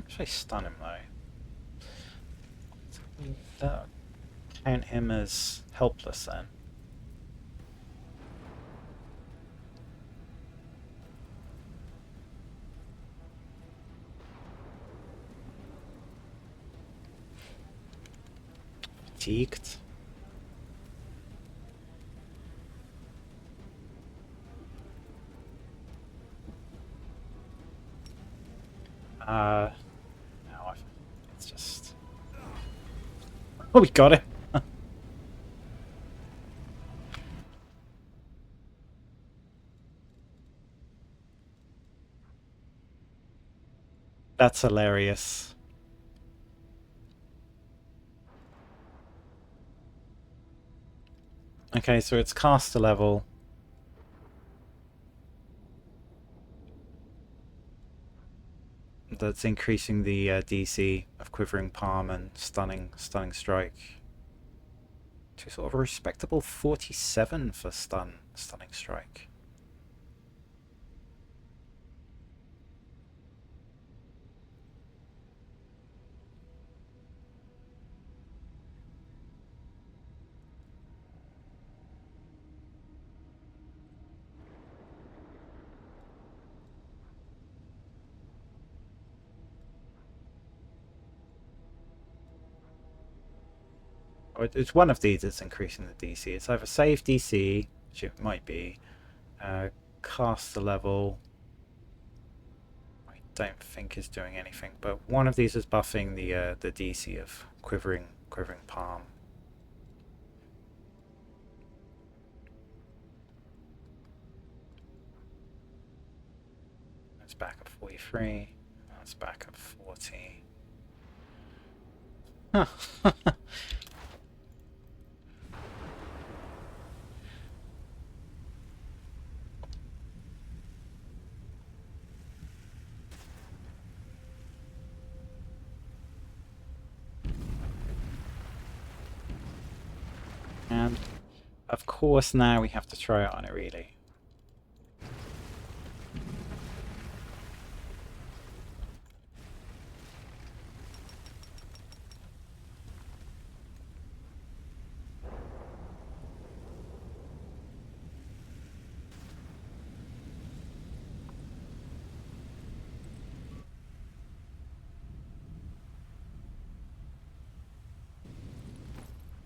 Actually stun him though. That count him as helpless then. Fatigued. No, it's just... Oh, we got it! That's hilarious. Okay, so it's caster level. That's increasing the DC of Quivering Palm and Stunning Strike to sort of a respectable 47 for Stunning Strike. It's one of these that's increasing the DC. It's either save DC, which it might be, caster level. I don't think is doing anything, but one of these is buffing the DC of Quivering Palm. That's back at 43. That's back at 40. Huh. And of course now we have to try it on Areelu.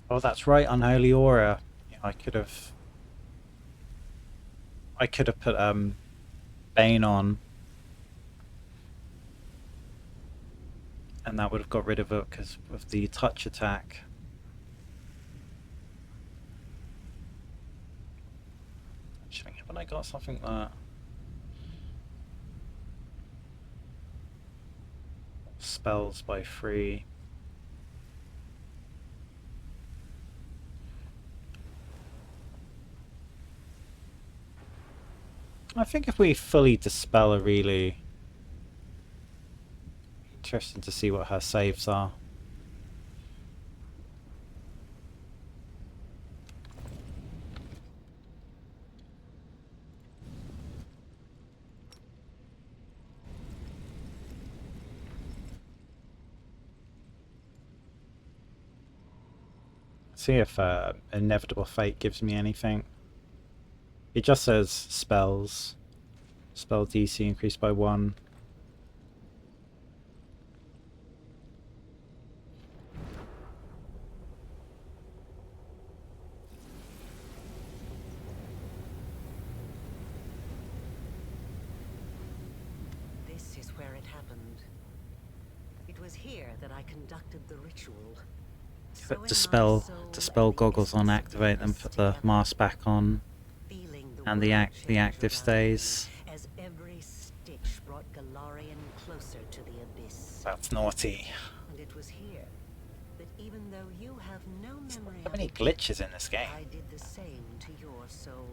Oh, that's right, Unholy Aura. Yeah, I could have put Bane on, and that would have got rid of it because of the touch attack. Actually, haven't I got something that spells by 3? I think if we fully dispel Areelu, interesting to see what her saves are. See if Inevitable Fate gives me anything. It just says spells. Spell DC increased by 1.
This is where it happened. It was here that I conducted the ritual.
Put dispel goggles on, activate them, put the mask back on, and the active stays.
As every stitch brought Galarian closer to the abyss.
That's naughty.
And it was here that even though you have no memory
So
of
many
it,
glitches in this game.
I did the same to your soul.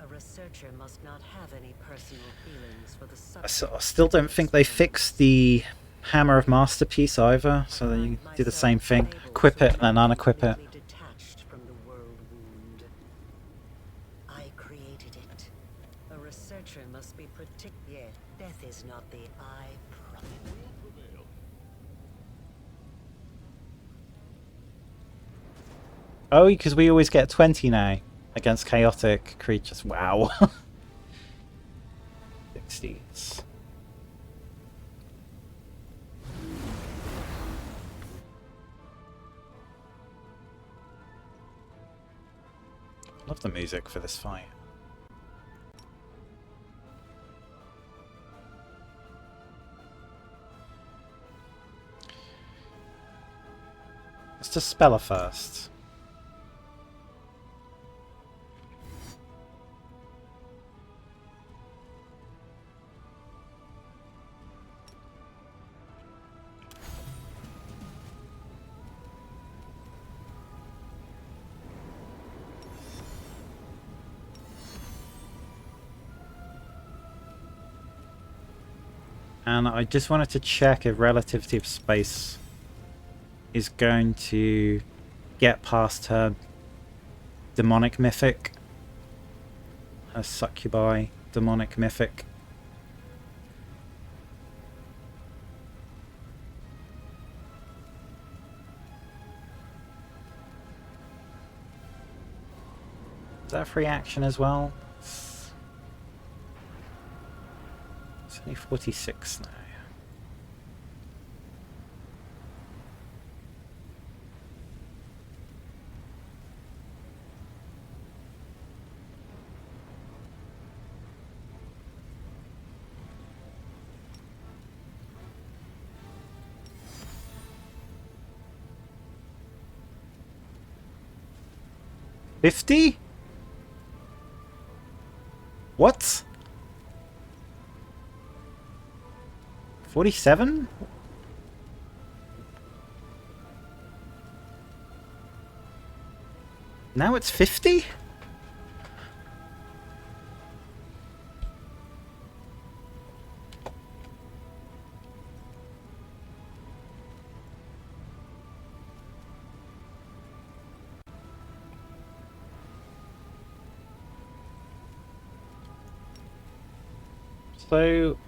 A researcher must not have any personal feelings for the subject.
I still don't think they fixed the Hammer of Masterpiece either, so then you do the same thing. Equip it and then unequip it.
Detached from the world wound. I created it. A researcher must be particular. Death is not the I promise.
Oh, because we always get 20 now against chaotic creatures. Wow. 60s. Love the music for this fight. Let's just spell her first. And I just wanted to check if Relativity of Space is going to get past her demonic mythic. Her succubi demonic mythic. Is that a free action as well? It's only 46 now. $50? What? 47? Now it's 50? So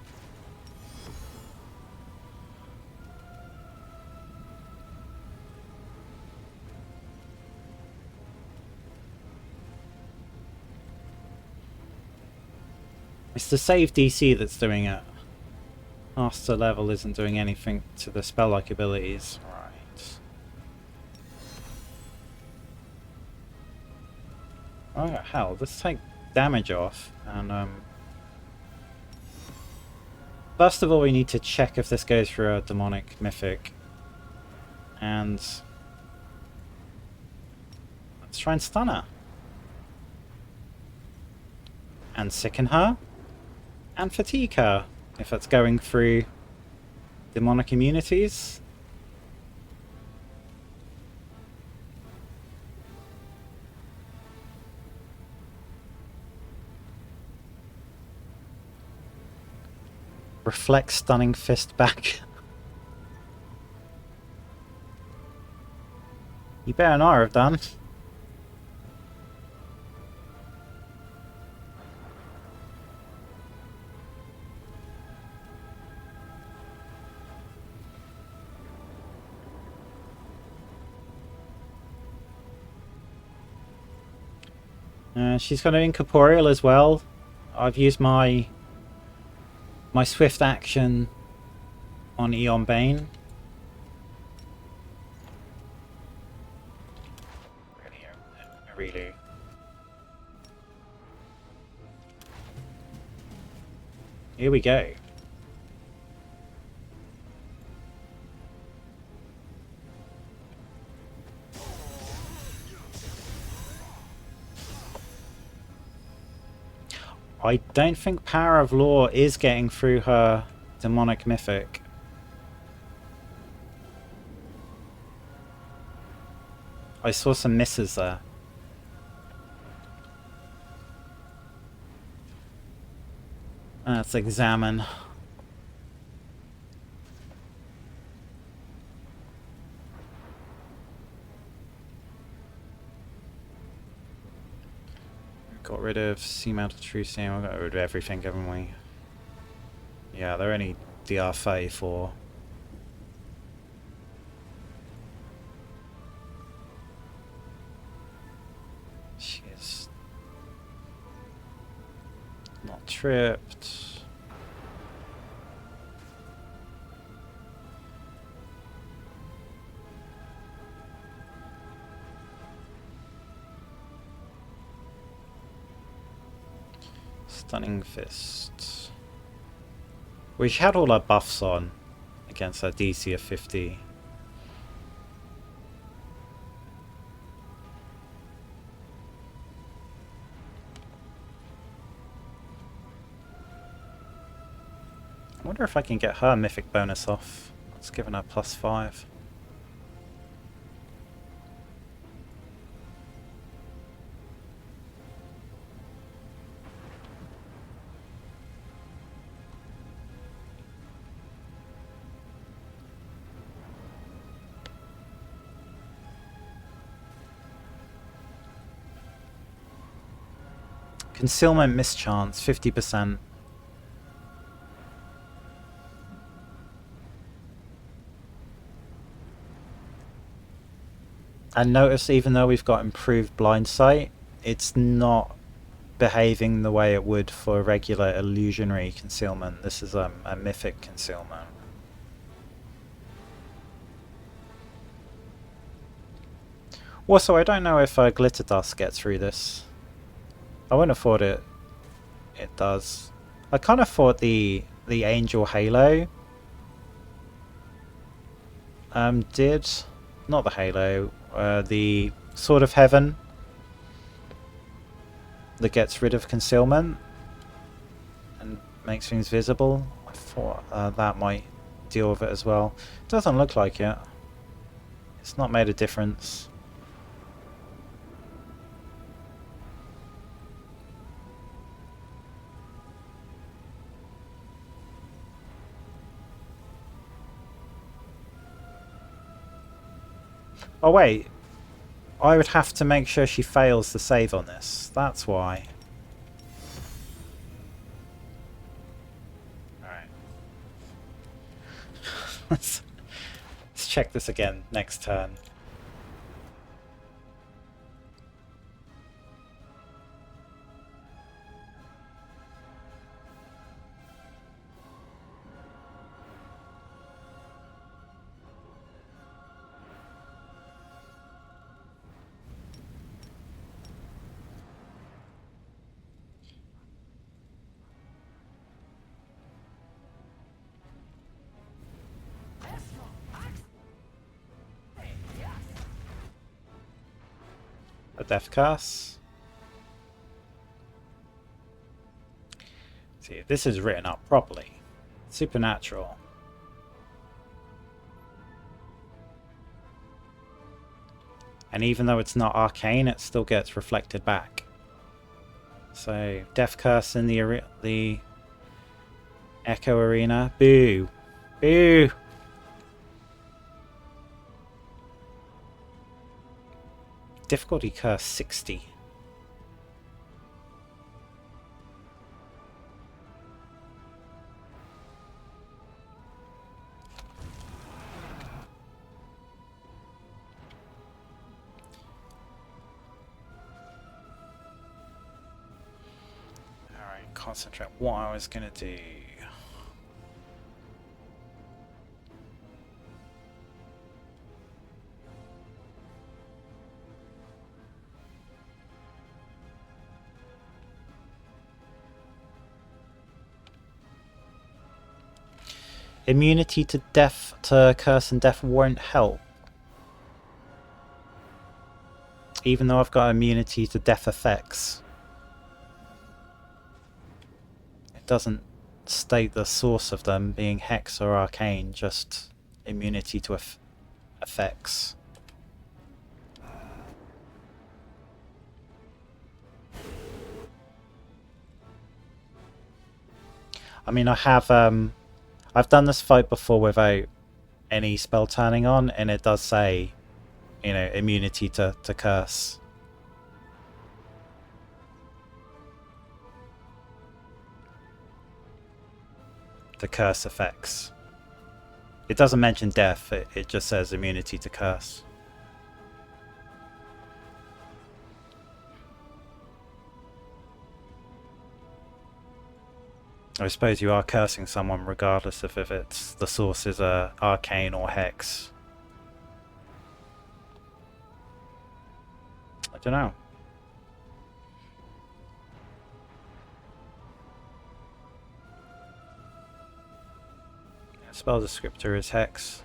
it's the save DC that's doing it. Master level isn't doing anything to the spell-like abilities. Right. Oh hell, let's take damage off and first of all we need to check if this goes through a demonic mythic. And let's try and stun her. And sicken her. And fatigue her, if that's going through demonic immunities. Reflect stunning fist back. You better not have done. She's got an incorporeal as well. I've used my swift action on Aeon Bane. Areelu. Here we go. I don't think Power of Law is getting through her demonic mythic. I saw some misses there. Let's examine. Got rid of C-mounted true steam. We got rid of everything, haven't we? Yeah, they're only DR34. She is not tripped. Stunning Fist. We had all our buffs on against our DC of 50. I wonder if I can get her mythic bonus off. It's given her +5. Concealment mischance, 50%. And notice, even though we've got improved blind sight, it's not behaving the way it would for regular illusionary concealment. This is a mythic concealment. Also, I don't know if Glitter Dust gets through this. I wouldn't have thought it does. I kind of thought the Angel Halo did. Not the Halo, the Sword of Heaven that gets rid of concealment and makes things visible. I thought that might deal with it as well. Doesn't look like it. It's not made a difference. Oh wait, I would have to make sure she fails the save on this. That's why. Alright. let's check this again next turn. A death curse. See, this is written up properly. Supernatural. And even though it's not arcane, it still gets reflected back. So, death curse in the Echo Arena. Boo! Boo! Difficulty curse 60. concentrate what I was gonna do. Immunity to death, to curse and death won't help. Even though I've got immunity to death effects. It doesn't state the source of them being hex or arcane, just immunity to effects. I mean, I've done this fight before without any spell turning on, and it does say, you know, immunity to curse. The curse effects. It doesn't mention death, it just says immunity to curse. I suppose you are cursing someone regardless of if it's the source is arcane or hex. I don't know. Spell descriptor is hex.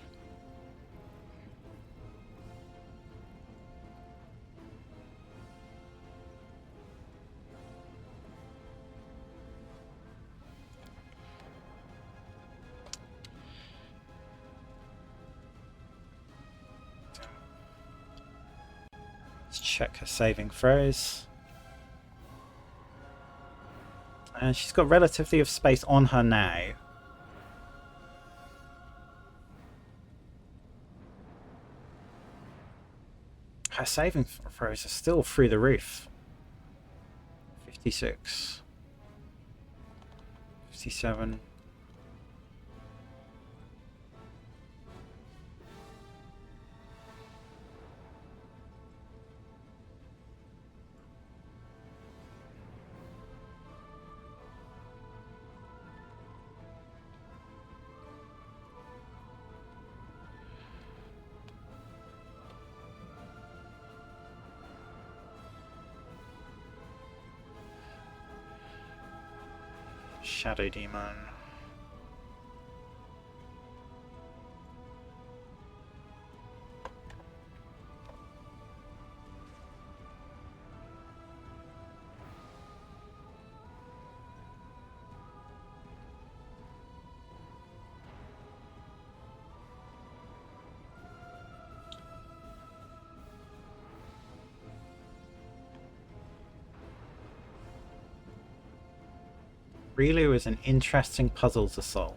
Let's check her saving throws. And she's got relatively of space on her now. Her saving throws are still through the roof. 56. 57. Shadow Demon. Areelu is an interesting puzzle to solve.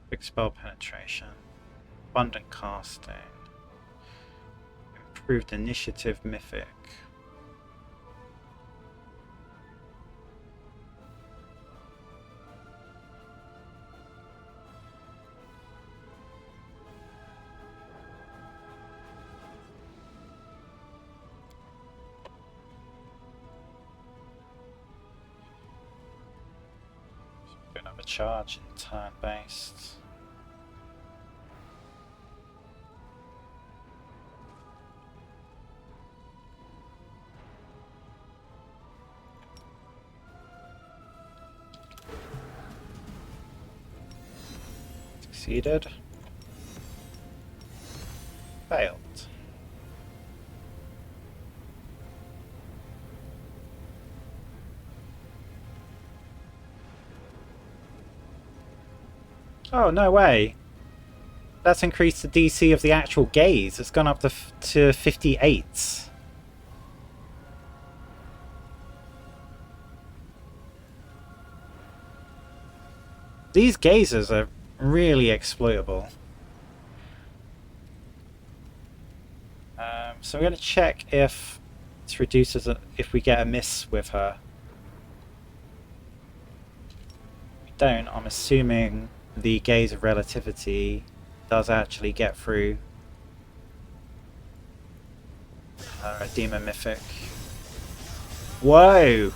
Big spell penetration, abundant casting, improved initiative mythic. Don't have a charge in turn based. Succeeded. Failed. Oh, no way. That's increased the DC of the actual gaze. It's gone up to 58. These gazers are really exploitable. So I'm going to check if it reduces if we get a miss with her. If we don't, I'm assuming the gaze of relativity does actually get through Demon Mythic. Whoa!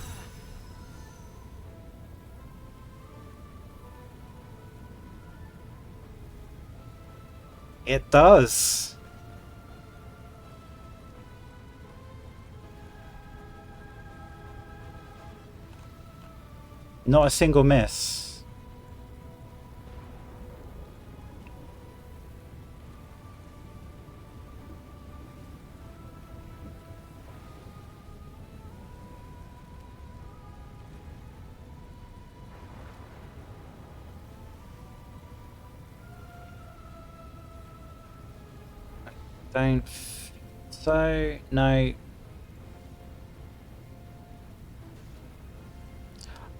It does! Not a single miss. Don't. So, no.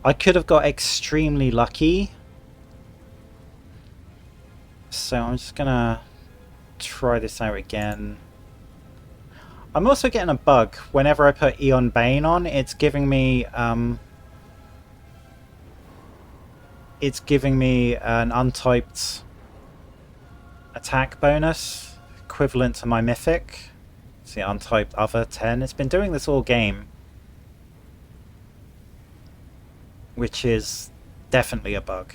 I could have got extremely lucky. So I'm just gonna try this out again. I'm also getting a bug. Whenever I put Aeon Bane on, it's giving me an untyped attack bonus equivalent to my Mythic. It's the untyped other 10. It's been doing this all game, which is definitely a bug.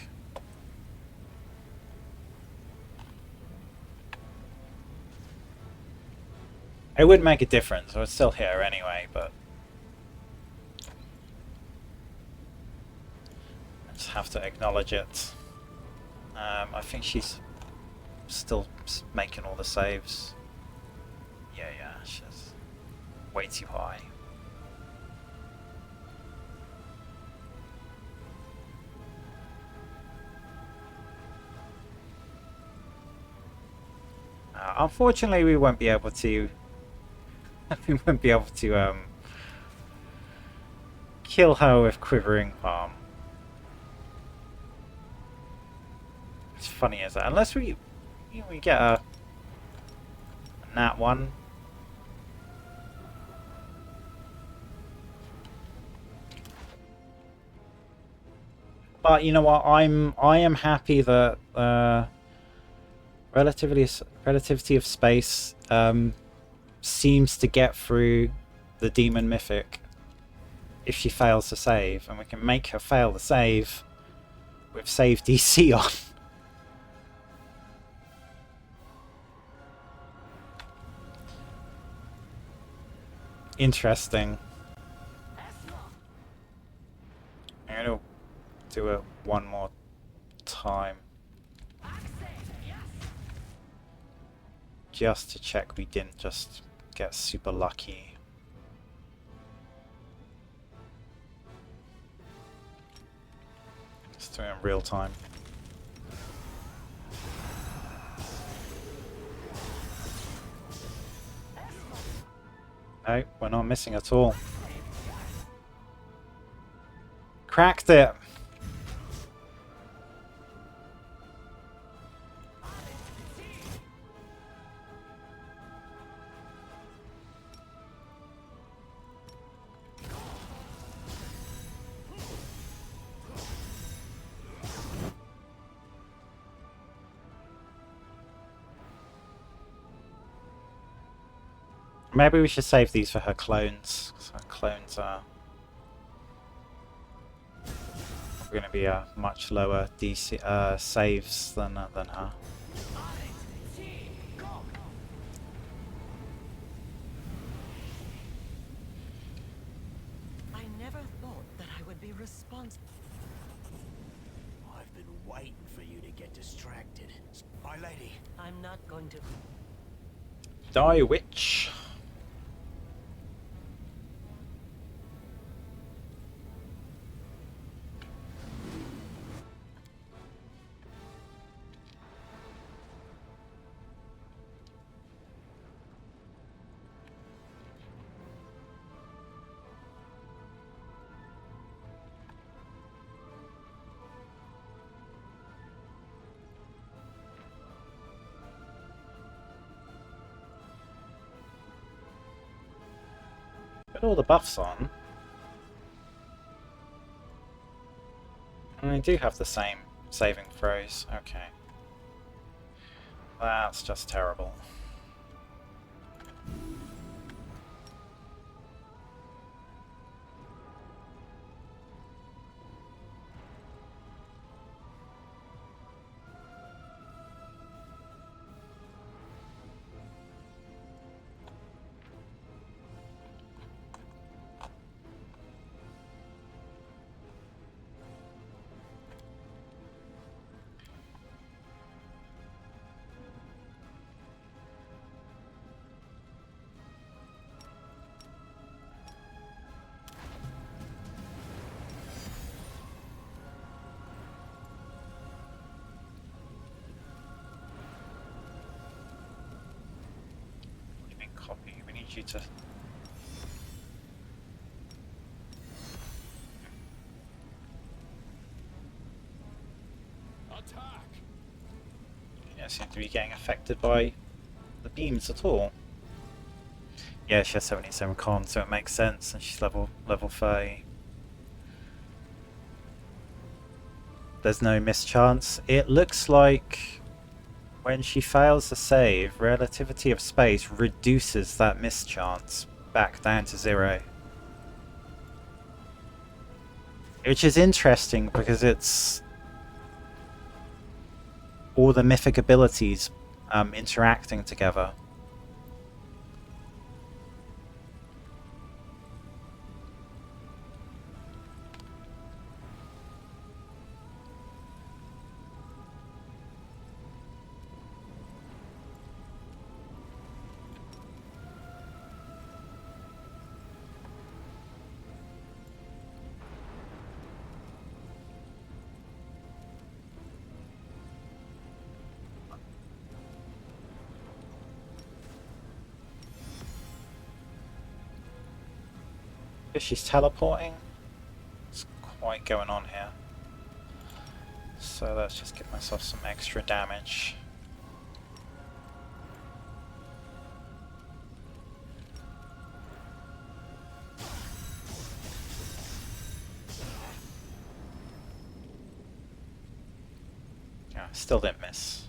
It would make a difference. I would still hit her anyway, but I just have to acknowledge it. I think she's still making all the saves. Yeah, she's way too high. Unfortunately, we won't be able to. We won't be able to kill her with Quivering Palm. It's funny as that, unless we get a nat one. But you know what? I am happy that relativity of space seems to get through the Demon Mythic if she fails to save, and we can make her fail the save with save DC on. Interesting. I'm gonna do it one more time. Just to check we didn't just get super lucky. Let's do it in real time. No, we're not missing at all. Cracked it! Maybe we should save these for her clones, because her clones are going to be a much lower DC saves than her.
I never thought that I would be responsible.
I've been waiting for you to get distracted. My lady.
I'm not going to.
Die, witch. Put all the buffs on. And they do have the same saving throws. Okay. That's just terrible. Copy. We need you to...
Attack!
You don't seem to be getting affected by the beams at all. Yeah, she has 77 con, so it makes sense, and she's level 30. There's no mischance. It looks like when she fails a save, relativity of space reduces that mischance back down to 0. Which is interesting because it's all the mythic abilities interacting together. If she's teleporting, it's quite going on here. So let's just give myself some extra damage. Yeah, still didn't miss.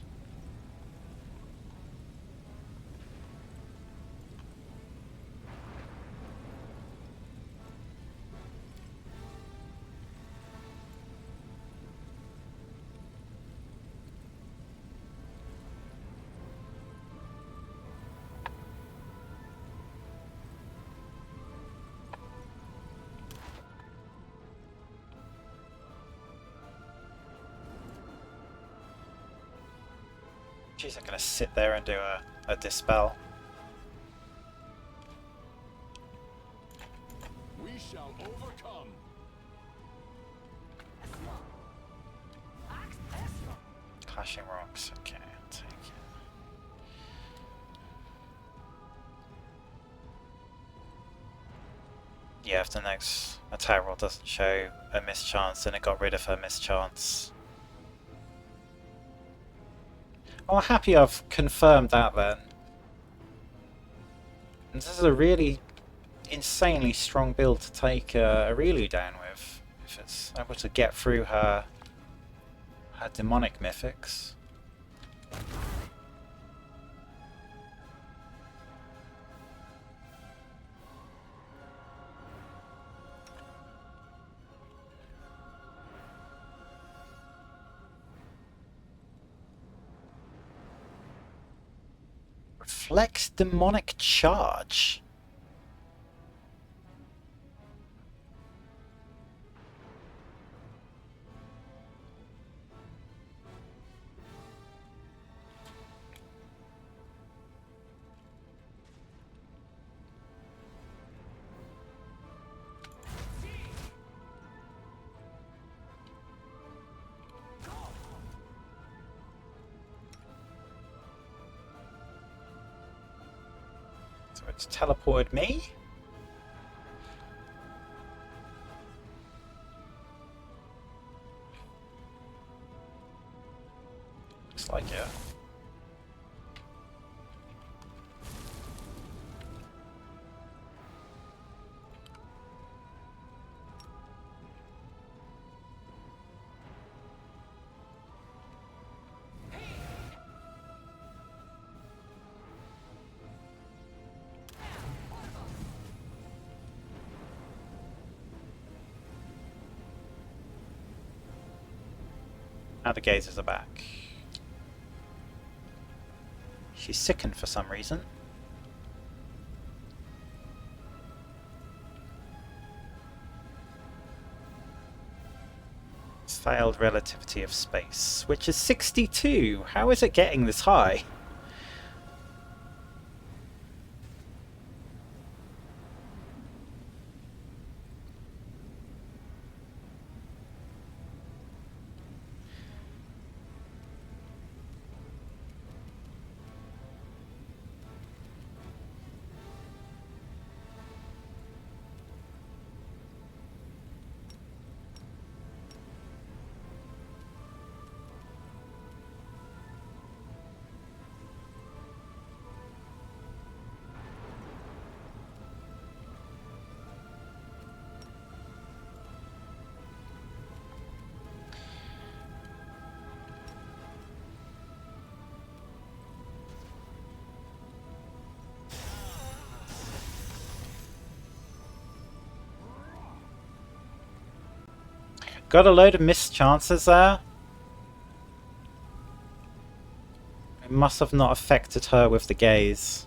Jeez, I'm gonna sit there and do a dispel.
We shall overcome.
Clashing rocks, okay, I'll take it. Yeah, if the next attack roll doesn't show a mischance, then it got rid of her mischance. Oh, happy I've confirmed that then. And this is a really insanely strong build to take Areelu down with, if it's able to get through her demonic mythics. Reflects demonic charge. So it's teleported me. Looks like it. Now the gazers are back. She's sickened for some reason. Failed relativity of space, which is 62. How is it getting this high? Got a load of missed chances there. It must have not affected her with the gaze.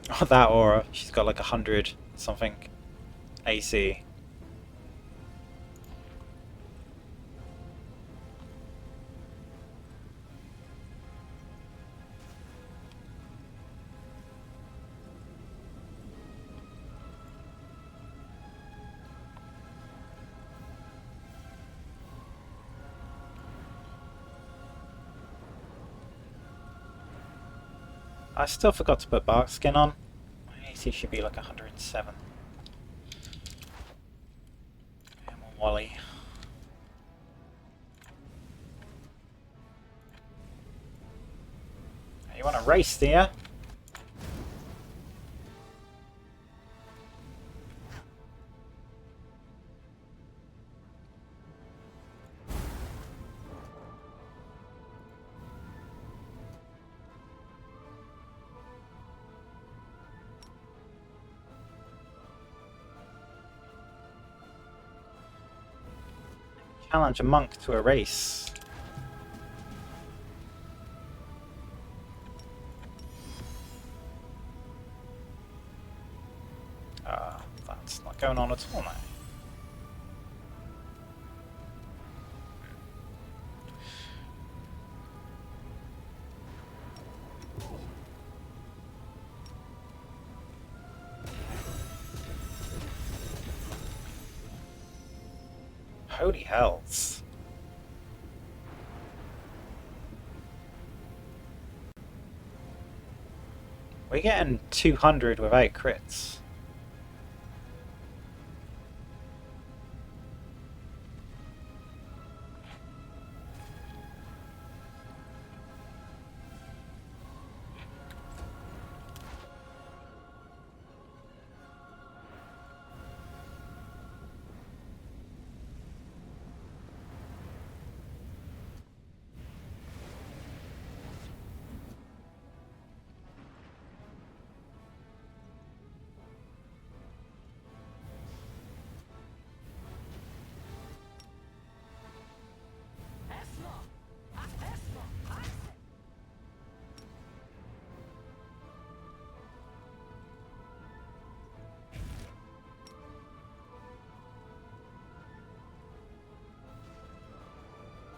Oh, that aura. She's got like 100 something AC. I still forgot to put bark skin on. My AC should be like 107. Come on, Wally. You want to race, do you? Challenge a monk to a race. That's not going on at all now. Holy hells. We're getting 200 without crits.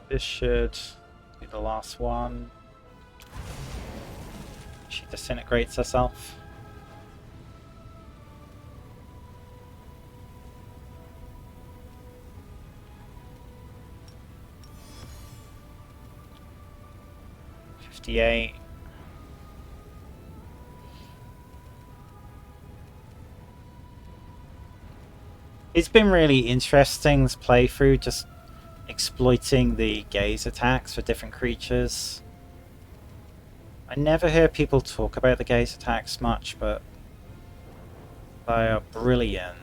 This should be the last one. She disintegrates herself. $58. It's been really interesting, this playthrough, just exploiting the gaze attacks for different creatures. I never hear people talk about the gaze attacks much, but they are brilliant.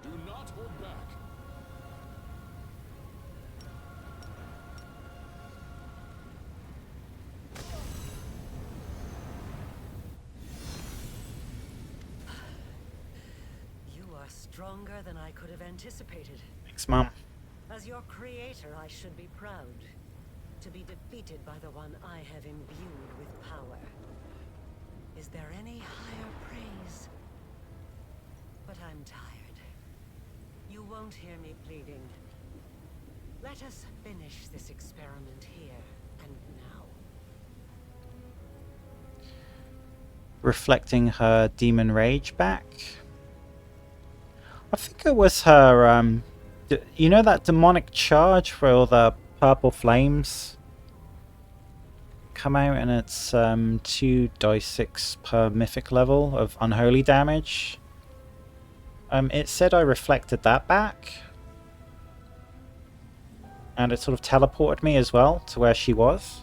Do not hold
are stronger than I could have anticipated.
Thanks, Mom.
As your creator, I should be proud to be defeated by the one I have imbued with power. Is there any higher praise? But I'm tired. You won't hear me pleading. Let us finish this experiment here and now.
Reflecting her demon rage back. I think it was her, you know that demonic charge where all the purple flames come out, and it's 2d6 per mythic level of unholy damage? It said I reflected that back, and it sort of teleported me as well to where she was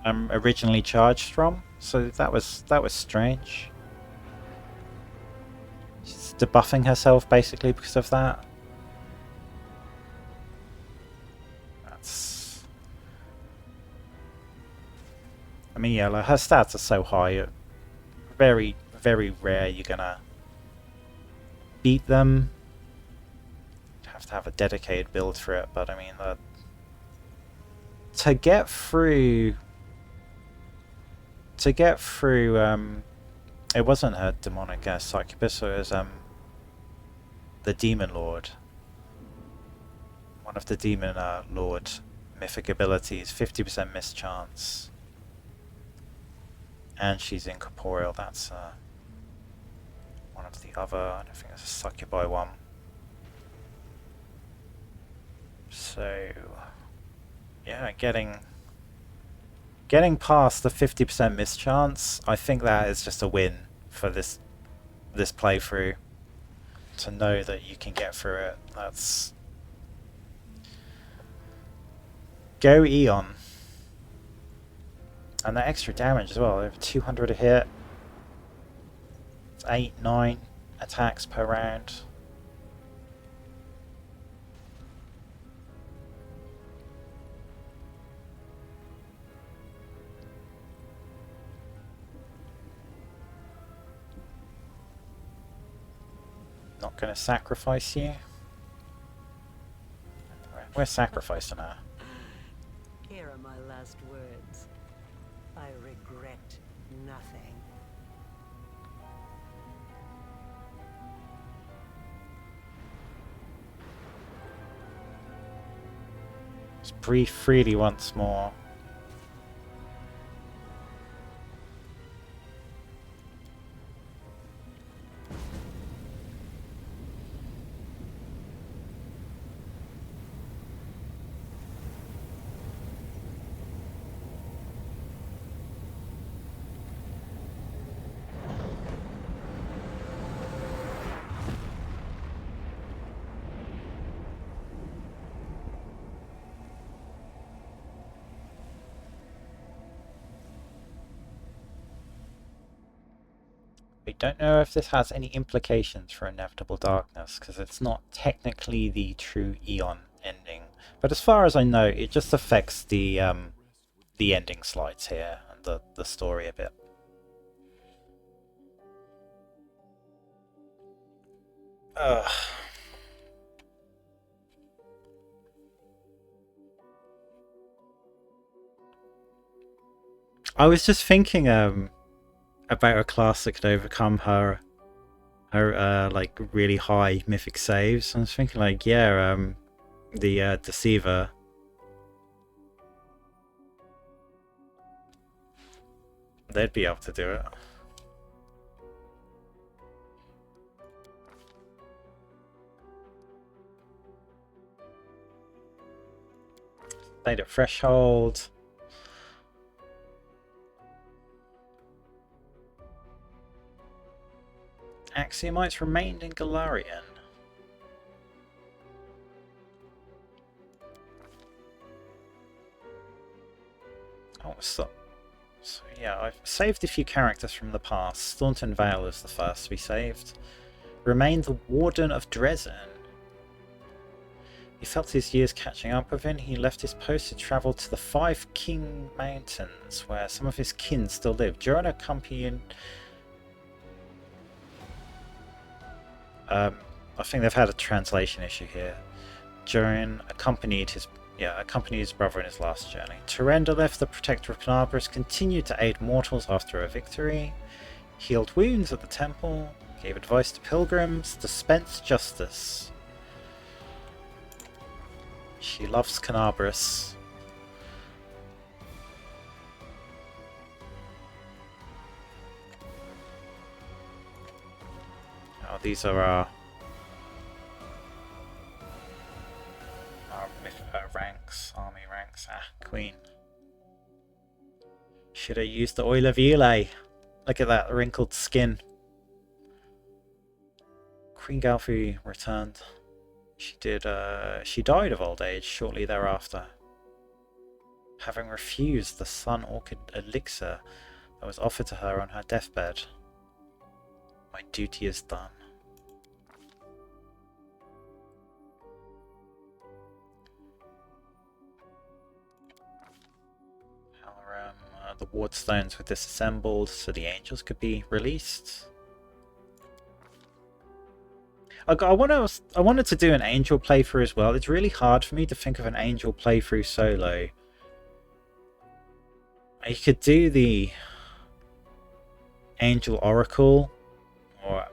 originally charged from. So that was strange. She's debuffing herself basically because of that. That's... I mean, yeah, like her stats are so high. Very, very rare you're gonna beat them. You have to have a dedicated build for it, but I mean, to get through... it wasn't her demonic succubus, it was the demon lord. One of the demon lord mythic abilities, 50% mischance. And she's incorporeal, that's one of the other, I don't think it's a succubi one. So yeah, getting past the 50% mischance, I think that is just a win for this playthrough. To know that you can get through it, that's... Go Aeon. And that extra damage as well, over 200 a hit. It's 8-9 attacks per round. Not gonna sacrifice you. We're sacrificing her.
Here are my last words. I regret nothing.
Let's breathe freely once more. We don't know if this has any implications for Inevitable Darkness, because it's not technically the true Aeon ending. But as far as I know, it just affects the ending slides here and the story a bit. Ugh. I was just thinking about a class that could overcome her like really high mythic saves. I was thinking like, yeah, the Deceiver. They'd be able to do it. Stayed at threshold. Axiomites remained in Galarian. Oh, so yeah, I've saved a few characters from the past. Staunton Vale is the first to be saved. Remained the Warden of Dresden. He felt his years catching up with him. He left his post to travel to the Five King Mountains, where some of his kin still live. During a campaign I think they've had a translation issue here. Durin accompanied his brother in his last journey. Tyrendolef, the protector of Canabras, continued to aid mortals after a victory, healed wounds at the temple, gave advice to pilgrims, dispensed justice. She loves Canabras. Oh, these are our ranks, army ranks. Ah, Queen. Should have used the oil of Yule. Look at that wrinkled skin. Queen Galfrey returned. She died of old age shortly thereafter, having refused the Sun Orchid elixir that was offered to her on her deathbed. My duty is done. The ward stones were disassembled so the angels could be released. I wanted to do an angel playthrough as well. It's really hard for me to think of an angel playthrough solo. You could do the angel oracle or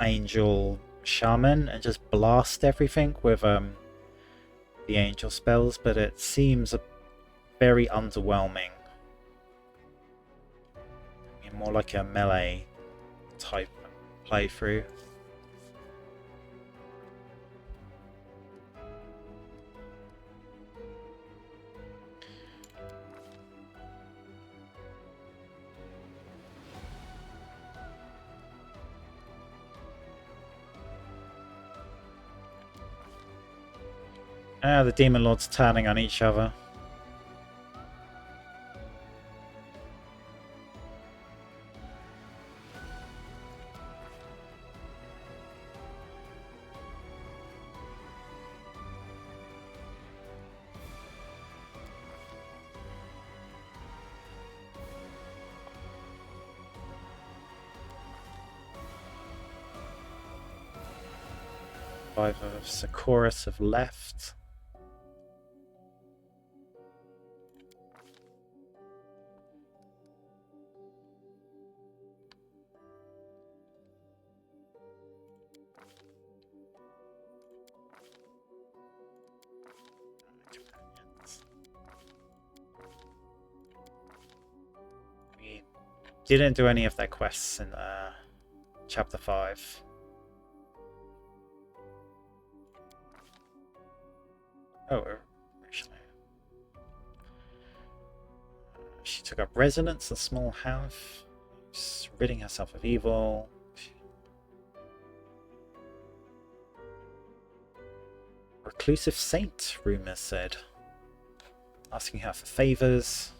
angel shaman and just blast everything with the angel spells, but it seems very underwhelming. More like a melee type playthrough. The Demon Lords turning on each other. Five of Sakuras have left. We didn't do any of their quests in chapter 5. Oh, originally. She took up residence in a small house, ridding herself of evil. Reclusive saint, rumors said. Asking her for favors.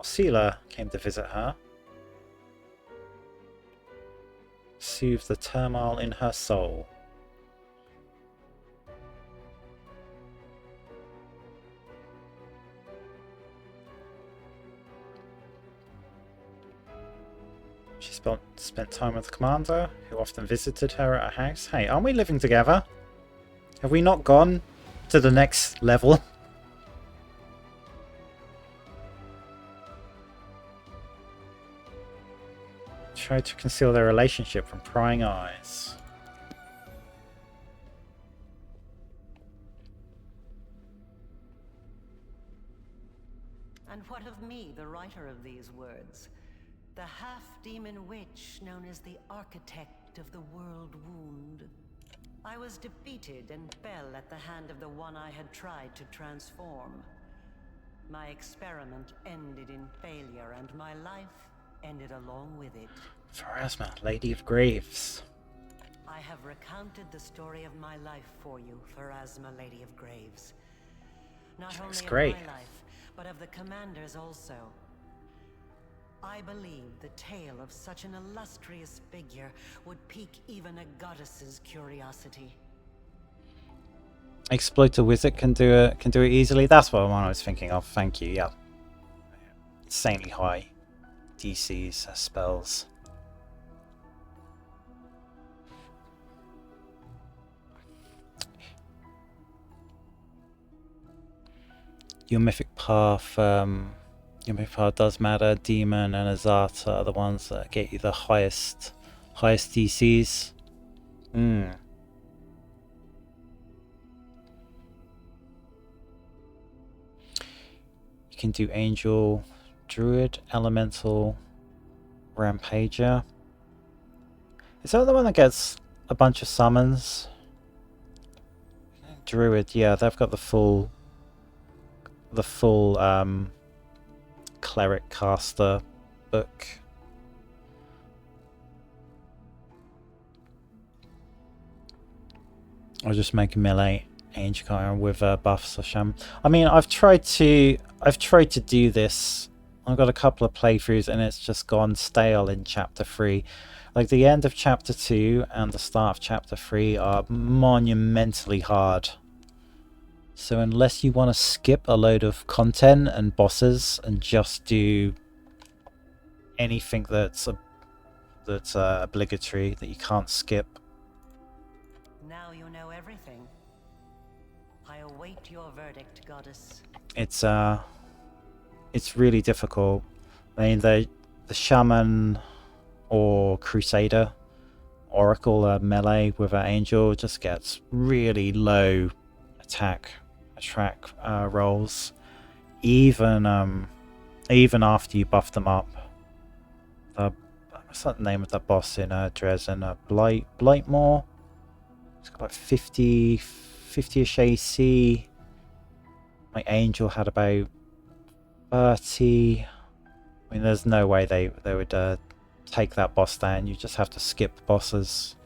Sela came to visit her. Soothe the turmoil in her soul. She spent time with the commander, who often visited her at her house. Hey, aren't we living together? Have we not gone to the next level? Tried to conceal their relationship from prying eyes.
And what of me, the writer of these words? The half-demon witch known as the architect of the world wound. I was defeated and fell at the hand of the one I had tried to transform. My experiment ended in failure, and my life ended along with it.
Razmir, Lady of Graves.
I have recounted the story of my life for you, Razmir, Lady of Graves. Not only of my life, but of the commander's also. I believe the tale of such an illustrious figure would pique even a goddess's curiosity.
Exploiter Wizard can do it easily. That's what I was thinking of. Thank you. Yeah. Insanely high DCs as spells. Your mythic path, does matter. Demon and Azata are the ones that get you the highest DCs. You can do Angel, Druid, Elemental, Rampager. Is that the one that gets a bunch of summons? Druid, yeah, they've got the full cleric caster book. I'll just make a melee angel card with buffs or sham. I mean, I've tried to do this. I've got a couple of playthroughs and it's just gone stale in chapter 3. Like the end of chapter 2 and the start of chapter 3 are monumentally hard. So unless you want to skip a load of content and bosses and just do anything that's obligatory that you can't skip.
Now you know everything. I await your verdict, goddess.
It's really difficult. I mean, the shaman or crusader oracle melee with an angel just gets really low attack rolls, even after you buff them up. What's that name of that boss in Dresden? Blightmore. It's got like 50-ish AC. My angel had about 30. I mean, there's no way they would take that boss down. You just have to skip bosses.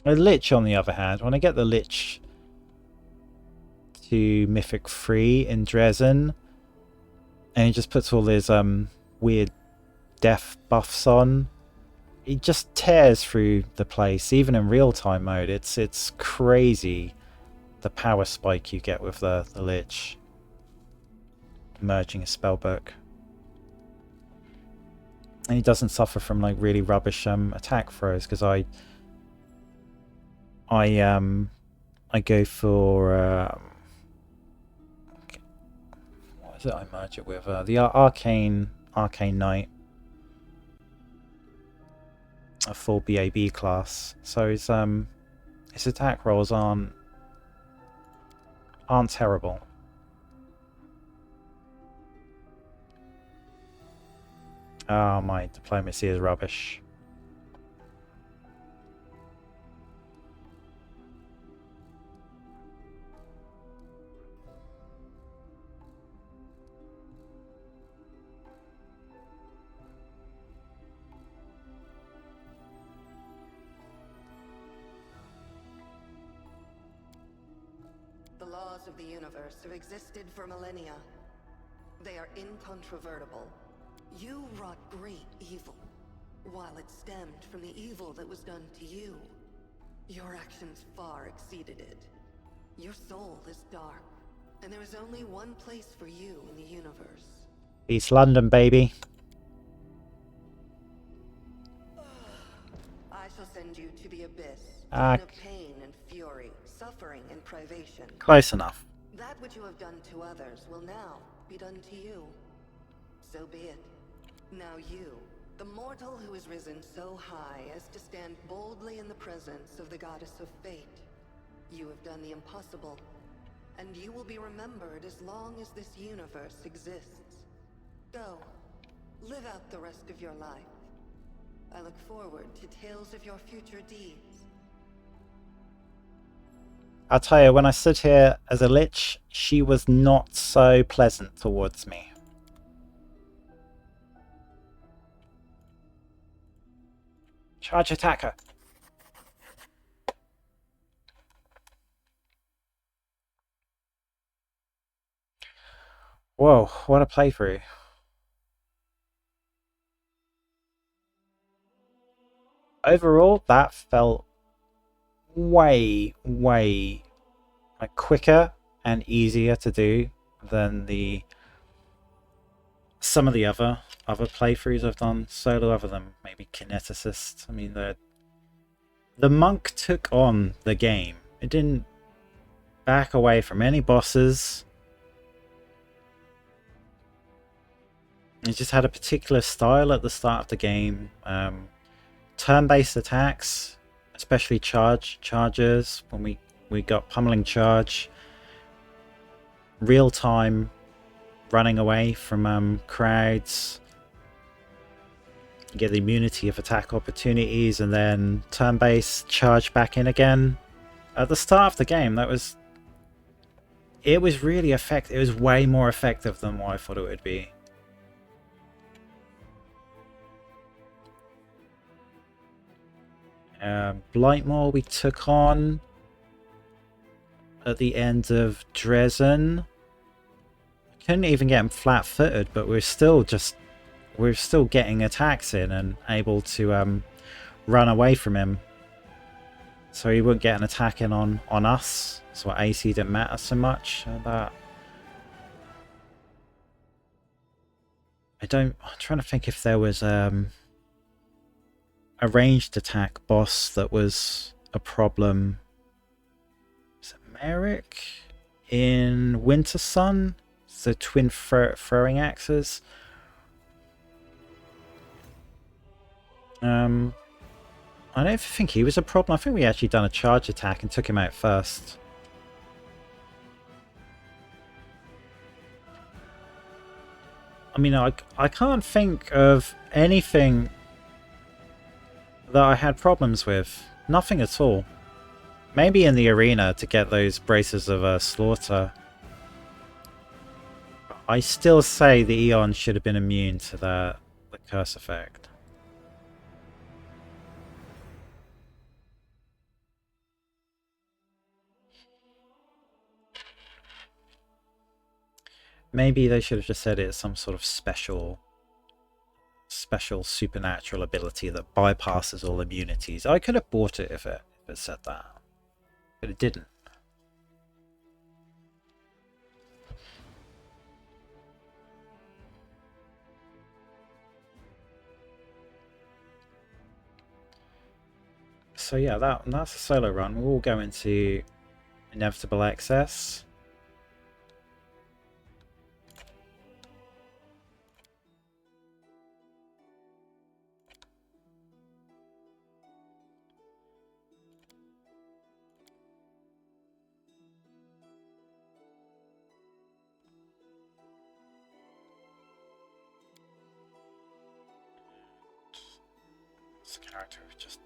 A Lich, on the other hand, when I get the Lich to Mythic 3 in Dresden, and he just puts all his weird death buffs on, he just tears through the place, even in real-time mode. It's crazy the power spike you get with the Lich merging a spellbook. And he doesn't suffer from like really rubbish attack throws, because I go for what is it I merge it with? The Arcane Knight. A full BAB class. So his attack rolls aren't terrible. Oh, my diplomacy is rubbish.
The laws of the universe have existed for millennia. They are incontrovertible. You wrought great evil, while it stemmed from the evil that was done to you. Your actions far exceeded it. Your soul is dark, and there is only one place for you in the universe.
East London, baby.
I shall send you to the abyss,
Ah,
of pain and fury, suffering and privation.
close enough.
That which you have done to others will now be done to you. So be it. Now you, the mortal who has risen so high as to stand boldly in the presence of the goddess of fate, you have done the impossible, and you will be remembered as long as this universe exists. Go, live out the rest of your life. I look forward to tales of your future deeds.
I'll tell you, when I stood here as a Lich, she was not so pleasant towards me. Charge attacker. Whoa, what a playthrough. Overall, that felt way like quicker and easier to do than some of the other playthroughs I've done solo, other than maybe Kineticist. I mean, the monk took on the game. It didn't back away from any bosses. It just had a particular style at the start of the game. Turn-based attacks, especially charges, when we got pummeling charge. Real-time running away from crowds. You get the immunity of attack opportunities, and then turn-based charge back in again. At the start of the game, it was really effective. It was way more effective than what I thought it would be. Blightmoor we took on at the end of Dresden. I couldn't even get him flat-footed, but we're still getting attacks in and able to run away from him. So he wouldn't get an attack in on us. So AC didn't matter so much. I'm trying to think if there was a ranged attack boss that was a problem. Is it Merrick in Winter Sun? The twin throwing axes. I don't think he was a problem. I think we actually done a charge attack and took him out first. I mean, I can't think of anything that I had problems with. Nothing at all. Maybe in the arena to get those braces of slaughter. I still say the Aeon should have been immune to the curse effect. Maybe they should have just said it's some sort of special supernatural ability that bypasses all immunities. I could have bought it if it said that, but it didn't. So yeah, that's a solo run. We'll all go into Inevitable Excess. This character we've just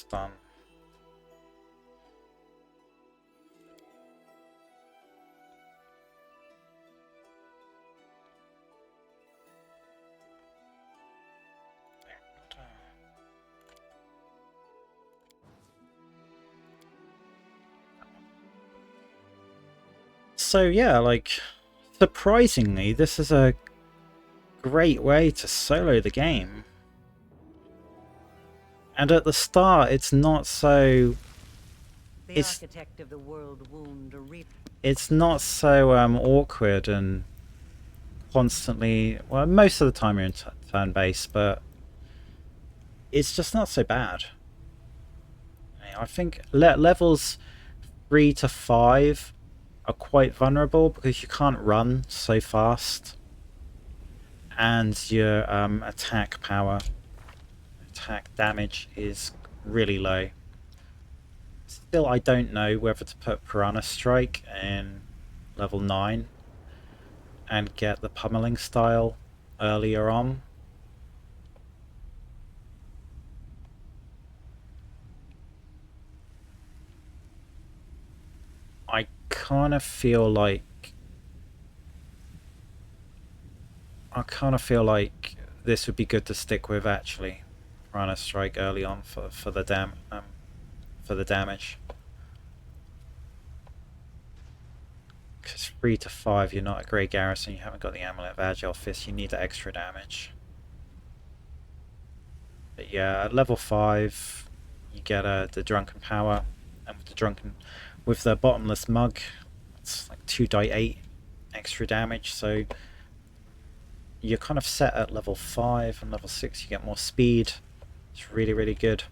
done. So yeah, like, surprisingly, this is a great way to solo the game. And at the start, it's not so... It's not so awkward and constantly... Well, most of the time you're in turn-based, but it's just not so bad. I think levels 3 to 5 are quite vulnerable because you can't run so fast. And your attack damage is really low. Still, I don't know whether to put Piranha Strike in level 9 and get the pummeling style earlier on. I kind of feel like this would be good to stick with, actually. Piranha Strike early on for the damage. Because 3 to 5, you're not a great garrison, you haven't got the Amulet of Agile Fist, you need the extra damage. But yeah, at level 5, you get the Drunken Power, and with the Drunken. With the Bottomless Mug, it's like 2d8 extra damage, so you're kind of set at level 5, and level 6 you get more speed. It's really, really good.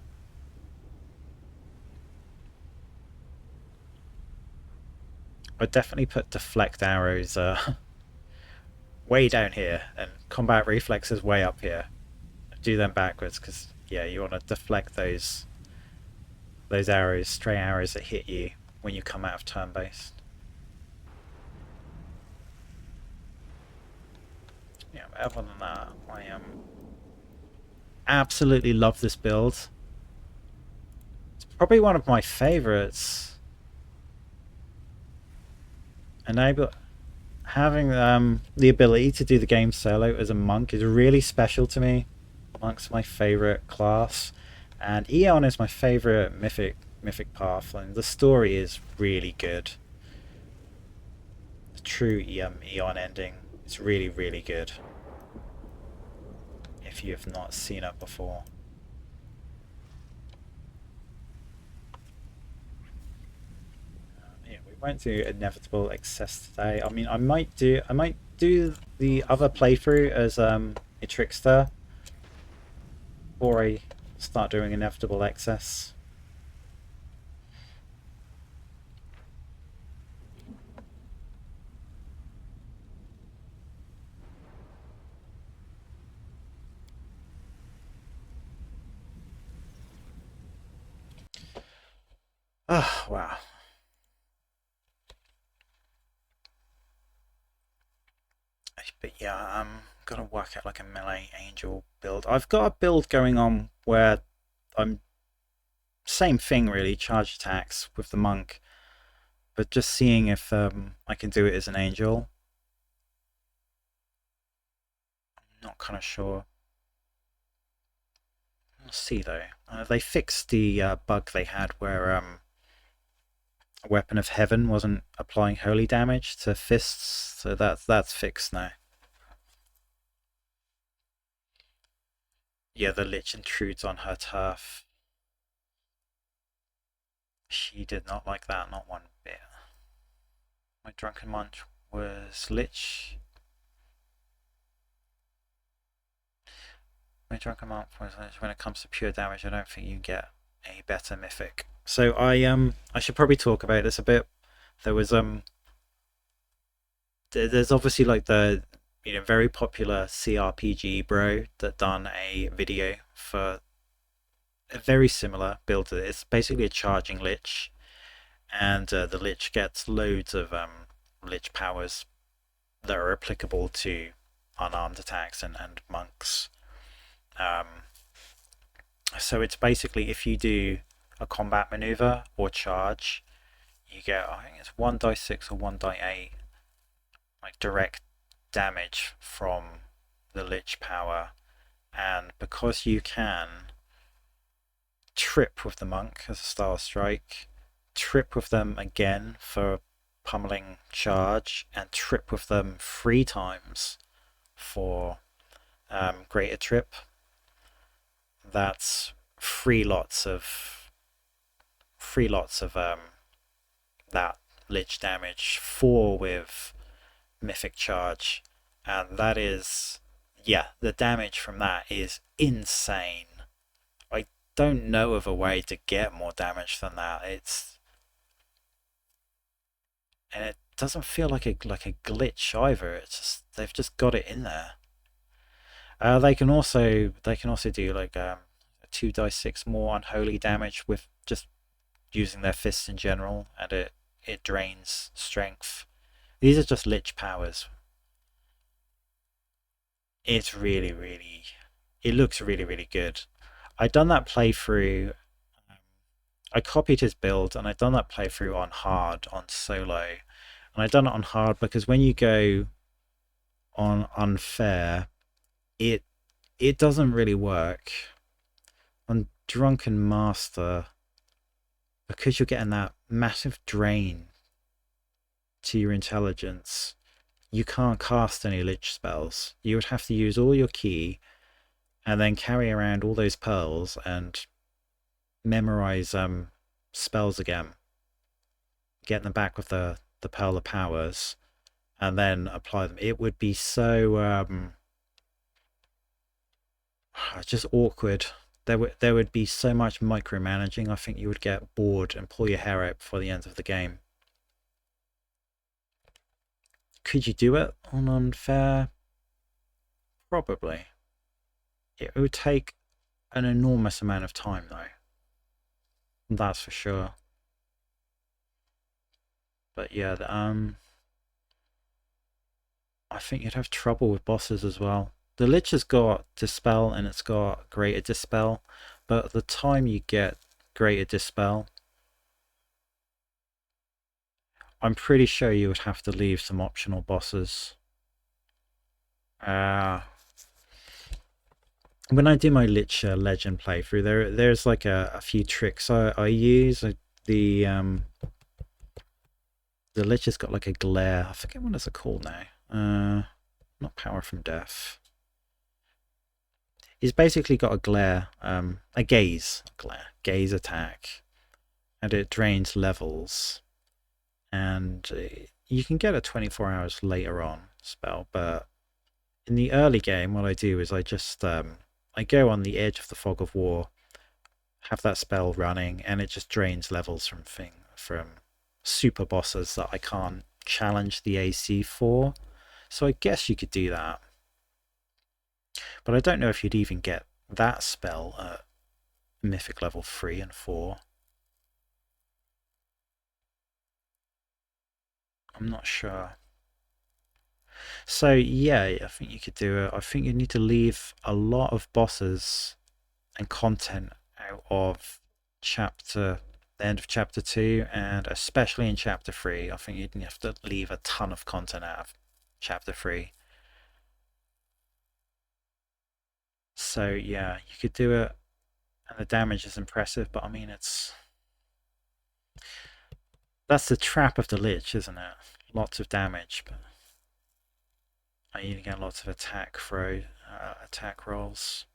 I'd definitely put deflect arrows way down here, and combat reflexes way up here. Do them backwards, because yeah, you want to deflect those arrows, stray arrows that hit you when you come out of turn-based. Yeah, but other than that, I absolutely love this build. It's probably one of my favorites. Having the ability to do the game solo as a monk is really special to me. Monk's my favorite class, and Aeon is my favorite mythic path, and the story is really good. The true Aeon ending is really, really good, if you have not seen it before. Yeah, we won't do inevitable excess today. I mean, I might do the other playthrough as a trickster before I start doing inevitable excess. Oh, wow. But yeah, I'm gonna work out like a melee angel build. I've got a build going on where I'm same thing really, charge attacks with the monk, but just seeing if I can do it as an angel. I'm not kind of sure. We'll see though. They fixed the bug they had where Weapon of Heaven wasn't applying holy damage to fists, so that's fixed now. Yeah, the Lich intrudes on her turf. She did not like that, not one bit. My Drunken Munch was Lich. My Drunken Monk was Lich. When it comes to pure damage, I don't think you get a better mythic. So I should probably talk about this a bit. There was there's obviously like the very popular CRPG bro that done a video for a very similar build to this. It's basically a charging Lich, and the Lich gets loads of Lich powers that are applicable to unarmed attacks and monks. So it's basically, if you do a combat maneuver or charge, you get, I think it's 1d6 or 1d8 like direct damage from the Lich power, and because you can trip with the monk as a style strike, trip with them again for pummeling charge, and trip with them 3 times for greater trip, that's 3 lots of that Lich damage, 4 with mythic charge, and that is, yeah, the damage from that is insane. I don't know of a way to get more damage than that. And it doesn't feel like a glitch either. It's just, they've just got it in there. They can also do like 2d6 more unholy damage with just using their fists in general, and it drains strength. These are just Lich powers. It's really, really, it looks really, really good. I'd done that playthrough, I copied his build, and I'd done that playthrough on hard, on solo. And I'd done it on hard because when you go on unfair, it doesn't really work. On Drunken Master, because you're getting that massive drain to your intelligence, you can't cast any Lich spells. You would have to use all your ki and then carry around all those pearls and memorize spells again, get them back with the Pearl of Powers, and then apply them. It would be so just awkward. There would be so much micromanaging. I think you would get bored and pull your hair out before the end of the game. Could you do it on unfair? Probably. It would take an enormous amount of time, though. That's for sure. But yeah, I think you'd have trouble with bosses as well. The Lich has got Dispel and it's got Greater Dispel, but at the time you get Greater Dispel, I'm pretty sure you would have to leave some optional bosses. When I do my Lich Legend playthrough, there's like a few tricks I use. The Lich has got like a glare. I forget what it's called now. Not Power from Death. He's basically got a glare, a gaze attack, and it drains levels. And you can get a 24 hours later on spell, but in the early game, what I do is I just I go on the edge of the Fog of War, have that spell running, and it just drains levels from super bosses that I can't challenge the AC for. So I guess you could do that. But I don't know if you'd even get that spell at Mythic level 3 and 4. I'm not sure. So yeah, I think you could do it. I think you need to leave a lot of bosses and content out of the end of chapter 2, and especially in chapter 3. I think you'd have to leave a ton of content out of chapter 3. So yeah, you could do it, and the damage is impressive, but I mean, that's the trap of the Lich, isn't it? Lots of damage, but you get lots of attack rolls.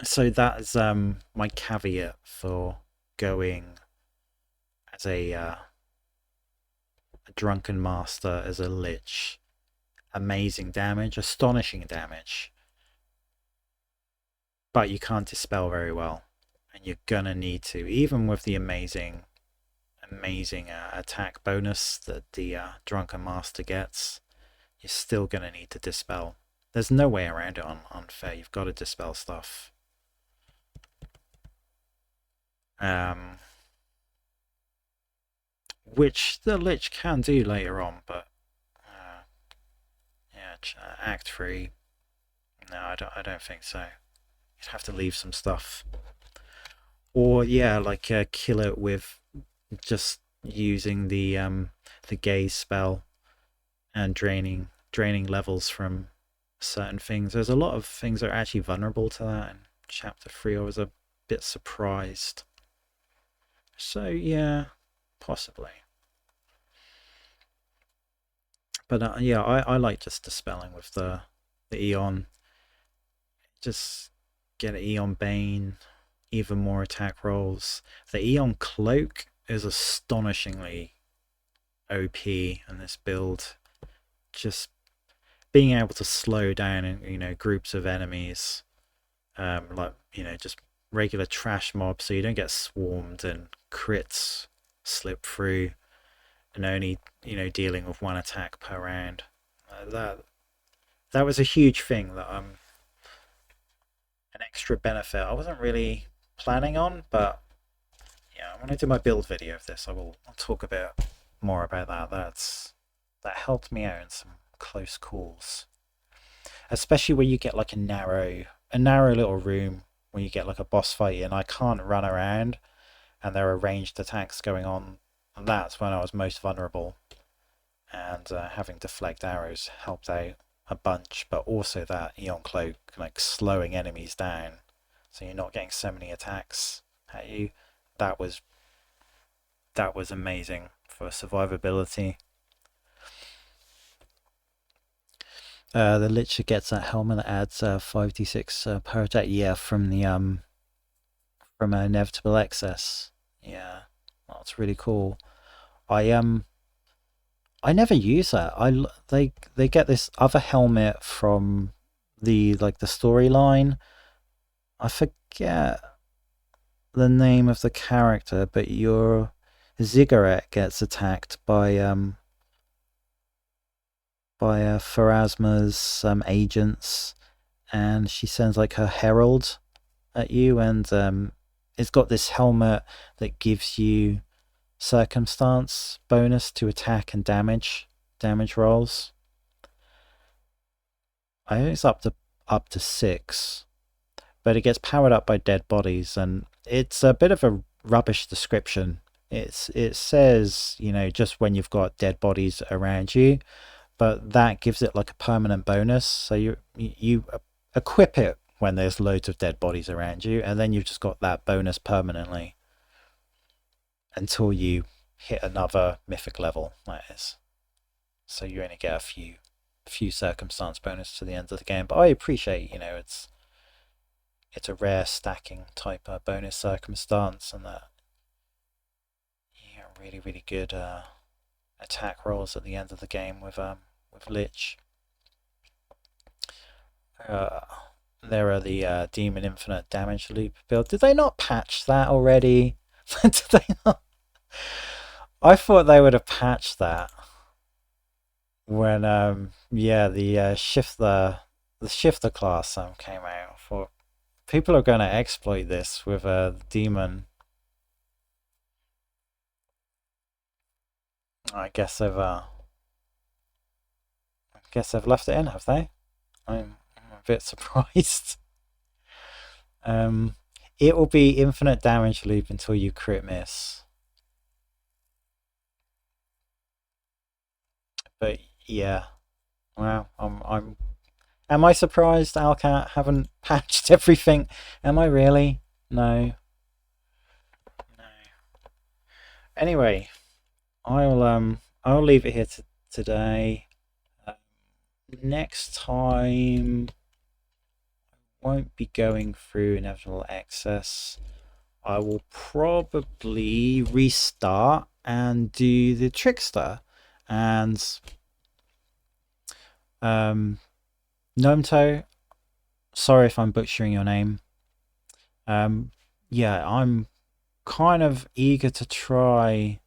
So that is my caveat for going as a Drunken Master, as a Lich. Amazing damage, astonishing damage, but you can't dispel very well, and you're gonna need to, even with the amazing attack bonus that the Drunken Master gets, you're still gonna need to dispel. There's no way around it on unfair. You've got to dispel stuff. Which the Lich can do later on, but yeah, Act 3. No, I don't think so. You'd have to leave some stuff, or yeah, like kill it with just using the gaze spell and draining levels from certain things. There's a lot of things that are actually vulnerable to that in chapter 3. I was a bit surprised. So yeah, possibly. But yeah, I like just dispelling with the Aeon. Just get an Aeon Bane, even more attack rolls. The Aeon Cloak is astonishingly OP in this build. Just being able to slow down, groups of enemies, like, just regular trash mobs, so you don't get swarmed and crits slip through, and only, dealing with one attack per round. That was a huge thing that an extra benefit I wasn't really planning on, but yeah, when I do my build video of this, I'll talk a bit more about that. That helped me out in some close calls, especially where you get like a narrow little room when you get like a boss fight and I can't run around and there are ranged attacks going on, and that's when I was most vulnerable, and having deflect arrows helped out a bunch. But also that Aeon Cloak, like slowing enemies down so you're not getting so many attacks at you, that was amazing for survivability. The Licher gets that helmet that adds 5d6 per attack. Yeah, from the from inevitable excess. Yeah, that's really cool. I never use that. They get this other helmet from the storyline. I forget the name of the character, but your Ziggurat gets attacked by Pharasma's agents, and she sends like her herald at you, and it's got this helmet that gives you circumstance bonus to attack and damage rolls. I think it's up to 6, but it gets powered up by dead bodies, and it's a bit of a rubbish description. It says, you know, just when you've got dead bodies around you, but that gives it like a permanent bonus. So you equip it when there's loads of dead bodies around you, and then you've just got that bonus permanently until you hit another mythic level, that is. So you only get a few circumstance bonus to the end of the game. But I appreciate, you know, it's a rare stacking type of bonus circumstance, and that really good attack rolls at the end of the game with Lich. There are the Demon Infinite Damage Loop build. Did they not patch that already? Did they not? I thought they would have patched that when the shifter class came out. I thought people are going to exploit this with a demon. I guess they've left it in, have they? I'm a bit surprised. It will be infinite damage loop until you crit miss. But yeah, well, am I surprised Alcat haven't patched everything? Am I really? No. Anyway, I'll leave it here today. Next time, I won't be going through inevitable excess. I will probably restart and do the trickster. And Nomto, sorry if I'm butchering your name. Yeah, I'm kind of eager to try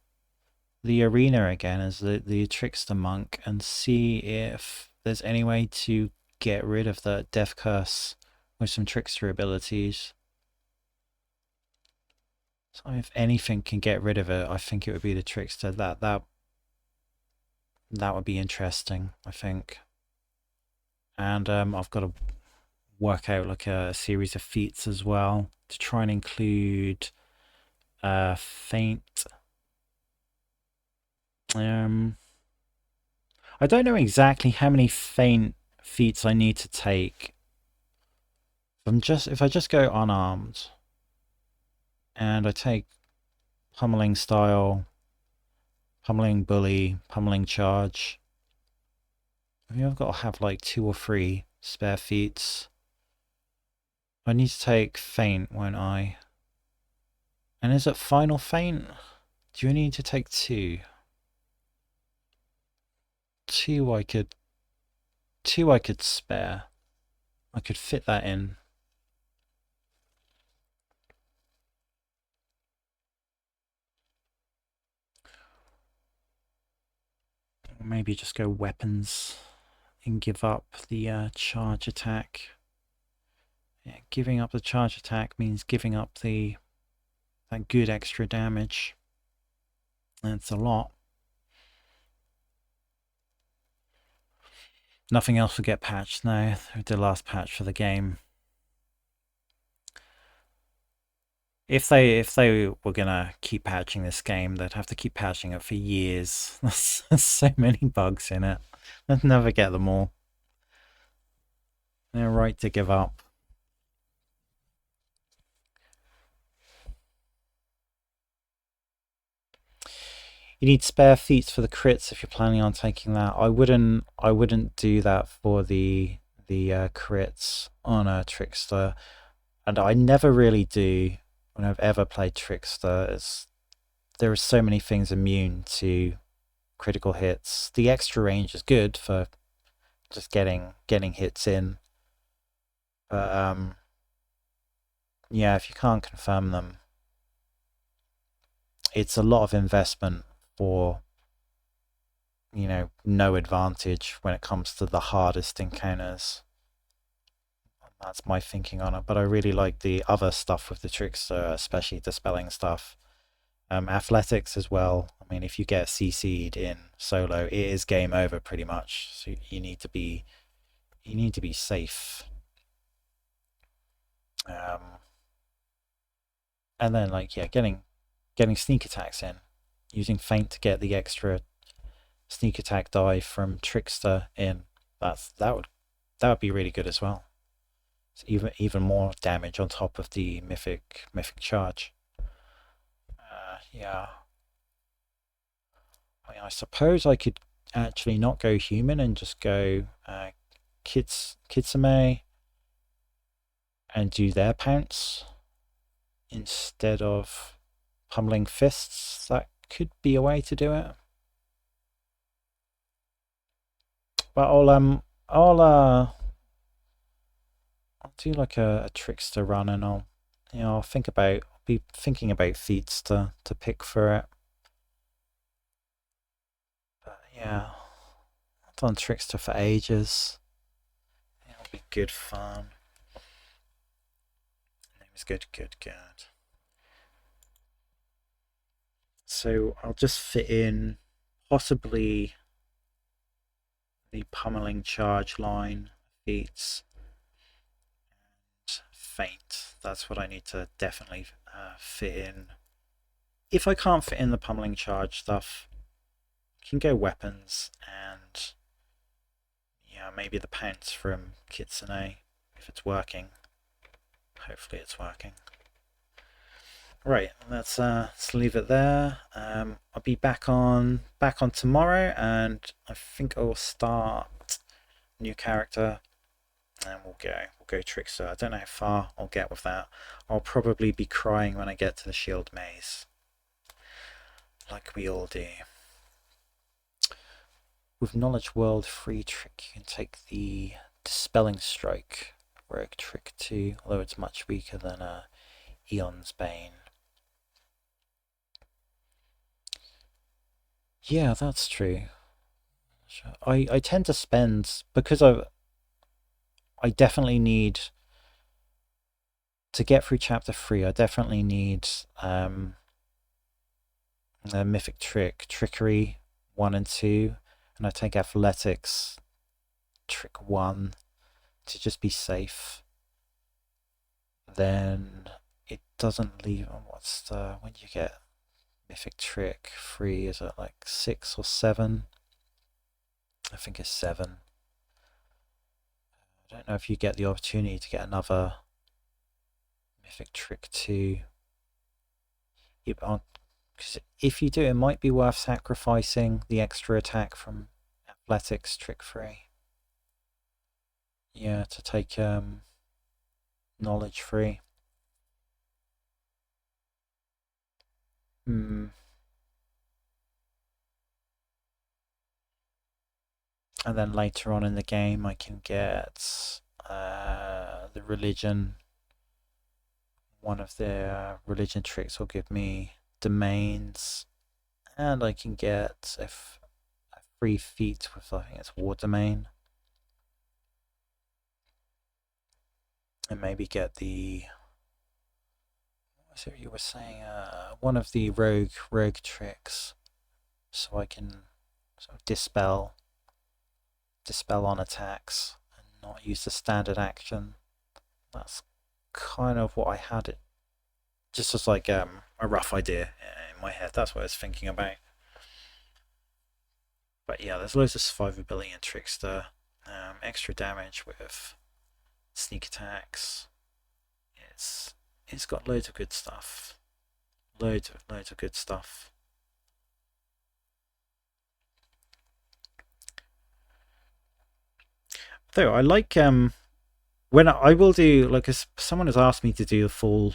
the arena again as the trickster monk and see if there's any way to get rid of the death curse with some trickster abilities. So if anything can get rid of it, I think it would be the trickster. That would be interesting, I think. And I've got to work out like a series of feats as well to try and include feint. I don't know exactly how many feint feats I need to take. If I just go unarmed and I take pummeling style, pummeling bully, pummeling charge, I think I've got to have like 2 or 3 spare feats. I need to take feint, won't I? And is it final feint? Do you need to take 2? 2 I could spare. I could fit that in. Or maybe just go weapons and give up the charge attack. Yeah, giving up the charge attack means giving up that good extra damage. That's a lot. Nothing else will get patched now. The last patch for the game. If they were gonna keep patching this game, they'd have to keep patching it for years. There's so many bugs in it. They'd never get them all. They're right to give up. You need spare feats for the crits if you're planning on taking that. I wouldn't do that for the crits on a Trickster, and I never really do when I've ever played Trickster. There are so many things immune to critical hits. The extra range is good for just getting hits in, but yeah, if you can't confirm them, it's a lot of investment for, you know, no advantage when it comes to the hardest encounters. That's my thinking on it, but I really like the other stuff with the Trickster, especially dispelling stuff. Athletics as well. I mean, if you get CC'd in solo, it is game over pretty much. So you need to be safe. And then, like, yeah, getting sneak attacks in, using feint to get the extra sneak attack die from Trickster in. That would be really good as well. It's even more damage on top of the mythic charge. Yeah. I mean, I suppose I could actually not go human and just go Kitsame and do their pounce instead of pummeling fists. That could be a way to do it. But I'll do like a Trickster run, and I'll be thinking about feats to pick for it. But yeah, I've done Trickster for ages. It'll be good fun. Name's good. So I'll just fit in possibly the pummeling charge line feats and feint. That's what I need to definitely fit in. If I can't fit in the pummeling charge stuff, I can go weapons and yeah, maybe the pounce from Kitsune if it's working. Hopefully it's working. Right, let's leave it there. I'll be back on tomorrow, and I think I'll start new character, and we'll go Trickster. I don't know how far I'll get with that. I'll probably be crying when I get to the Shield Maze, like we all do. With Knowledge World free trick, you can take the Dispelling Strike rogue trick too, although it's much weaker than Aeon's Bane. Yeah, that's true. I tend to spend, because I definitely need to get through chapter 3. I definitely need a mythic trickery 1 and 2, and I take athletics trick 1 to just be safe. Then it doesn't leave. When do you get mythic trick 3? Is it like 6 or 7? I think it's 7. I don't know if you get the opportunity to get another mythic trick 2. Because if you do, it might be worth sacrificing the extra attack from athletics trick 3. Yeah, to take knowledge 3. And then later on in the game I can get the religion. One of their religion tricks will give me domains, and I can get a free feat with, I think it's war domain, and maybe get the, what was it you were saying, one of the rogue tricks, so I can sort of dispel on attacks and not use the standard action. That's kind of what I had it, just as like a rough idea in my head. That's what I was thinking about. But yeah, there's loads of survivability in Trickster. Extra damage with sneak attacks. It's got loads of good stuff. Loads of good stuff. Though I like when I will do, like, as someone has asked me to do a full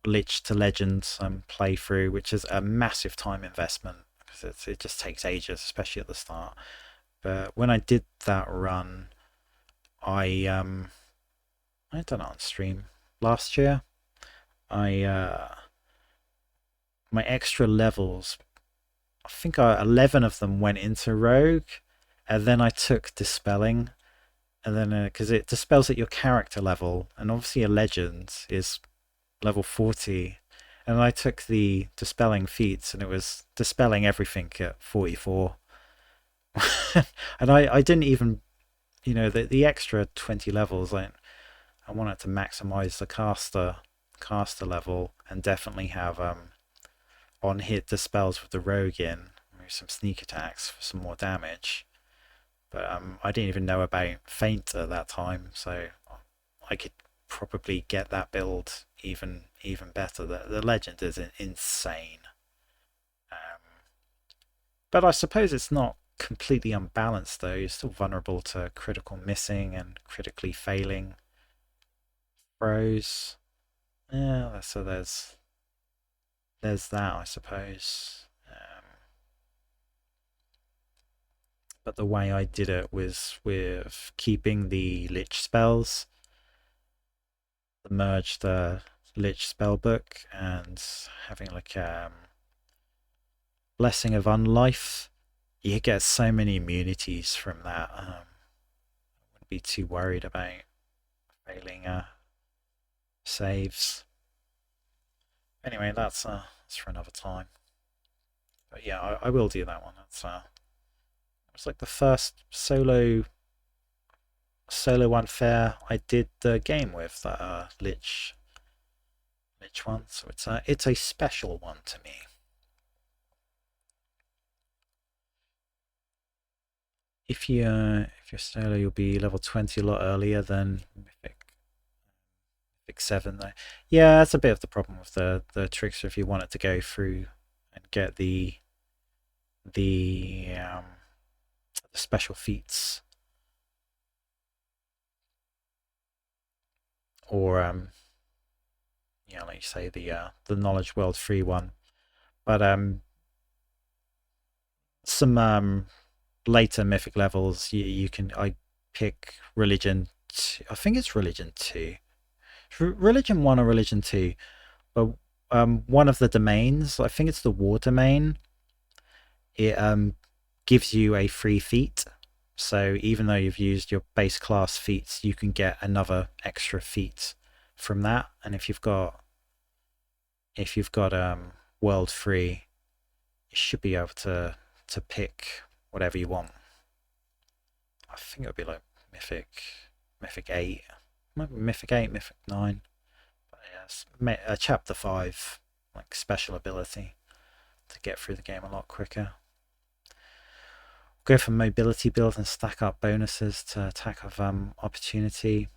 Lich to Legends playthrough, which is a massive time investment because it just takes ages, especially at the start. But when I did that run, I done it on stream last year. My extra levels, I think 11 of them went into Rogue, and then I took Dispelling, and then because it dispels at your character level, and obviously a Legend is level 40, and I took the Dispelling feats, and it was dispelling everything at 44. And I didn't even, the extra 20 levels, I wanted to maximize the caster level and definitely have on hit dispels with the rogue in, maybe some sneak attacks for some more damage. But I didn't even know about feint at that time, so I could probably get that build even better. The legend is insane. But I suppose it's not completely unbalanced though. You're still vulnerable to critical missing and critically failing throws. Yeah, so there's that, I suppose. But the way I did it was with keeping the Lich spells, merge the Lich spellbook, and having like Blessing of Unlife. You get so many immunities from that. I wouldn't be too worried about failing saves. Anyway, that's for another time. But yeah, I will do that one. That's it was like the first solo unfair I did the game with, that Lich one. So it's a special one to me. If you're solo, you'll be level 20 a lot earlier than Mythic 7 though. Yeah, that's a bit of the problem with the trickster. If you want it to go through and get the special feats, or like you say, the knowledge world free one. But some later mythic levels, I pick religion. I think it's religion 2, religion 1 or religion 2. But one of the domains, I think it's the war domain, it gives you a free feat. So even though you've used your base class feats, you can get another extra feat from that. And if you've got world free, you should be able to pick whatever you want. I think it would be like mythic 8, mythic 8, mythic 9. But yes, chapter 5, like special ability to get through the game a lot quicker. Go for mobility build and stack up bonuses to attack of opportunity.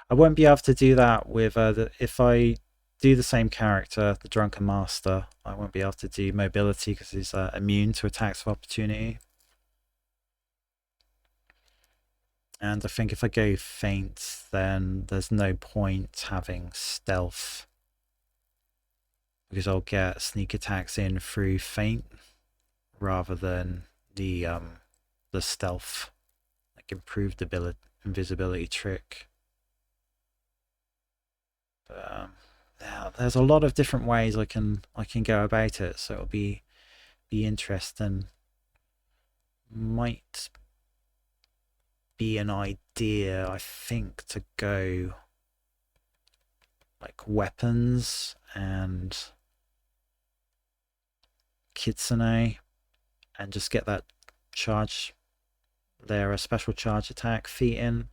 I won't be able to do that with if I do the same character, the Drunken Master. I won't be able to do mobility because he's immune to attacks of opportunity. And I think if I go feint, then there's no point having stealth, because I'll get sneak attacks in through feint rather than the stealth, like improved invisibility trick. But yeah, there's a lot of different ways I can go about it, so it'll be interesting. Might be an idea, I think, to go like weapons and Kitsune and just get that charge there, a special charge attack feat in,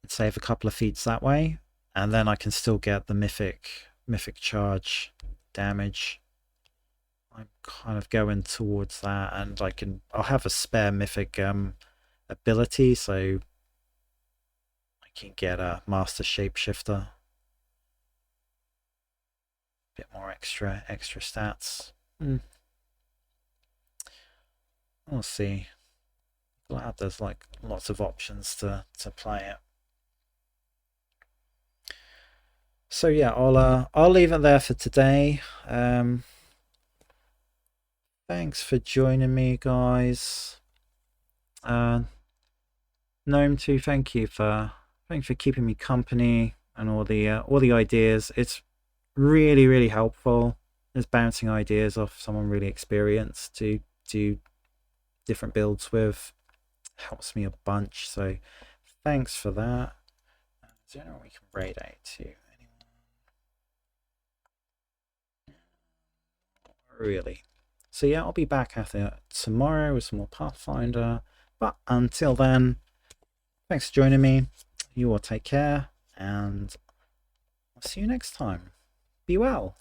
and save a couple of feats that way, and then I can still get the mythic charge damage. I'm kind of going towards that, and I'll have a spare mythic ability, so I can get a master shapeshifter, bit more extra stats. We'll see. glad there's like lots of options to play it. So yeah, I'll leave it there for today. Thanks for joining me, guys. Gnome 2, thank you for keeping me company and all the ideas. It's really helpful. Just bouncing ideas off someone really experienced to do different builds with helps me a bunch. So thanks for that. Is there anyone we can raid out to? Really? So yeah, I'll be back after tomorrow with some more Pathfinder. But until then, thanks for joining me. You all take care, and I'll see you next time. Be well.